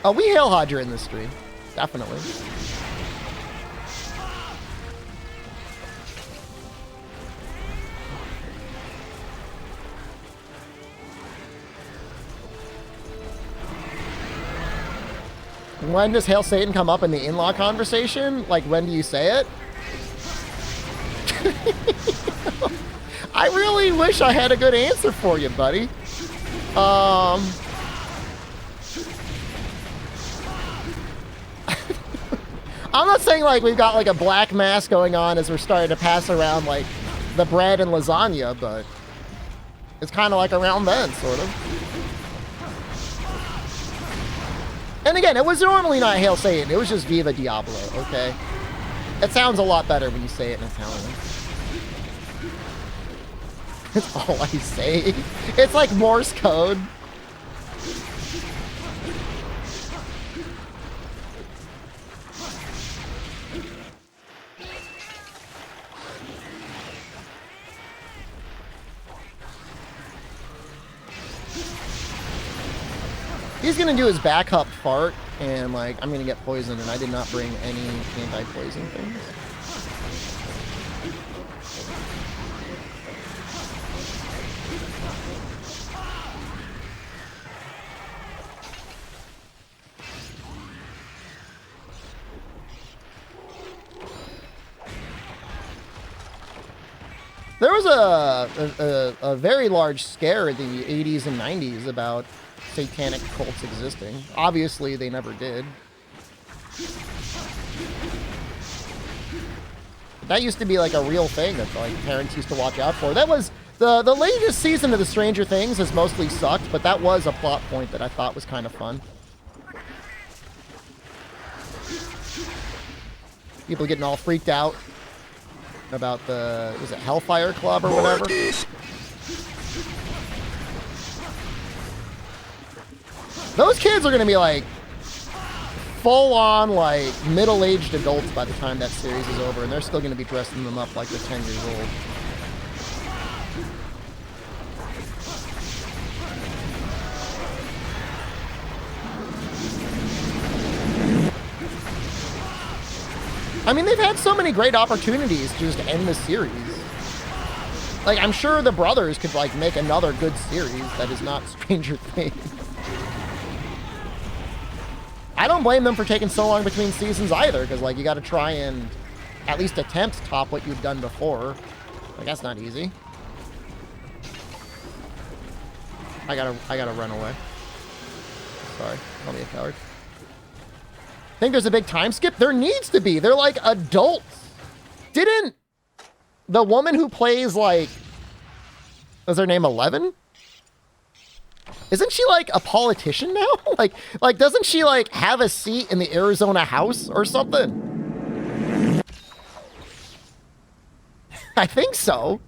Oh, we Hail Hodger in this stream. Definitely. When does Hail Satan come up in the in-law conversation? Like, when do you say it? I really wish I had a good answer for you, buddy. I'm not saying, like, we've got, like, a black mass going on as we're starting to pass around, like, the bread and lasagna, but it's kind of like around then, sort of. And again, it was normally not Hail Satan. It was just Viva Diablo, okay? It sounds a lot better when you say it in Italian. That's all I say. It's like Morse code. He's gonna do his backup fart, and like I'm gonna get poisoned, and I did not bring any anti-poison things. There was a very large scare in the 80s and 90s about satanic cults existing. Obviously, they never did. That used to be like a real thing that like parents used to watch out for. That was the latest season of the Stranger Things has mostly sucked, but that was a plot point that I thought was kind of fun. People getting all freaked out about the, was it Hellfire Club or whatever? Those kids are going to be like full-on like middle-aged adults by the time that series is over, and they're still going to be dressing them up like they're 10 years old. I mean, they've had so many great opportunities to just end the series. Like, I'm sure the brothers could, like, make another good series that is not Stranger Things. I don't blame them for taking so long between seasons either, because, like, you got to try and at least attempt to top what you've done before. Like, that's not easy. I gotta run away. Sorry, call me a coward. Think there's a big time skip? There needs to be. They're like adults. Didn't the woman who plays like, is her name 11? Isn't she like a politician now? like doesn't she like have a seat in the Arizona House or something? I think so.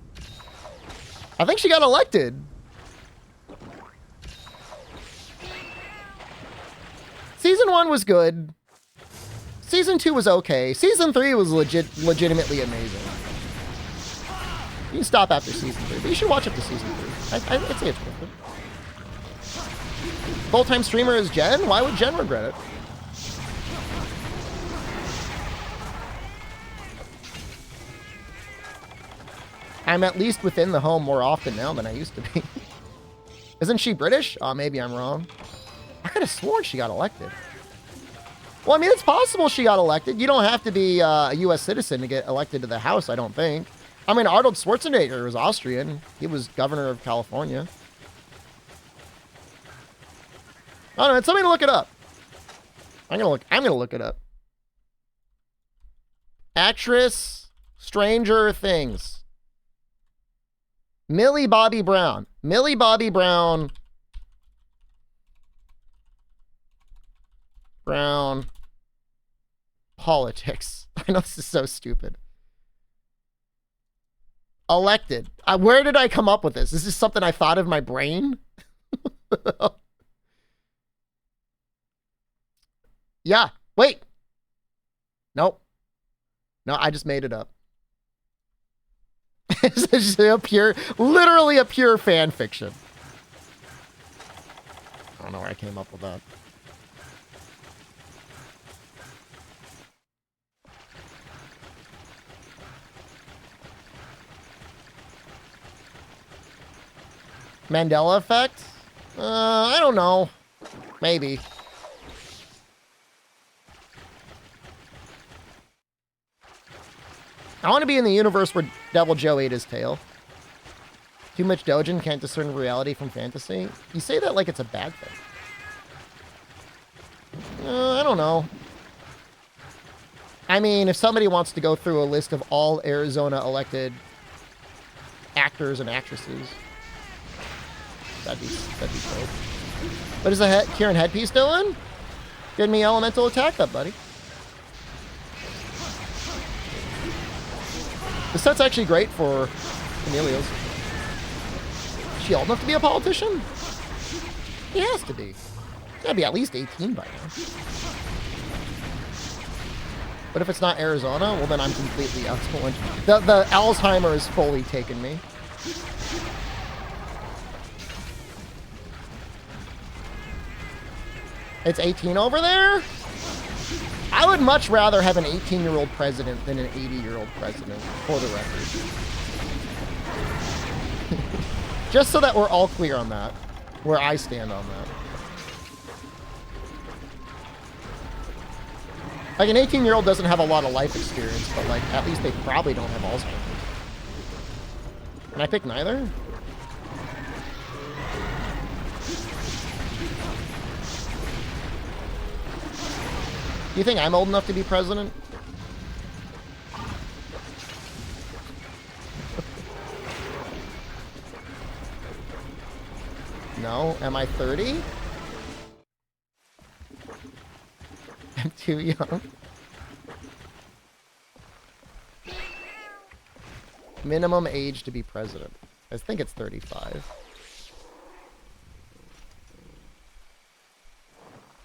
I think she got elected. Season 1 was good. Season 2 was okay. Season 3 was legitimately amazing. You can stop after Season 3, but you should watch up to Season 3. I'd say it's worth it. Full-time streamer is Jen? Why would Jen regret it? I'm at least within the home more often now than I used to be. Isn't she British? Oh, maybe I'm wrong. I could have sworn she got elected. Well, I mean, it's possible she got elected. You don't have to be a U.S. citizen to get elected to the House, I don't think. I mean, Arnold Schwarzenegger was Austrian. He was governor of California. I don't know. Somebody look it up. I'm gonna look it up. Actress, Stranger Things. Millie Bobby Brown. Millie Bobby Brown. Politics. I know this is so stupid. Elected. Where did I come up with this? Is this something I thought of my brain? Yeah. Wait. Nope. No, I just made it up. It's just literally a pure fan fiction. I don't know where I came up with that. Mandela effect? I don't know. Maybe. I want to be in the universe where Devil Joe ate his tail. Too much Dojin, can't discern reality from fantasy. You say that like it's a bad thing. I don't know. I mean, if somebody wants to go through a list of all Arizona elected actors and actresses, that'd be dope. What is the Kieran headpiece doing? Give me elemental attack up, buddy. This set's actually great for Emilio's. Is she old enough to be a politician? He has to be. He's gotta be at least 18 by now. But if it's not Arizona, well then I'm completely out to lunch. The Alzheimer has fully taken me. It's 18 over there? I would much rather have an 18-year-old president than an 80-year-old president, for the record. Just so that we're all clear on that, where I stand on that. Like, an 18-year-old doesn't have a lot of life experience, but, like, at least they probably don't have Alzheimer's. Can I pick neither? Do you think I'm old enough to be president? No? Am I 30? I'm too young. Minimum age to be president. I think it's 35.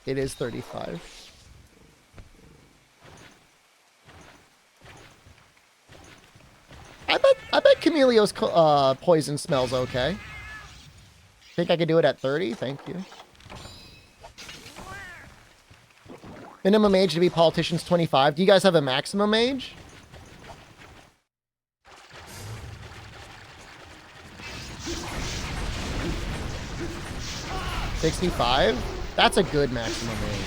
It is 35. I bet Camelio's poison smells okay. Think I could do it at 30? Thank you. Minimum age to be politicians, 25. Do you guys have a maximum age? $65? That's a good maximum age.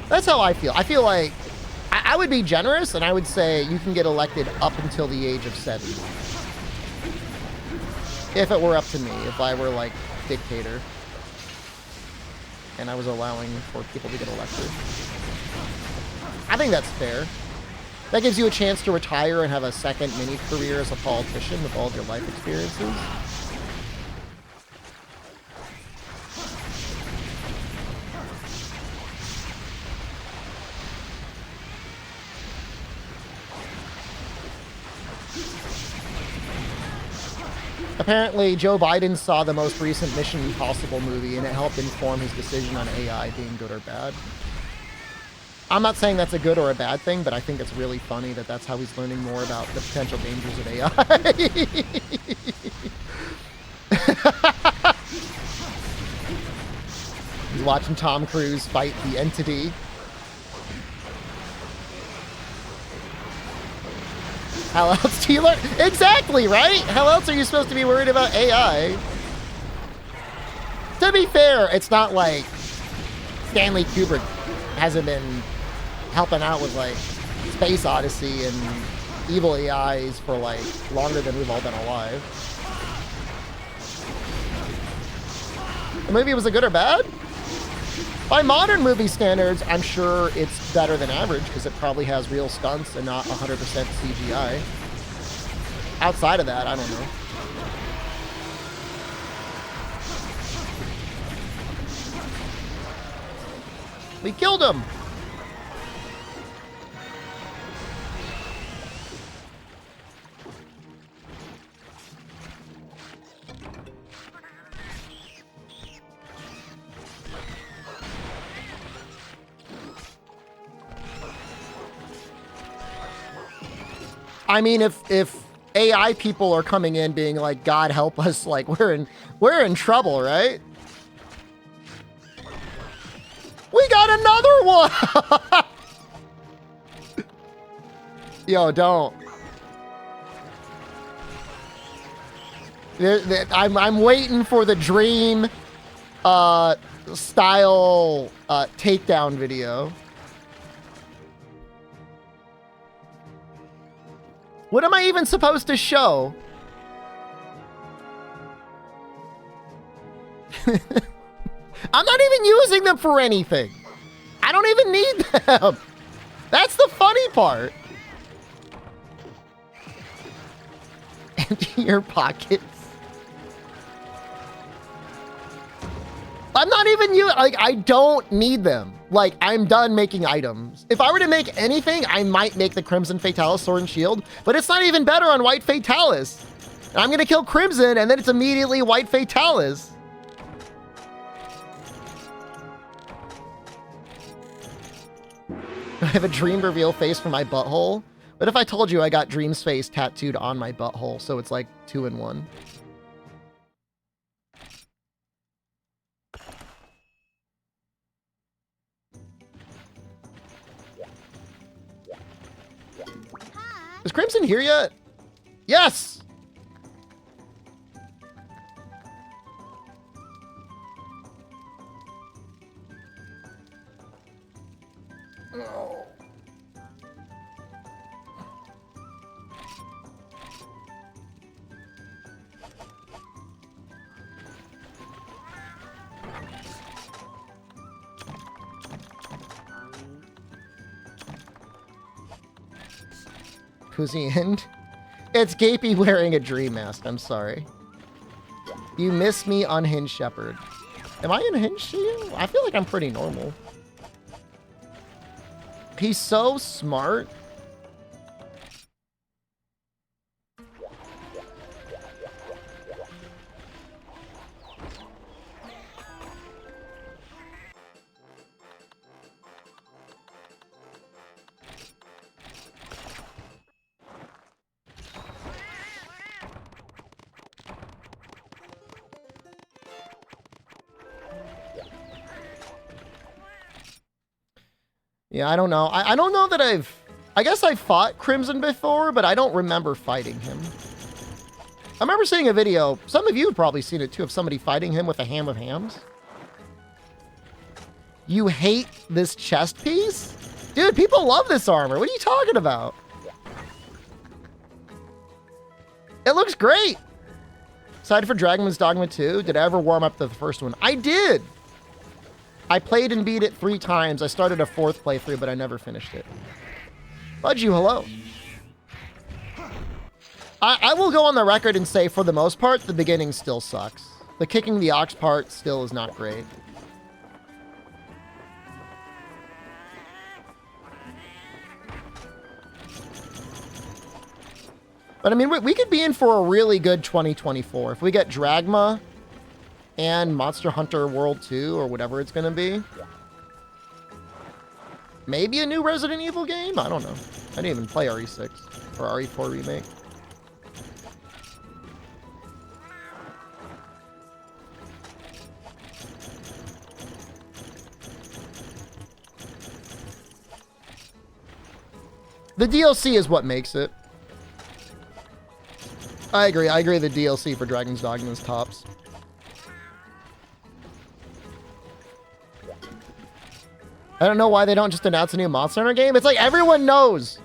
That's how I feel. I feel like I would be generous and I would say you can get elected up until the age of 70. If it were up to me, if I were like dictator and I was allowing for people to get elected. I think that's fair. That gives you a chance to retire and have a second mini career as a politician with all of your life experiences. Apparently, Joe Biden saw the most recent Mission Impossible movie, and it helped inform his decision on AI being good or bad. I'm not saying that's a good or a bad thing, but I think it's really funny that that's how he's learning more about the potential dangers of AI. He's watching Tom Cruise fight the entity. How else do you learn? Exactly, right? How else are you supposed to be worried about AI? To be fair, it's not like Stanley Kubrick hasn't been helping out with like Space Odyssey and evil AIs for like longer than we've all been alive. The movie, was it good or bad? By modern movie standards, I'm sure it's better than average because it probably has real stunts and not 100% CGI. Outside of that, I don't know. We killed him! I mean, if AI people are coming in being like, God help us, like we're in trouble, right? We got another one! Yo, don't. I'm waiting for the dream style takedown video. What am I even supposed to show? I'm not even using them for anything. I don't even need them. That's the funny part. Empty your pockets. I'm not even like, I don't need them. Like, I'm done making items. If I were to make anything, I might make the Crimson Fatalis Sword and Shield, but it's not even better on White Fatalis. And I'm gonna kill Crimson, and then it's immediately White Fatalis. I have a dream reveal face for my butthole. But if I told you I got Dream's face tattooed on my butthole, so it's like 2 in 1. Is Crimson here yet? Yes! Oh. Who's he in? It's Gapey wearing a dream mask. I'm sorry. You miss me, unhinged Shepherd. Am I unhinged to you? I feel like I'm pretty normal. He's so smart. Yeah, I don't know. I don't know that I guess I fought Crimson before, but I don't remember fighting him. I remember seeing a video. Some of you have probably seen it too, of somebody fighting him with a ham of hams. You hate this chest piece? Dude, people love this armor. What are you talking about? It looks great. Excited for Dragon's Dogma 2. Did I ever warm up to the first one? I did. I played and beat it 3 times. I started a 4th playthrough, but I never finished it. Budju, hello. I will go on the record and say, for the most part, the beginning still sucks. The kicking the ox part still is not great. But I mean, we could be in for a really good 2024. If we get Dragma and Monster Hunter World 2 or whatever it's going to be. Maybe a new Resident Evil game? I don't know. I didn't even play RE6 or RE4 Remake. The DLC is what makes it. I agree. I agree the DLC for Dragon's Dogma is tops. I don't know why they don't just announce a new Monster Hunter game. It's like everyone knows.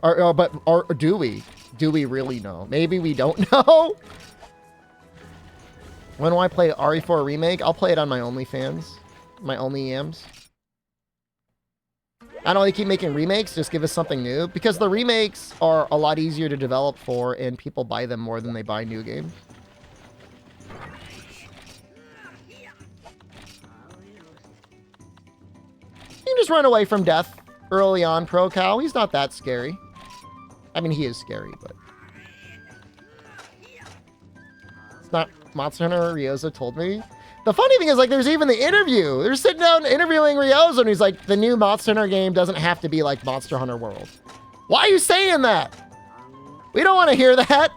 Or do we? Do we really know? Maybe we don't know. When do I play RE4 Remake? I'll play it on my OnlyFans. My OnlyYams. I don't know, they keep making remakes. Just give us something new. Because the remakes are a lot easier to develop for, and people buy them more than they buy new games. You can just run away from death early on, Pro Cow. He's not that scary. I mean, he is scary, but... It's not Monster Hunter Ryozo told me. The funny thing is, like, there's even the interview. They're sitting down interviewing Ryozo, and he's like, the new Monster Hunter game doesn't have to be like Monster Hunter World. Why are you saying that? We don't want to hear that.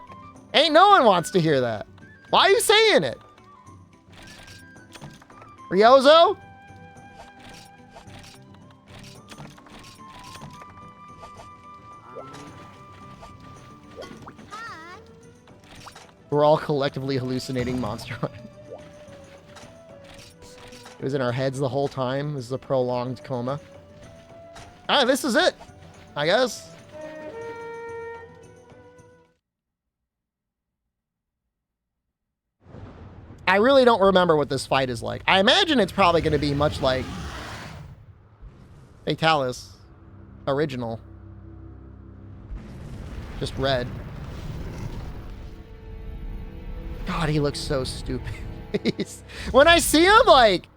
Ain't no one wants to hear that. Why are you saying it? Ryozo? We're all collectively hallucinating Monster Hunter. It was in our heads the whole time. This is a prolonged coma. Ah, this is it, I guess. I really don't remember what this fight is like. I imagine it's probably going to be much like Fatalis original. Just red. God, he looks so stupid. When I see him, like,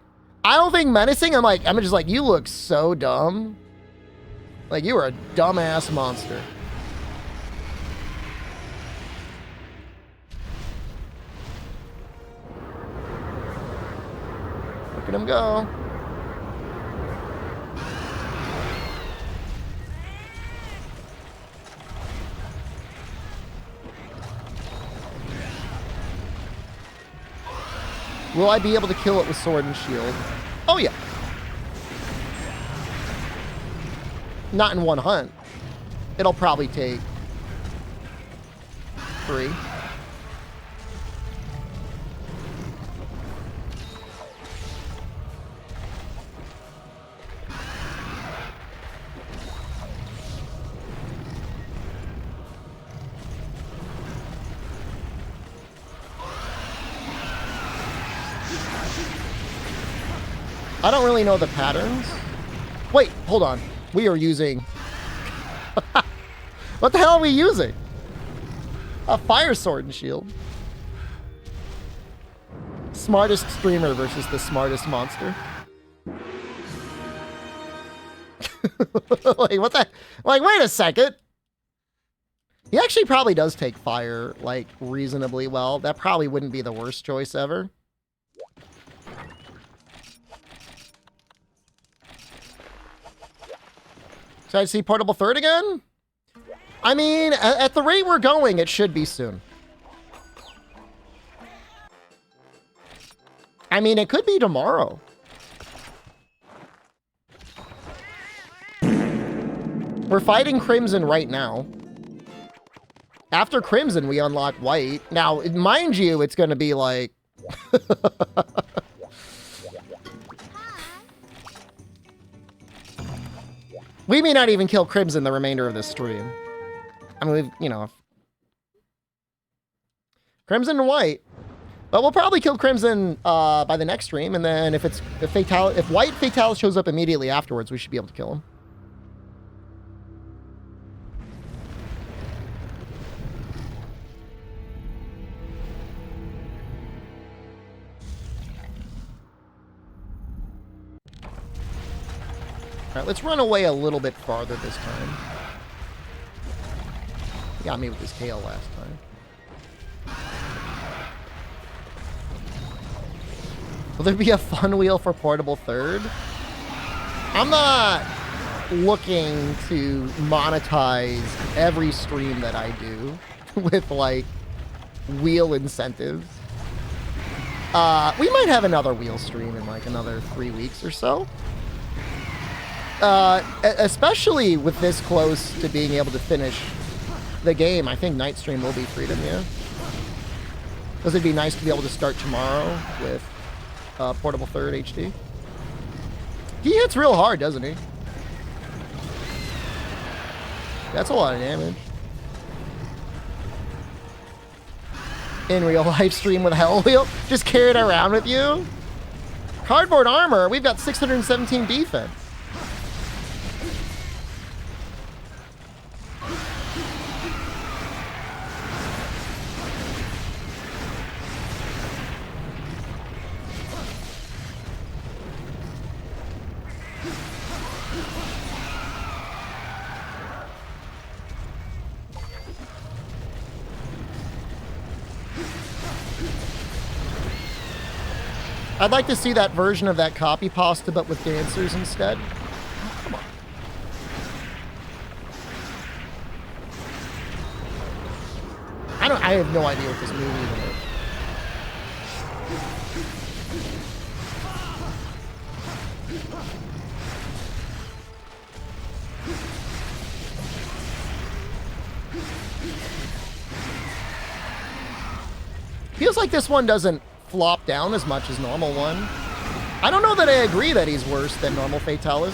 I don't think menacing. I'm just like, you look so dumb. Like, you are a dumbass monster. Look at him go. Will I be able to kill it with sword and shield? Oh, yeah. Not in one hunt. It'll probably take 3. I don't really know the patterns. Wait, hold on. We are using... What the hell are we using? A fire sword and shield. Smartest streamer versus the smartest monster. Like, what the... Like, wait a second. He actually probably does take fire, like, reasonably well. That probably wouldn't be the worst choice ever. Should I see portable third again? I mean, at the rate we're going, it should be soon. I mean, it could be tomorrow. We're fighting Crimson right now. After Crimson, we unlock White. Now, mind you, it's going to be like... We may not even kill Crimson the remainder of this stream. I mean, we've, you know... Crimson and White. But we'll probably kill Crimson by the next stream, and then if White Fatalis shows up immediately afterwards, we should be able to kill him. Alright, let's run away a little bit farther this time. He got me with his tail last time. Will there be a fun wheel for portable third? I'm not looking to monetize every stream that I do with, like, wheel incentives. We might have another wheel stream in, like, another 3 weeks or so. Especially with this close to being able to finish the game, I think night stream will be freedom, yeah. Because it'd be nice to be able to start tomorrow with portable third HD. He hits real hard, doesn't he? That's a lot of damage. In real life stream with Hell Wheel, just carry it around with you. Cardboard armor, we've got 617 defense. I'd like to see that version of that copy pasta, but with dancers instead. Oh, come on. I have no idea what this movie is. Feels like this one doesn't flop down as much as normal one. I don't know that I agree that he's worse than normal Fatalis.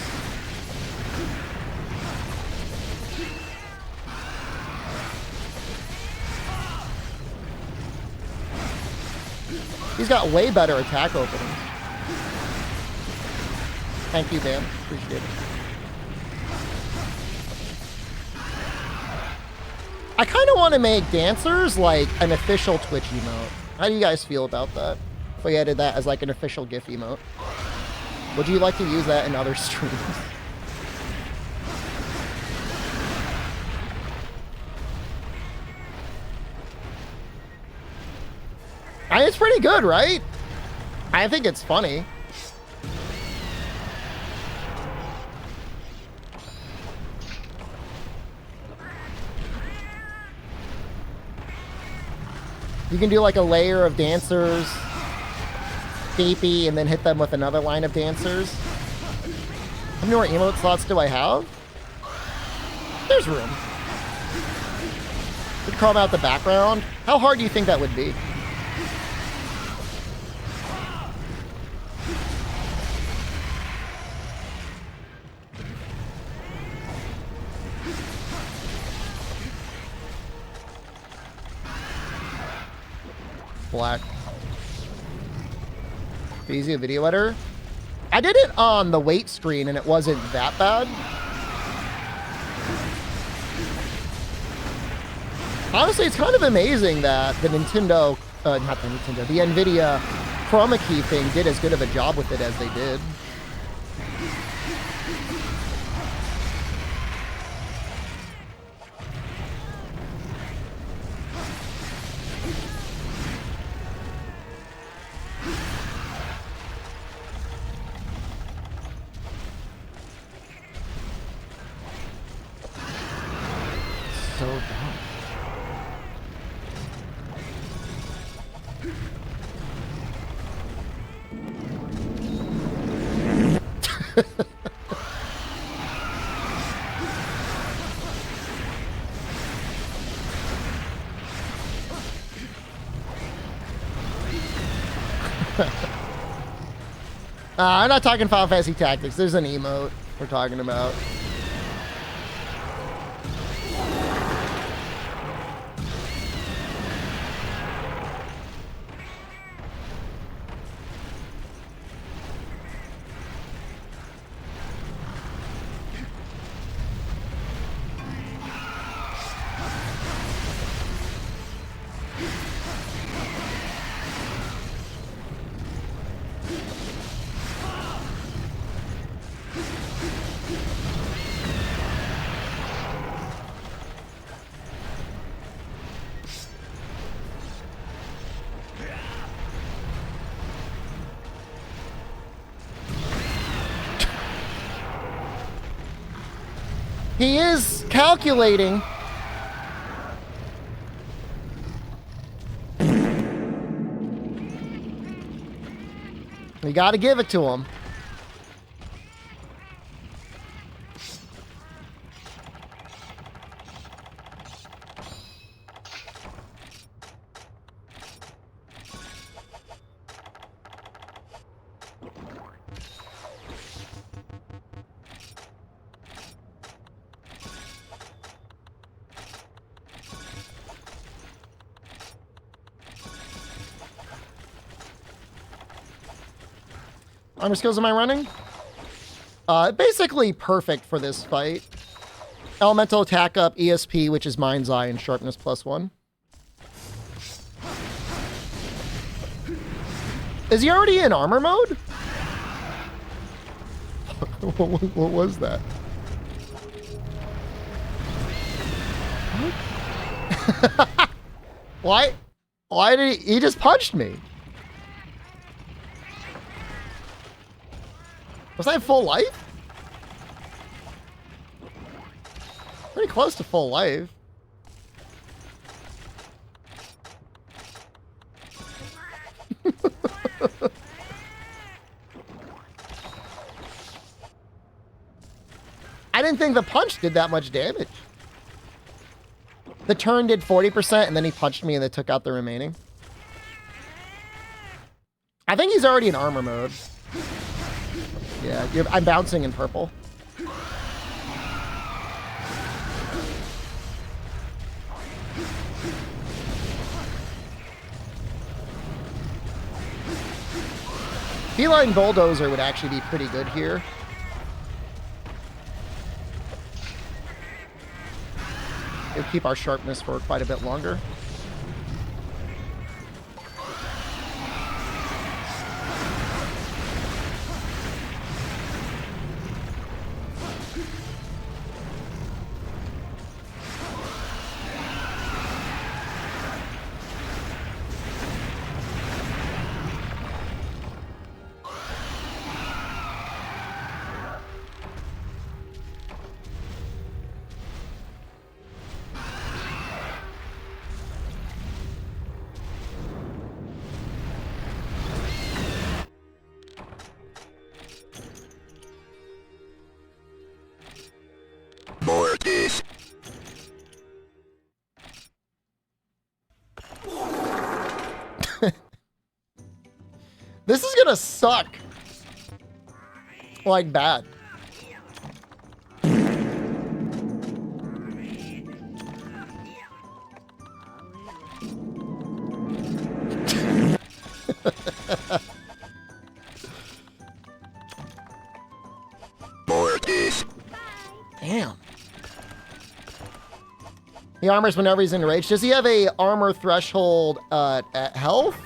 He's got way better attack openings. Thank you, Dan. Appreciate it. I kind of want to make dancers like an official Twitch emote. How do you guys feel about that? If we added that as like an official GIF emote. Would you like to use that in other streams? It's pretty good, right? I think it's funny. You can do like a layer of dancers, DP, and then hit them with another line of dancers. How many more emote slots do I have? There's room. Could carve out the background. How hard do you think that would be? Black. Easy video editor. I did it on the weight screen, and it wasn't that bad. Honestly, it's kind of amazing that the Nintendo, not the Nintendo, the NVIDIA chroma key thing did as good of a job with it as they did. So dumb. I'm not talking Final Fantasy Tactics. There's an emote we're talking about. He is calculating. We gotta give it to him. How many skills am I running? Basically perfect for this fight. Elemental attack up, ESP, which is Mind's Eye, and Sharpness +1. Is he already in armor mode? What was that? What? Why? Why did he just punched me? Was I full life? Pretty close to full life. I didn't think the punch did that much damage. The turn did 40%, and then he punched me and they took out the remaining. I think he's already in armor mode. Yeah, I'm bouncing in purple. Feline Bulldozer would actually be pretty good here. It'll keep our sharpness for quite a bit longer. Mortis. This is gonna suck. Like bad. this. Damn. He armors whenever he's enraged. Does he have a armor threshold at health?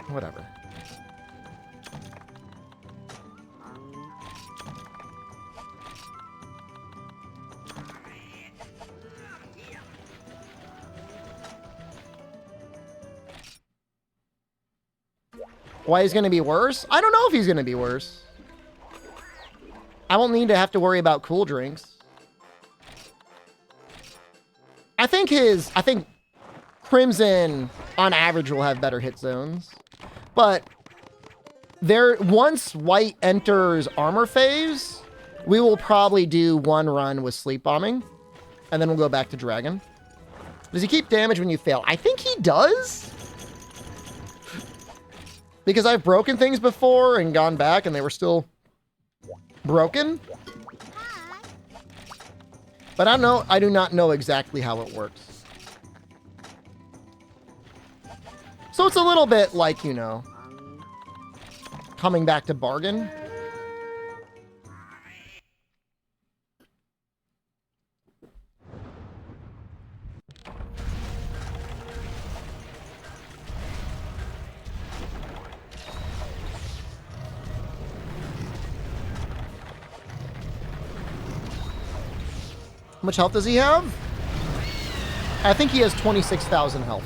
Whatever. Why he's going to be worse? I don't know if he's going to be worse. I won't need to have to worry about cool drinks. I think Crimson on average will have better hit zones. But once White enters armor phase, we will probably do one run with sleep bombing. And then we'll go back to Dragon. Does he keep damage when you fail? I think he does. Because I've broken things before and gone back and they were still broken. But I do not know exactly how it works. So it's a little bit like, you know, coming back to bargain. How much health does he have? I think he has 26,000 health.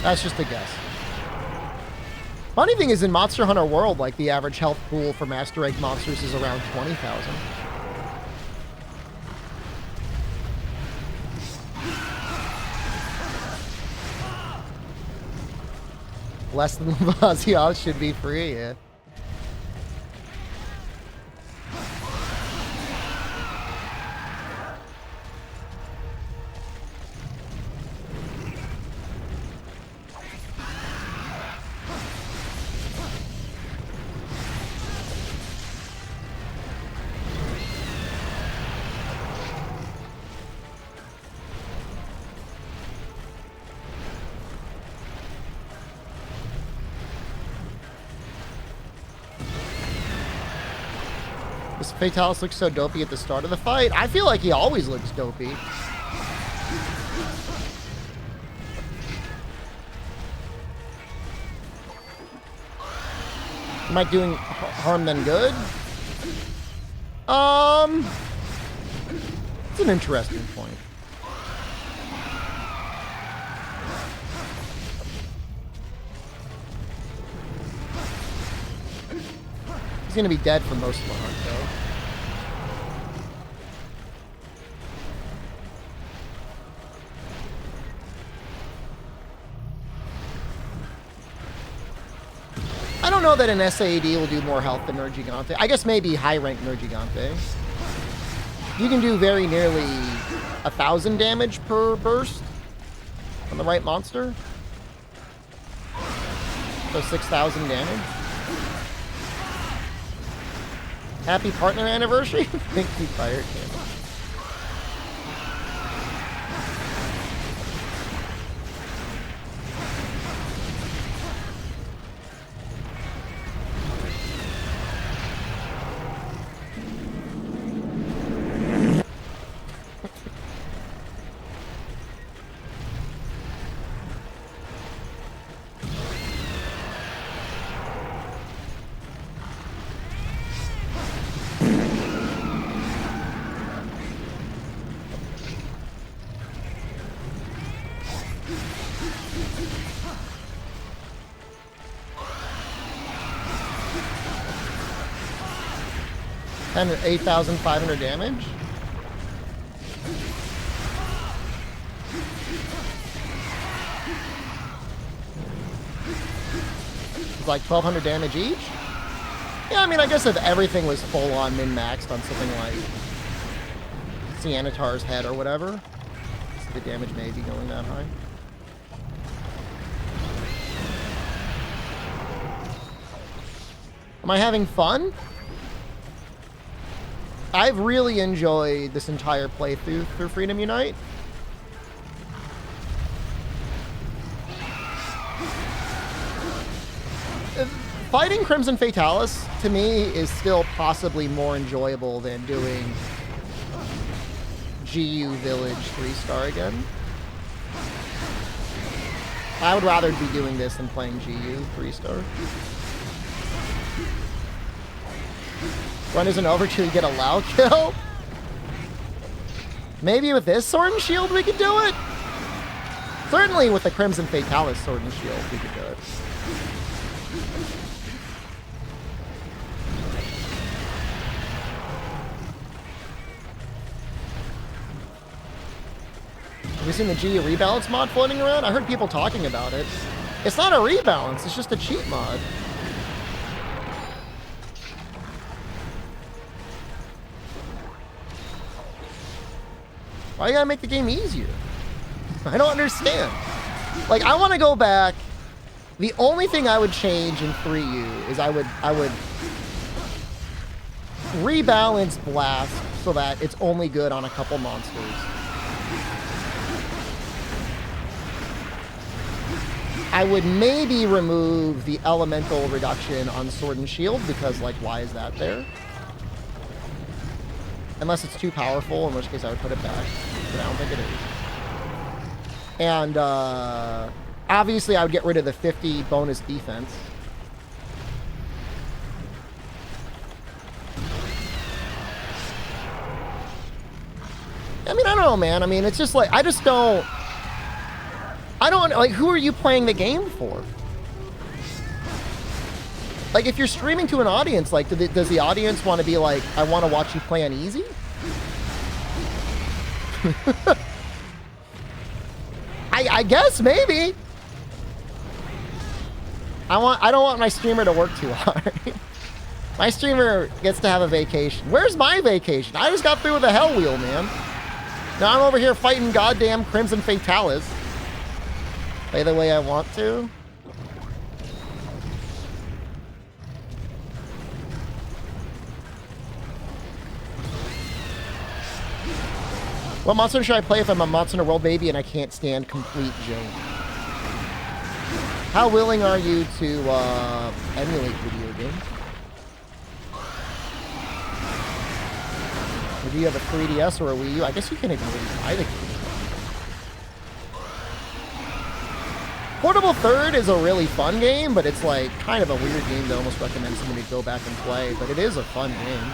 That's just a guess. Funny thing is, in Monster Hunter World, like, the average health pool for Master Egg monsters is around 20,000. Less than Vazios should be free, yeah. This Fatalis looks so dopey at the start of the fight. I feel like he always looks dopey. Am I doing harm than good? It's an interesting point. He's gonna be dead for most of the hunt, though. I don't know that an SAD will do more health than Nergigante. I guess maybe high-rank Nergigante. You can do very nearly 1,000 damage per burst on the right monster. So 6,000 damage. Happy partner anniversary? Thank you, Fire Candle. And 8,500 damage. It's like 1,200 damage each. Yeah, I mean, I guess if everything was full on min-maxed on something like Cianatar's head or whatever, so the damage may be going that high. Am I having fun? I've really enjoyed this entire playthrough through Freedom Unite. Fighting Crimson Fatalis, to me, is still possibly more enjoyable than doing GU Village 3-star again. I would rather be doing this than playing GU 3-star. Run isn't over till you get a Lao kill. Maybe with this Sword and Shield we could do it. Certainly with the Crimson Fatalis Sword and Shield we could do it. Have you seen the GU rebalance mod floating around? I heard people talking about it. It's not a rebalance, it's just a cheat mod. Why you gotta make the game easier? I don't understand. Like, I want to go back. The only thing I would change in 3U is I would rebalance Blast so that it's only good on a couple monsters. I would maybe remove the elemental reduction on Sword and Shield because, like, why is that there? Unless it's too powerful, in which case I would put it back. But I don't think it is. And obviously I would get rid of the 50 bonus defense. I mean, I don't know, man. I mean, it's just like, I don't, like, who are you playing the game for? Like, if you're streaming to an audience, like, does the audience want to be like, I want to watch you play on easy? I guess, maybe. I don't want my streamer to work too hard. My streamer gets to have a vacation. Where's my vacation? I just got through with a Hell Wheel, man. Now I'm over here fighting goddamn Crimson Fatalis. Play the way I want to. What monster should I play if I'm a Monster Hunter World baby and I can't stand complete Jane? How willing are you to emulate video games? Or do you have a 3DS or a Wii U? I guess you can't even really buy the game. Portable Third is a really fun game, but it's like kind of a weird game to almost recommend somebody to go back and play, but it is a fun game.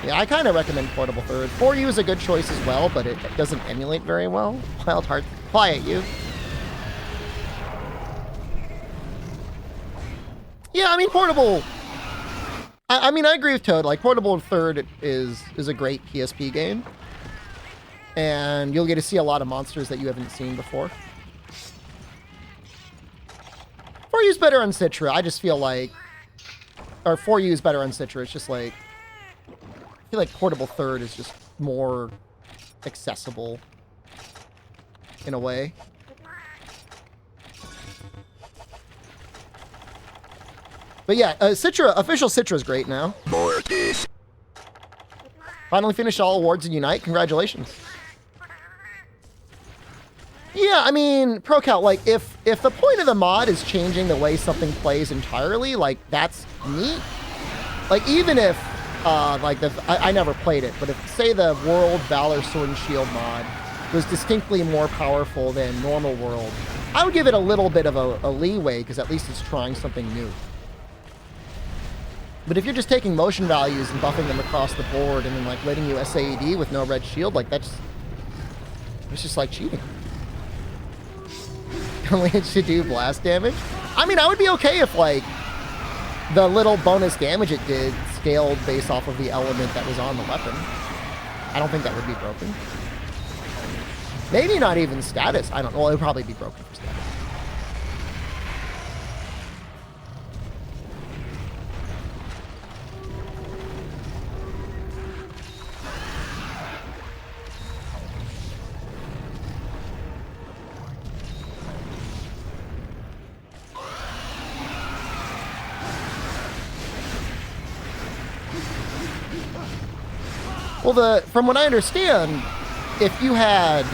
Yeah, I kind of recommend Portable Third. 4U is a good choice as well, but it doesn't emulate very well. Wild Heart, quiet you. Yeah, I mean, Portable... I mean, I agree with Toad. Like, Portable Third is a great PSP game. And you'll get to see a lot of monsters that you haven't seen before. 4U is better on Citra. I just feel like... Or 4U is better on Citra. It's just like... I feel like Portable Third is just more accessible in a way. But yeah, Citra, official Citra is great now. More of this. Finally finished all awards in Unite. Congratulations. Yeah, I mean, ProCal, like, if the point of the mod is changing the way something plays entirely, like, that's neat. Like, even if, like, I never played it, but if, say, the World Valor Sword and Shield mod was distinctly more powerful than normal World, I would give it a little bit of a leeway, because at least it's trying something new. But if you're just taking motion values and buffing them across the board and then, like, letting you SAED with no red shield, like, it's just like cheating. Only it should do blast damage. I mean, I would be okay if, like, the little bonus damage it did scaled based off of the element that was on the weapon. I don't think that would be broken. Maybe not even status. I don't know. Well, it would probably be broken for status. Well, from what I understand, if you had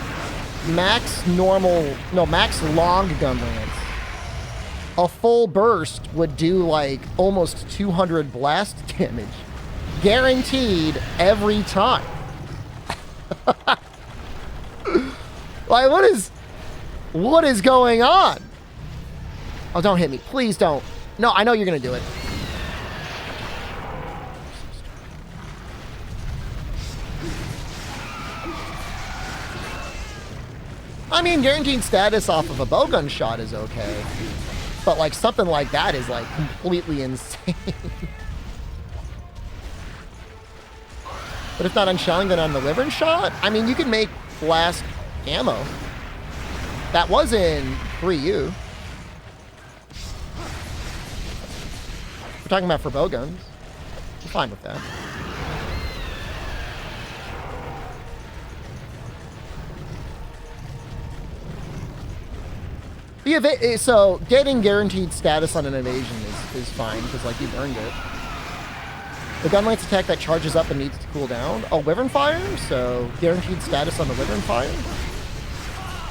max long gun lance, a full burst would do like almost 200 blast damage. Guaranteed every time. Like, what is going on? Oh, don't hit me. Please don't. No, I know you're going to do it. I mean, guaranteed status off of a bowgun shot is okay. But, like, something like that is, like, completely insane. But if not on shelling, then on the liver shot? I mean, you can make blast ammo. That was in 3U. We're talking about for bowguns. I'm fine with that. So getting guaranteed status on an evasion is fine, because like you've earned it. The gun lance attack that charges up and needs to cool down. Oh, Wyvern Fire? So guaranteed status on the Wyvern Fire?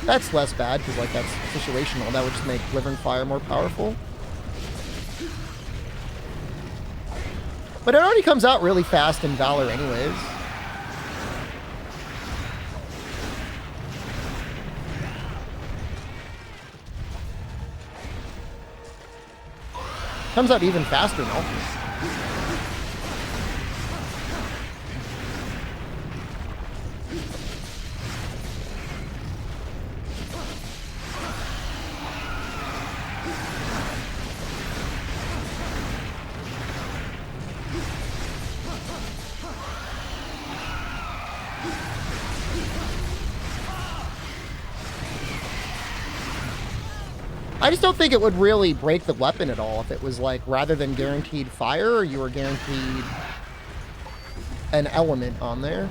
That's less bad, because like that's situational. That would just make Wyvern Fire more powerful. But it already comes out really fast in Valor anyways. Comes out even faster in Ultimate. I just don't think it would really break the weapon at all if it was like, rather than guaranteed fire, you were guaranteed an element on there.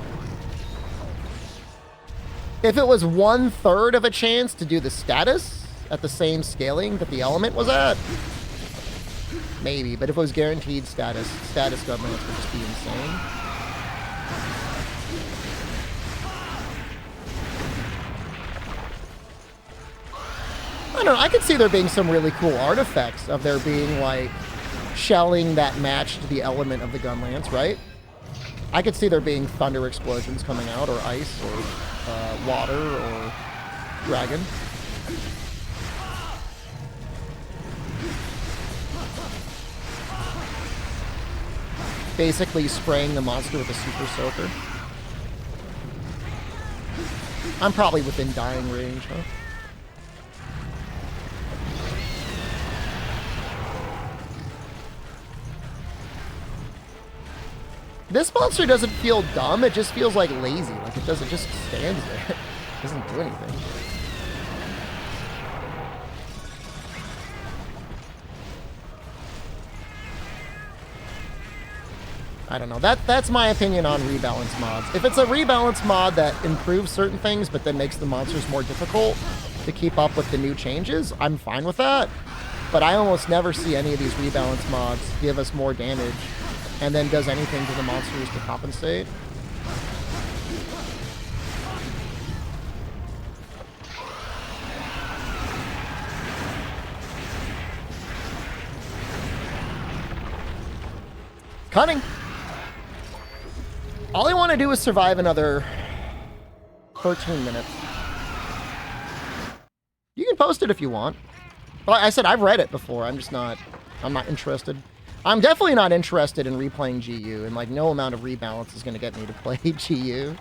If it was 1/3 of a chance to do the status at the same scaling that the element was at, maybe. But if it was guaranteed status gun lance would just be insane. I don't know, I could see there being some really cool artifacts of there being, like, shelling that matched the element of the gun lance, right? I could see there being thunder explosions coming out, or ice, or water, or dragon. Basically spraying the monster with a super soaker. I'm probably within dying range, huh? This monster doesn't feel dumb, it just feels like lazy. Like it just stands there. It doesn't do anything. I don't know. That's my opinion on rebalance mods. If it's a rebalance mod that improves certain things but then makes the monsters more difficult to keep up with the new changes, I'm fine with that. But I almost never see any of these rebalance mods give us more damage and then does anything to the monsters to compensate. Cunning. All I want to do is survive another 13 minutes. You can post it if you want. Well, I said I've read it before. I'm not interested. I'm definitely not interested in replaying GU, and like no amount of rebalance is going to get me to play GU.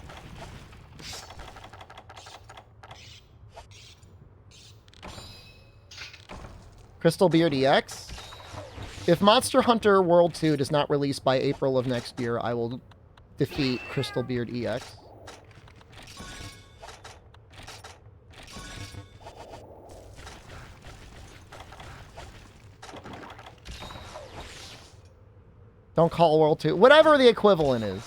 Crystal Beard EX. If Monster Hunter World 2 does not release by April of next year, I will defeat Crystal Beard EX. Don't call World 2. Whatever the equivalent is.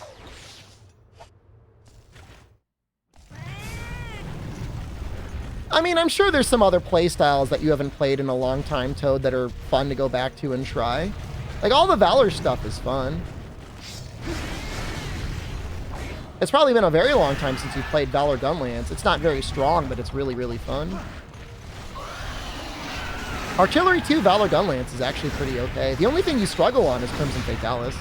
I mean, I'm sure there's some other playstyles that you haven't played in a long time, Toad, that are fun to go back to and try. Like, all the Valor stuff is fun. It's probably been a very long time since you played Valor Gunlance. It's not very strong, but it's really, really fun. Artillery 2 Valor Gunlance is actually pretty okay. The only thing you struggle on is Crimson Fatalis.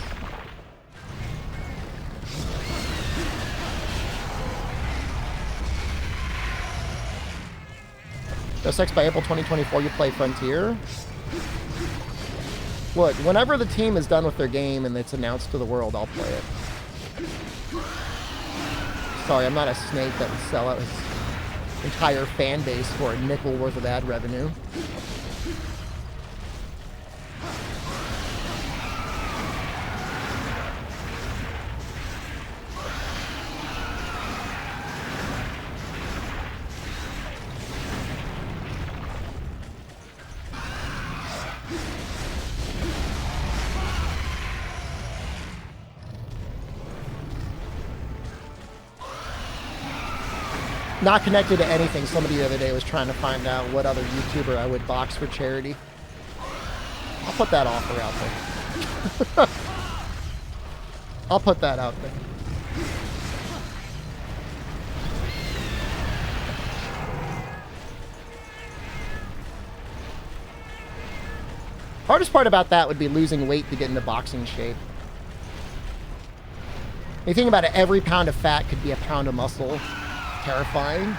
Just X by April 2024, you play Frontier. Look, whenever the team is done with their game and it's announced to the world, I'll play it. Sorry, I'm not a snake that would sell out his entire fan base for a nickel worth of ad revenue. Not connected to anything. Somebody the other day was trying to find out what other YouTuber I would box for charity. I'll put that offer out there. I'll put that out there. Hardest part about that would be losing weight to get into boxing shape. You think about it, every pound of fat could be a pound of muscle. Terrifying.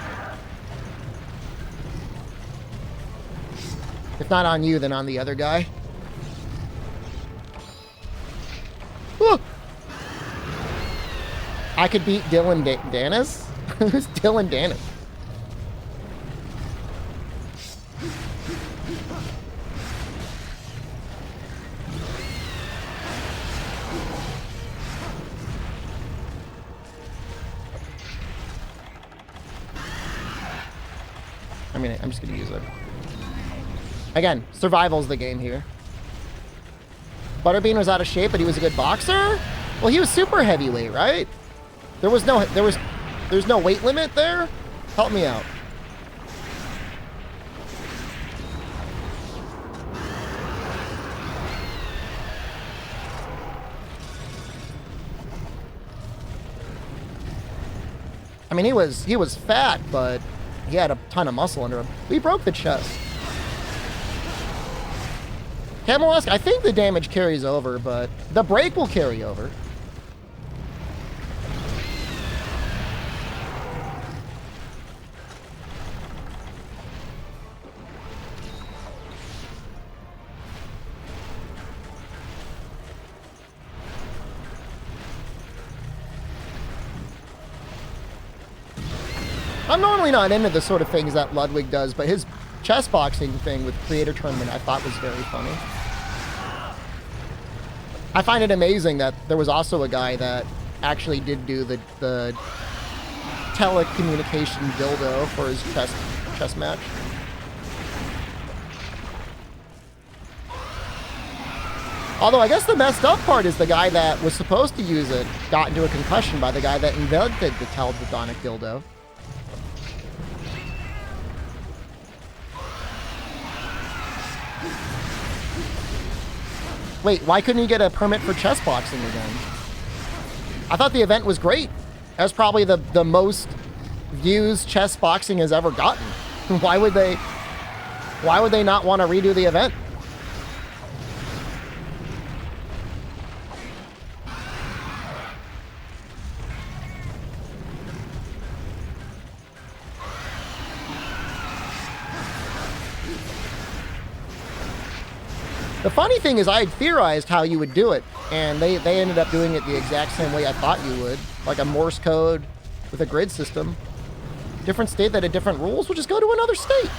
If not on you, then on the other guy. Woo! I could beat Dylan Danis? Who's Dylan Danis? I mean, I'm just gonna use it. Again, survival's the game here. Butterbean was out of shape, but he was a good boxer? Well, he was super heavyweight, right? There's no weight limit there? Help me out. I mean, he was fat, but he had a ton of muscle under him. We broke the chest. Camelesk, I think the damage carries over, but the break will carry over. I'm normally not into the sort of things that Ludwig does, but his chess boxing thing with Creator Tournament I thought was very funny. I find it amazing that there was also a guy that actually did do the telecommunication dildo for his chess match. Although I guess the messed up part is the guy that was supposed to use it got into a concussion by the guy that invented the teledildonic dildo. Wait, why couldn't he get a permit for chess boxing again? I thought the event was great. That was probably the most views chess boxing has ever gotten. Why would they not want to redo the event? The funny thing is I had theorized how you would do it, and they ended up doing it the exact same way I thought you would. Like a Morse code with a grid system. Different state that had different rules, we'll just go to another state.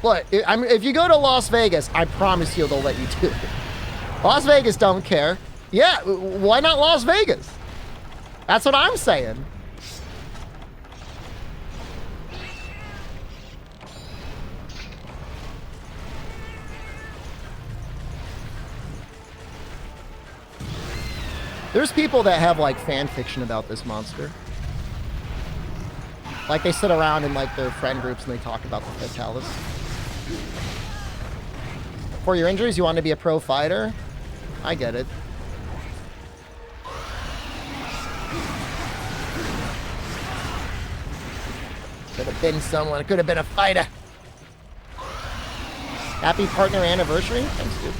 Look, if you go to Las Vegas, I promise you they'll let you do it. Las Vegas don't care. Yeah, why not Las Vegas? That's what I'm saying. There's people that have, like, fan fiction about this monster. Like, they sit around in, like, their friend groups and they talk about the Fatalis. For your injuries, you want to be a pro fighter? I get it. Could have been someone. It could have been a fighter. Happy partner anniversary? Thanks, dude.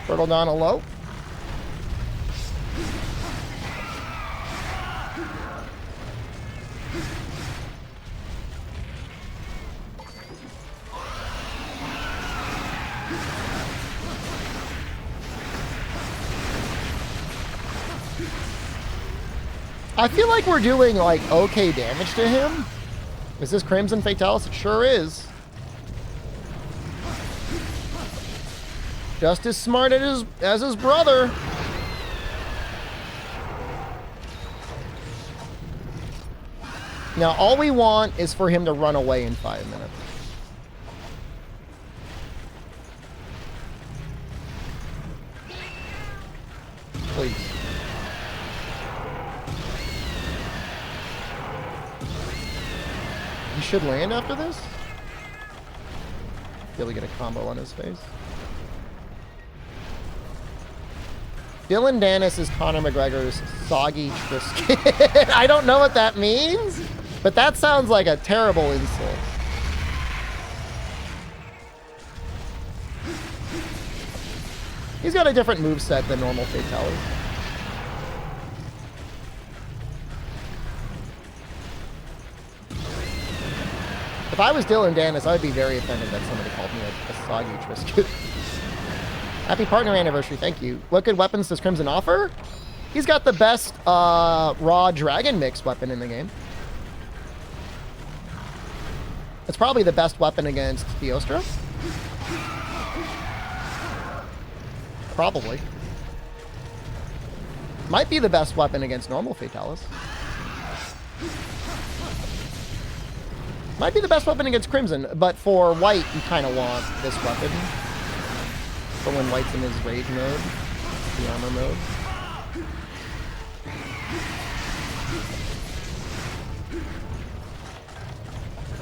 Turtle down a low. I feel like we're doing, like, okay damage to him. Is this Crimson Fatalis? It sure is. Just as smart as his brother. Now, all we want is for him to run away in 5 minutes. Please. He should land after this. Be able to get a combo on his face. Dylan Dennis is Conor McGregor's soggy Trisket. I don't know what that means, but that sounds like a terrible insult. He's got a different moveset than normal Fatalis. If I was Dylan Dennis, I would be very offended that somebody called me a soggy Trisket. Happy partner anniversary, thank you. What good weapons does Crimson offer? He's got the best raw dragon mix weapon in the game. It's probably the best weapon against Theostra. Probably. Might be the best weapon against normal Fatalis. Might be the best weapon against Crimson, but for white, you kind of want this weapon. For when white's in his rage mode, the armor mode.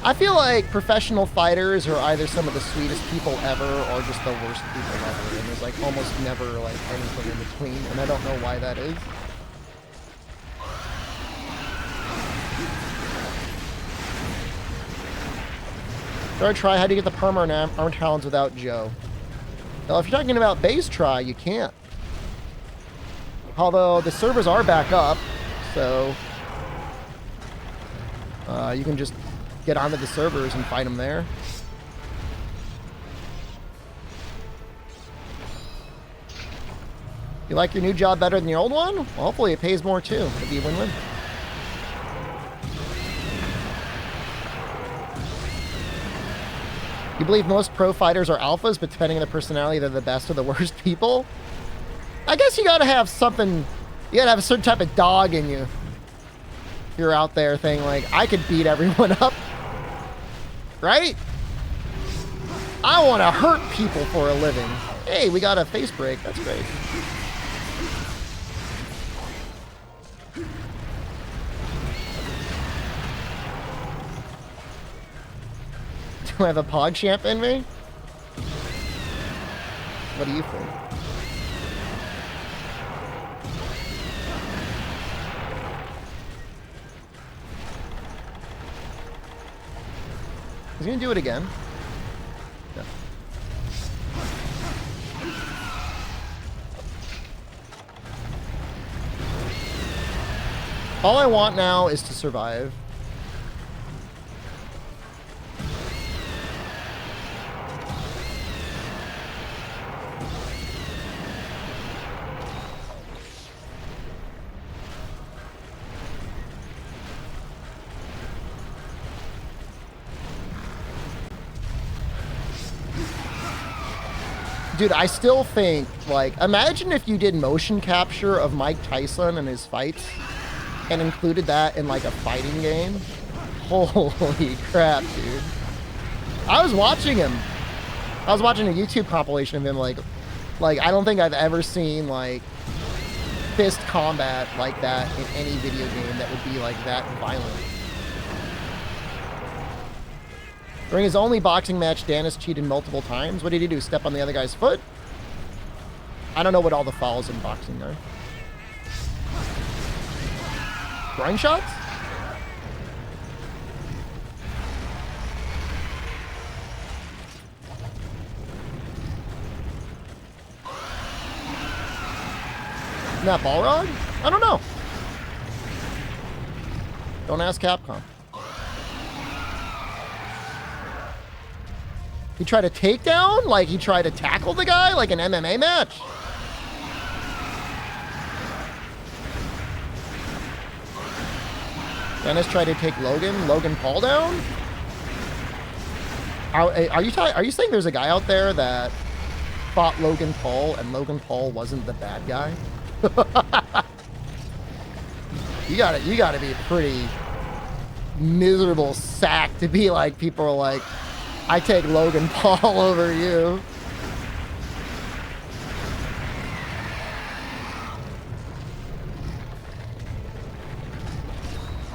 I feel like professional fighters are either some of the sweetest people ever or just the worst people ever. And there's like almost never like anything in between, and I don't know why that is. Third try, how do you get the perma and arm talons without Joe? Well, if you're talking about base try, you can't. Although the servers are back up, so you can just get onto the servers and fight them there. You like your new job better than your old one? Well, hopefully it pays more too. It'd be a win-win. You believe most pro fighters are alphas, but depending on their personality, they're the best or the worst people? I guess you gotta have something, you gotta have a certain type of dog in you. If you're out there saying like, I could beat everyone up. Right? I want to hurt people for a living. Hey, we got a face break. That's great. Do I have a PogChamp in me? What do you think? He's gonna do it again. Yeah. All I want now is to survive. Dude, I still think, like, imagine if you did motion capture of Mike Tyson and his fights and included that in, like, a fighting game. Holy crap, dude. I was watching him. I was watching a YouTube compilation of him, like, I don't think I've ever seen, like, fist combat like that in any video game that would be, like, that violent. During his only boxing match, Danis cheated multiple times. What did he do? Step on the other guy's foot? I don't know what all the fouls in boxing are. Groin shots? Isn't that Balrog? I don't know. Don't ask Capcom. He tried a takedown? Like he tried to tackle the guy like an MMA match? Dennis tried to take Logan Paul down? Are you saying there's a guy out there that fought Logan Paul and Logan Paul wasn't the bad guy? You gotta be a pretty miserable sack to be like, people are like, I take Logan Paul over you.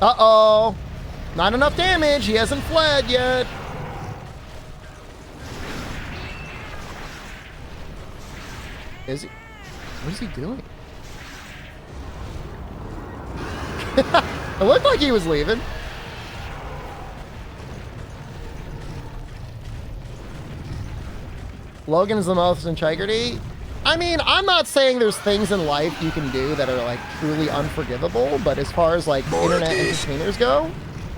Uh-oh. Not enough damage. He hasn't fled yet. Is he? What is he doing? It looked like he was leaving. Logan's the most integrity. I mean, I'm not saying there's things in life you can do that are like truly unforgivable, but as far as like internet entertainers go,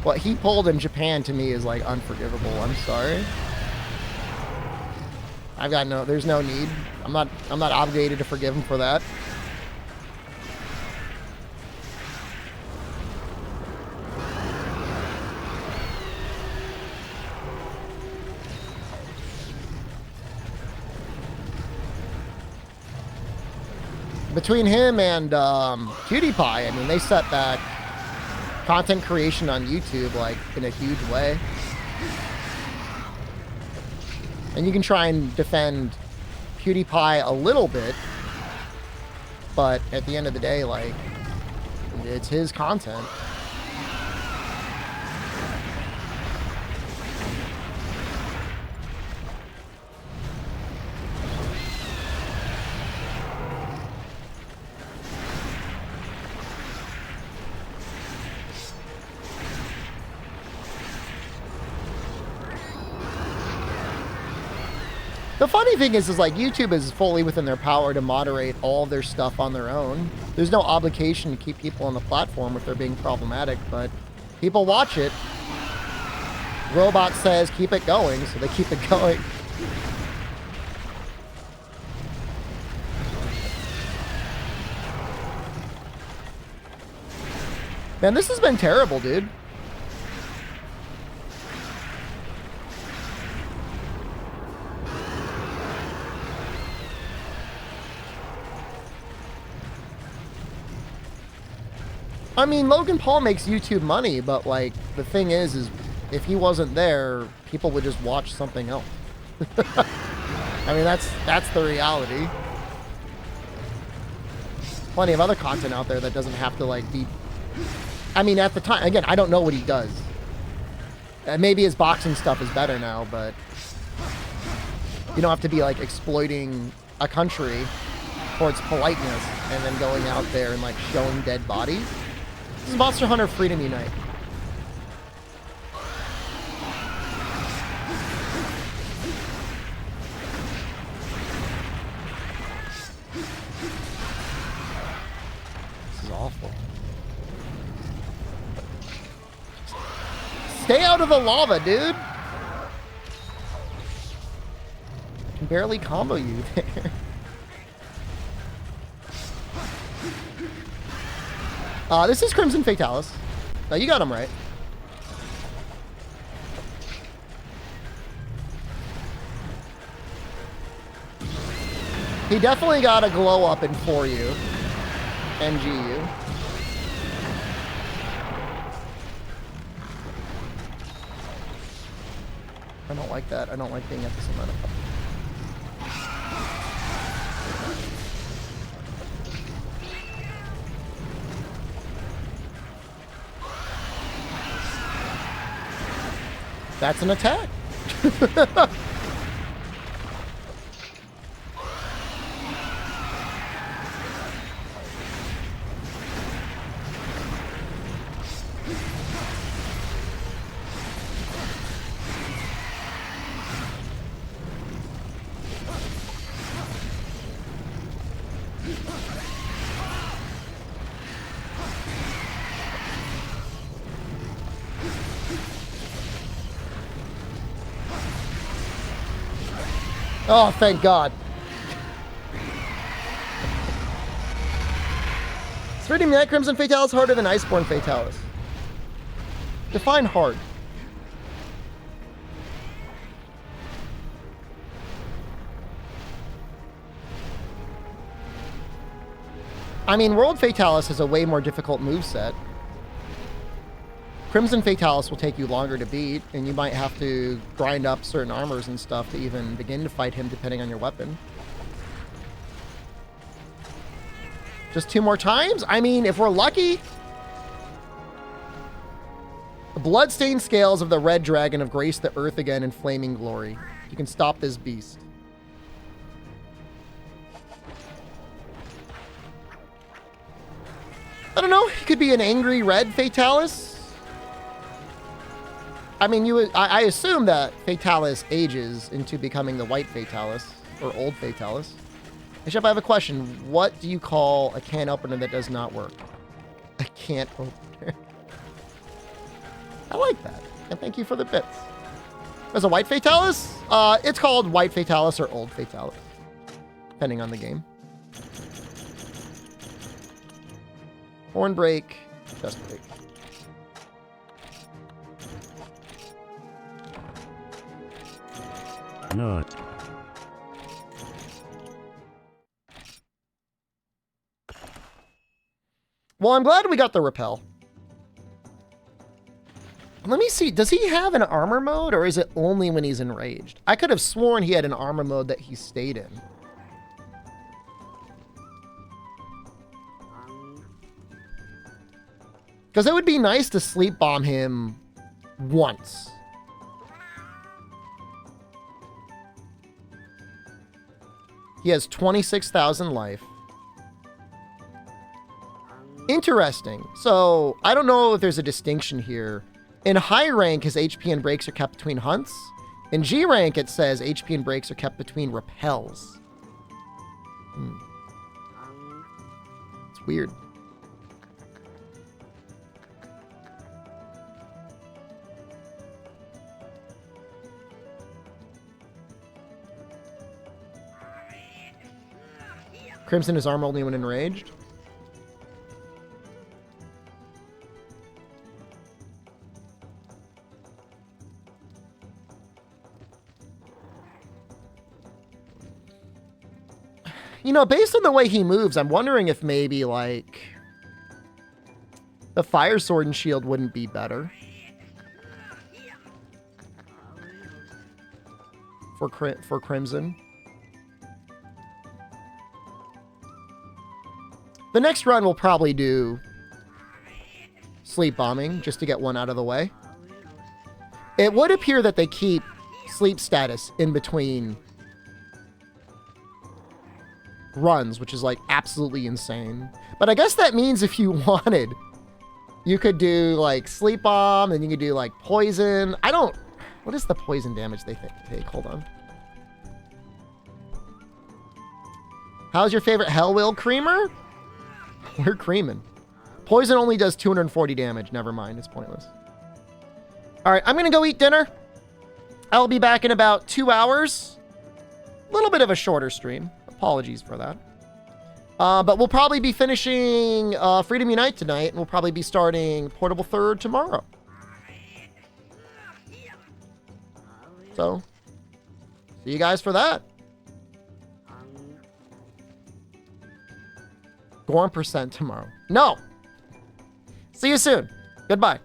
what he pulled in Japan to me is like unforgivable. I'm sorry. There's no need. I'm not obligated to forgive him for that. Between him and PewDiePie, I mean, they set back content creation on YouTube like in a huge way. And you can try and defend PewDiePie a little bit, but at the end of the day, like, it's his content. The funny thing is like YouTube is fully within their power to moderate all of their stuff on their own. There's no obligation to keep people on the platform if they're being problematic, but people watch it. Robot says keep it going, so they keep it going. Man, this has been terrible, dude. I mean, Logan Paul makes YouTube money, but like the thing is if he wasn't there, people would just watch something else. I mean, that's the reality. Plenty of other content out there that doesn't have to like be. I mean, at the time, again, I don't know what he does. Maybe his boxing stuff is better now, but you don't have to be like exploiting a country for its politeness and then going out there and like showing dead bodies. This is Monster Hunter Freedom Unite. This is awful. Stay out of the lava, dude. I can barely combo you there. This is Crimson Fatalis. No, you got him right. He definitely got a glow up in for you. NGU. I don't like that. I don't like being at this amount of... That's an attack. Oh, thank God. Is Redeeming Night Crimson Fatalis harder than Iceborne Fatalis? Define hard. I mean, World Fatalis has a way more difficult moveset. Crimson Fatalis will take you longer to beat, and you might have to grind up certain armors and stuff to even begin to fight him, depending on your weapon. Just 2 more times? I mean, if we're lucky. The bloodstained scales of the red dragon have graced the earth again in flaming glory. You can stop this beast. I don't know. He could be an angry red Fatalis. I mean, I assume that Fatalis ages into becoming the white Fatalis, or old Fatalis. Hey, Shep, I have a question. What do you call a can opener that does not work? A can opener. I like that. And thank you for the bits. There's a white Fatalis? It's called white Fatalis or old Fatalis, depending on the game. Horn break, chest break. No. Well, I'm glad we got the repel. Let me see. Does he have an armor mode, or is it only when he's enraged? I could have sworn he had an armor mode that he stayed in. Because it would be nice to sleep bomb him once. He has 26,000 life. Interesting. So, I don't know if there's a distinction here. In high rank, his HP and breaks are kept between hunts. In G rank, it says HP and breaks are kept between repels. It's weird. Crimson is armor only when enraged. You know, based on the way he moves, I'm wondering if maybe, like, the Fire Sword and Shield wouldn't be better. For Crimson. The next run we'll probably do sleep bombing, just to get one out of the way. It would appear that they keep sleep status in between runs, which is like absolutely insane. But I guess that means if you wanted, you could do like sleep bomb, and you could do like poison. What is the poison damage they take? Hold on. How's your favorite Hell Wheel creamer? We're creaming. Poison only does 240 damage. Never mind. It's pointless. All right. I'm going to go eat dinner. I'll be back in about 2 hours. A little bit of a shorter stream. Apologies for that. But we'll probably be finishing Freedom Unite tonight, and we'll probably be starting Portable Third tomorrow. So, see you guys for that. Gorm% tomorrow. No. See you soon. Goodbye.